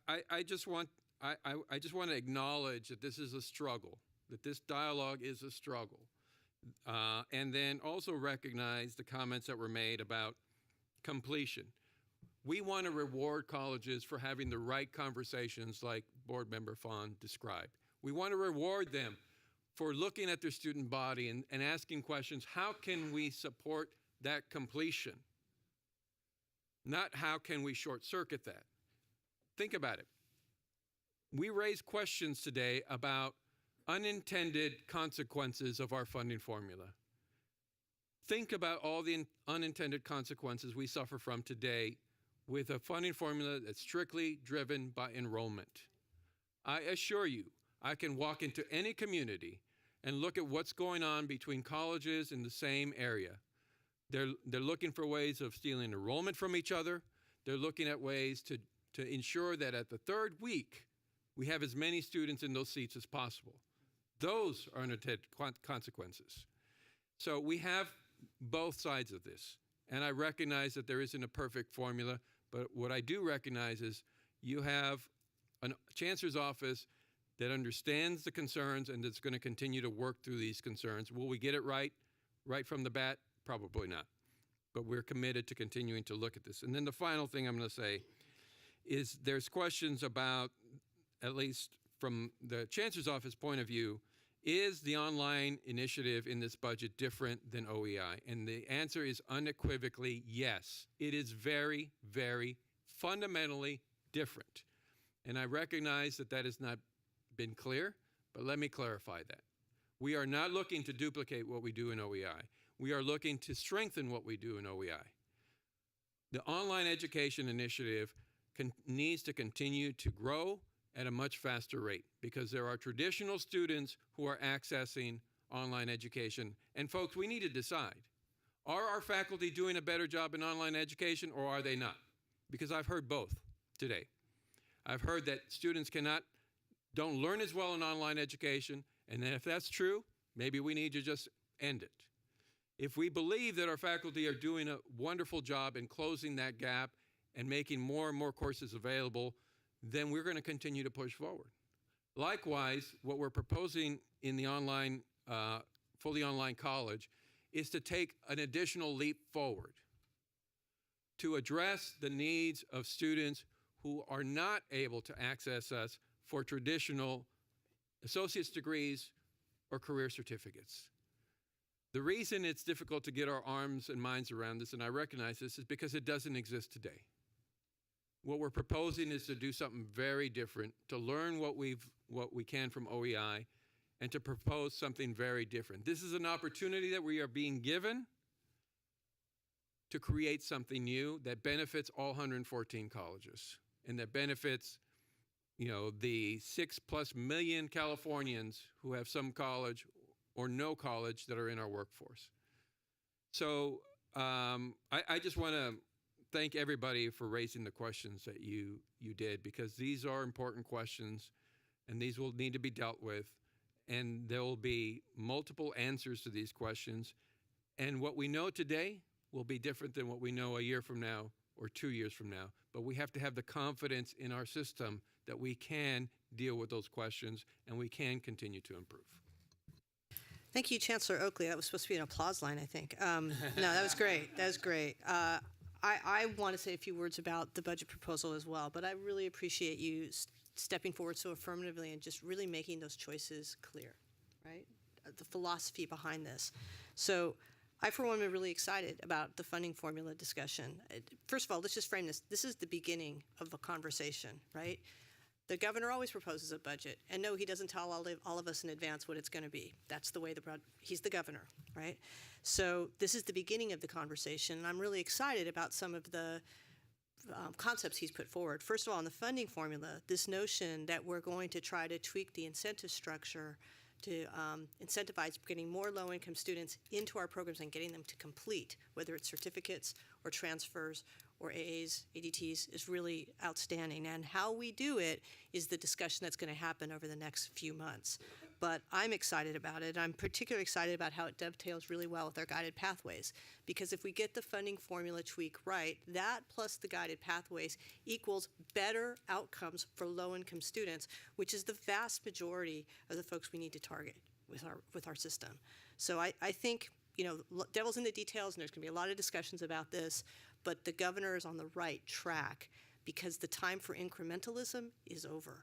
I just want to acknowledge that this is a struggle, that this dialogue is a struggle. And then also recognize the comments that were made about completion. We want to reward colleges for having the right conversations like Board Member Fawn described. We want to reward them for looking at their student body and asking questions, how can we support that completion? Not how can we short circuit that? Think about it. We raised questions today about unintended consequences of our funding formula. Think about all the unintended consequences we suffer from today with a funding formula that's strictly driven by enrollment. I assure you, I can walk into any community and look at what's going on between colleges in the same area. They're looking for ways of stealing enrollment from each other. They're looking at ways to ensure that at the third week, we have as many students in those seats as possible. Those are unintended consequences. So we have both sides of this. And I recognize that there isn't a perfect formula, but what I do recognize is you have a Chancellor's office that understands the concerns and that's going to continue to work through these concerns. Will we get it right from the bat? Probably not. But we're committed to continuing to look at this. And then the final thing I'm going to say is there's questions about, at least from the Chancellor's office point of view, is the online initiative in this budget different than OEI? And the answer is unequivocally yes. It is very, very fundamentally different. And I recognize that that has not been clear, but let me clarify that. We are not looking to duplicate what we do in OEI. We are looking to strengthen what we do in OEI. The online education initiative needs to continue to grow at a much faster rate because there are traditional students who are accessing online education. And folks, we need to decide, are our faculty doing a better job in online education or are they not? Because I've heard both today. I've heard that students don't learn as well in online education, and then if that's true, maybe we need to just end it. If we believe that our faculty are doing a wonderful job in closing that gap and making more and more courses available, then we're going to continue to push forward. Likewise, what we're proposing in the online, fully online college is to take an additional leap forward to address the needs of students who are not able to access us for traditional associate's degrees or career certificates. The reason it's difficult to get our arms and minds around this, and I recognize this, is because it doesn't exist today. What we're proposing is to do something very different, to learn what we can from OEI, and to propose something very different. This is an opportunity that we are being given to create something new that benefits all 114 colleges and that benefits, the 6+ million Californians who have some college or no college that are in our workforce. So I just want to thank everybody for raising the questions that you did, because these are important questions and these will need to be dealt with, and there will be multiple answers to these questions, and what we know today will be different than what we know a year from now or 2 years from now, but we have to have the confidence in our system that we can deal with those questions and we can continue to improve. Thank you, Chancellor Oakley. That was supposed to be an applause line, I think. No, that was great. That was great. I want to say a few words about the budget proposal as well, but I really appreciate you stepping forward so affirmatively and just really making those choices clear, right? The philosophy behind this. So I, for one, am really excited about the funding formula discussion. First of all, let's just frame this. This is the beginning of a conversation, right? The governor always proposes a budget, and no, he doesn't tell all of us in advance what it's going to be. That's the way he's the governor, right? So this is the beginning of the conversation, and I'm really excited about some of the concepts he's put forward. First of all, on the funding formula, this notion that we're going to try to tweak the incentive structure to incentivize getting more low-income students into our programs and getting them to complete, whether it's certificates or transfers or AAs, ADTs, is really outstanding. And how we do it is the discussion that's going to happen over the next few months. But I'm excited about it. I'm particularly excited about how it dovetails really well with our guided pathways. Because if we get the funding formula tweak right, that plus the guided pathways equals better outcomes for low-income students, which is the vast majority of the folks we need to target with our system. So I think, you know, devil's in the details, and there's going to be a lot of discussions about this, but the governor is on the right track because the time for incrementalism is over.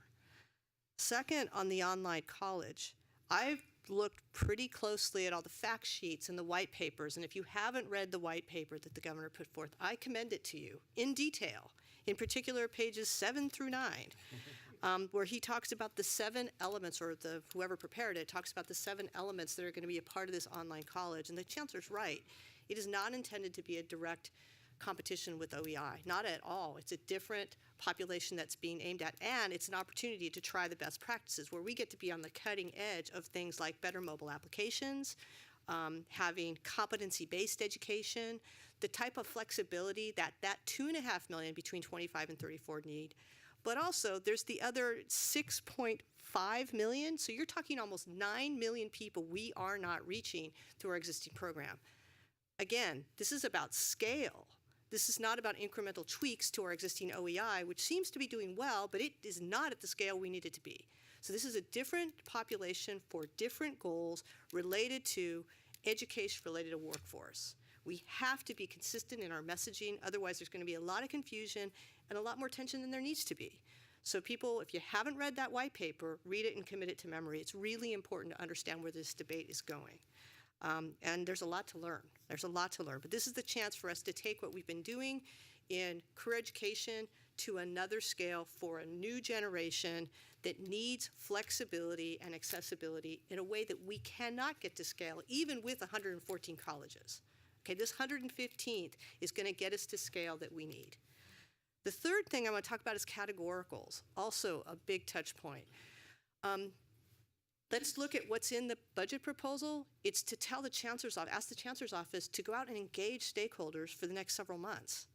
Second, on the online college, I've looked pretty closely at all the fact sheets and the white papers, and if you haven't read the white paper that the governor put forth, I commend it to you in detail, in particular pages 7 through 9, where he talks about the 7 elements, or whoever prepared it talks about the 7 elements that are going to be a part of this online college. And the chancellor's right. It is not intended to be a direct competition with OEI, not at all. It's a different population that's being aimed at, and it's an opportunity to try the best practices where we get to be on the cutting edge of things like better mobile applications, having competency-based education, the type of flexibility that 2.5 million between 25 and 34 need. But also, there's the other 6.5 million, so you're talking almost 9 million people we are not reaching through our existing program. Again, this is about scale. This is not about incremental tweaks to our existing OEI, which seems to be doing well, but it is not at the scale we need it to be. So this is a different population for different goals related to education, related to workforce. We have to be consistent in our messaging, otherwise there's going to be a lot of confusion and a lot more tension than there needs to be. So people, if you haven't read that white paper, read it and commit it to memory. It's really important to understand where this debate is going. And there's a lot to learn. There's a lot to learn. But this is the chance for us to take what we've been doing in career education to another scale for a new generation that needs flexibility and accessibility in a way that we cannot get to scale, even with 114 colleges. Okay, this 115th is going to get us to scale that we need. The third thing I want to talk about is categoricals, also a big touch point. Let's look at what's in the budget proposal. It's to tell the chancellor's office, ask the chancellor's office to go out and engage stakeholders for the next several months.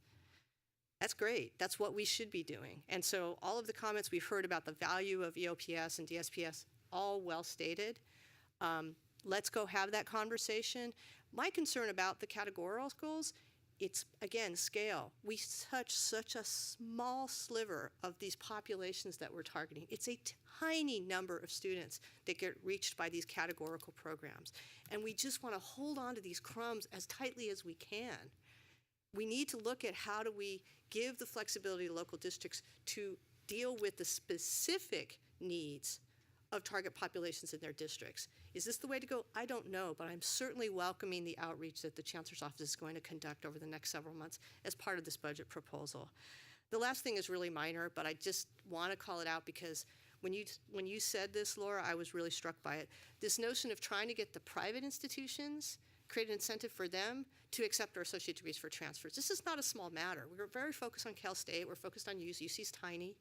That's great. That's what we should be doing. And so all of the comments we've heard about the value of EOPS and DSPS, all well stated. Let's go have that conversation. My concern about the categoricals, it's, again, scale. We touch such a small sliver of these populations that we're targeting. It's a tiny number of students that get reached by these categorical programs. And we just want to hold on to these crumbs as tightly as we can. We need to look at how do we give the flexibility to local districts to deal with the specific needs of target populations in their districts. Is this the way to go? I don't know, but I'm certainly welcoming the outreach that the Chancellor's Office is going to conduct over the next several months as part of this budget proposal. The last thing is really minor, but I just want to call it out because when you said this, Laura, I was really struck by it. This notion of trying to get the private institutions, create an incentive for them to accept our associate degrees for transfers. This is not a small matter. We're very focused on Cal State. We're focused on UC. UC's tiny.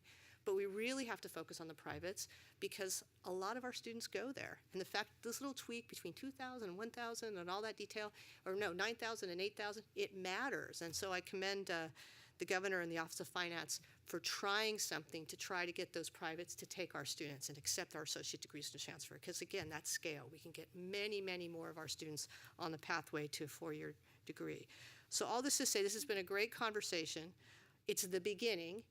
But we really have to focus on the privates because a lot of our students go there. And the fact this little tweak between 2,000 and 1,000 and all that detail, or no, 9,000 and 8,000, it matters. And so I commend the governor and the Office of Finance for trying something to try to get those privates to take our students and accept our associate degrees to transfer. Because again, that's scale. We can get many, many more of our students on the pathway to a 4-year degree. So all this to say, this has been a great conversation. It's the beginning.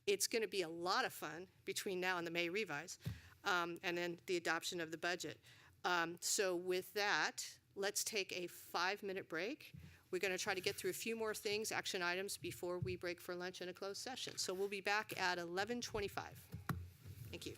It's going to be a lot of fun between now and the May revise, and then the adoption of the budget. So with that, let's take a 5-minute break. We're going to try to get through a few more things, action items, before we break for lunch in a closed session. So we'll be back at 11:25. Thank you.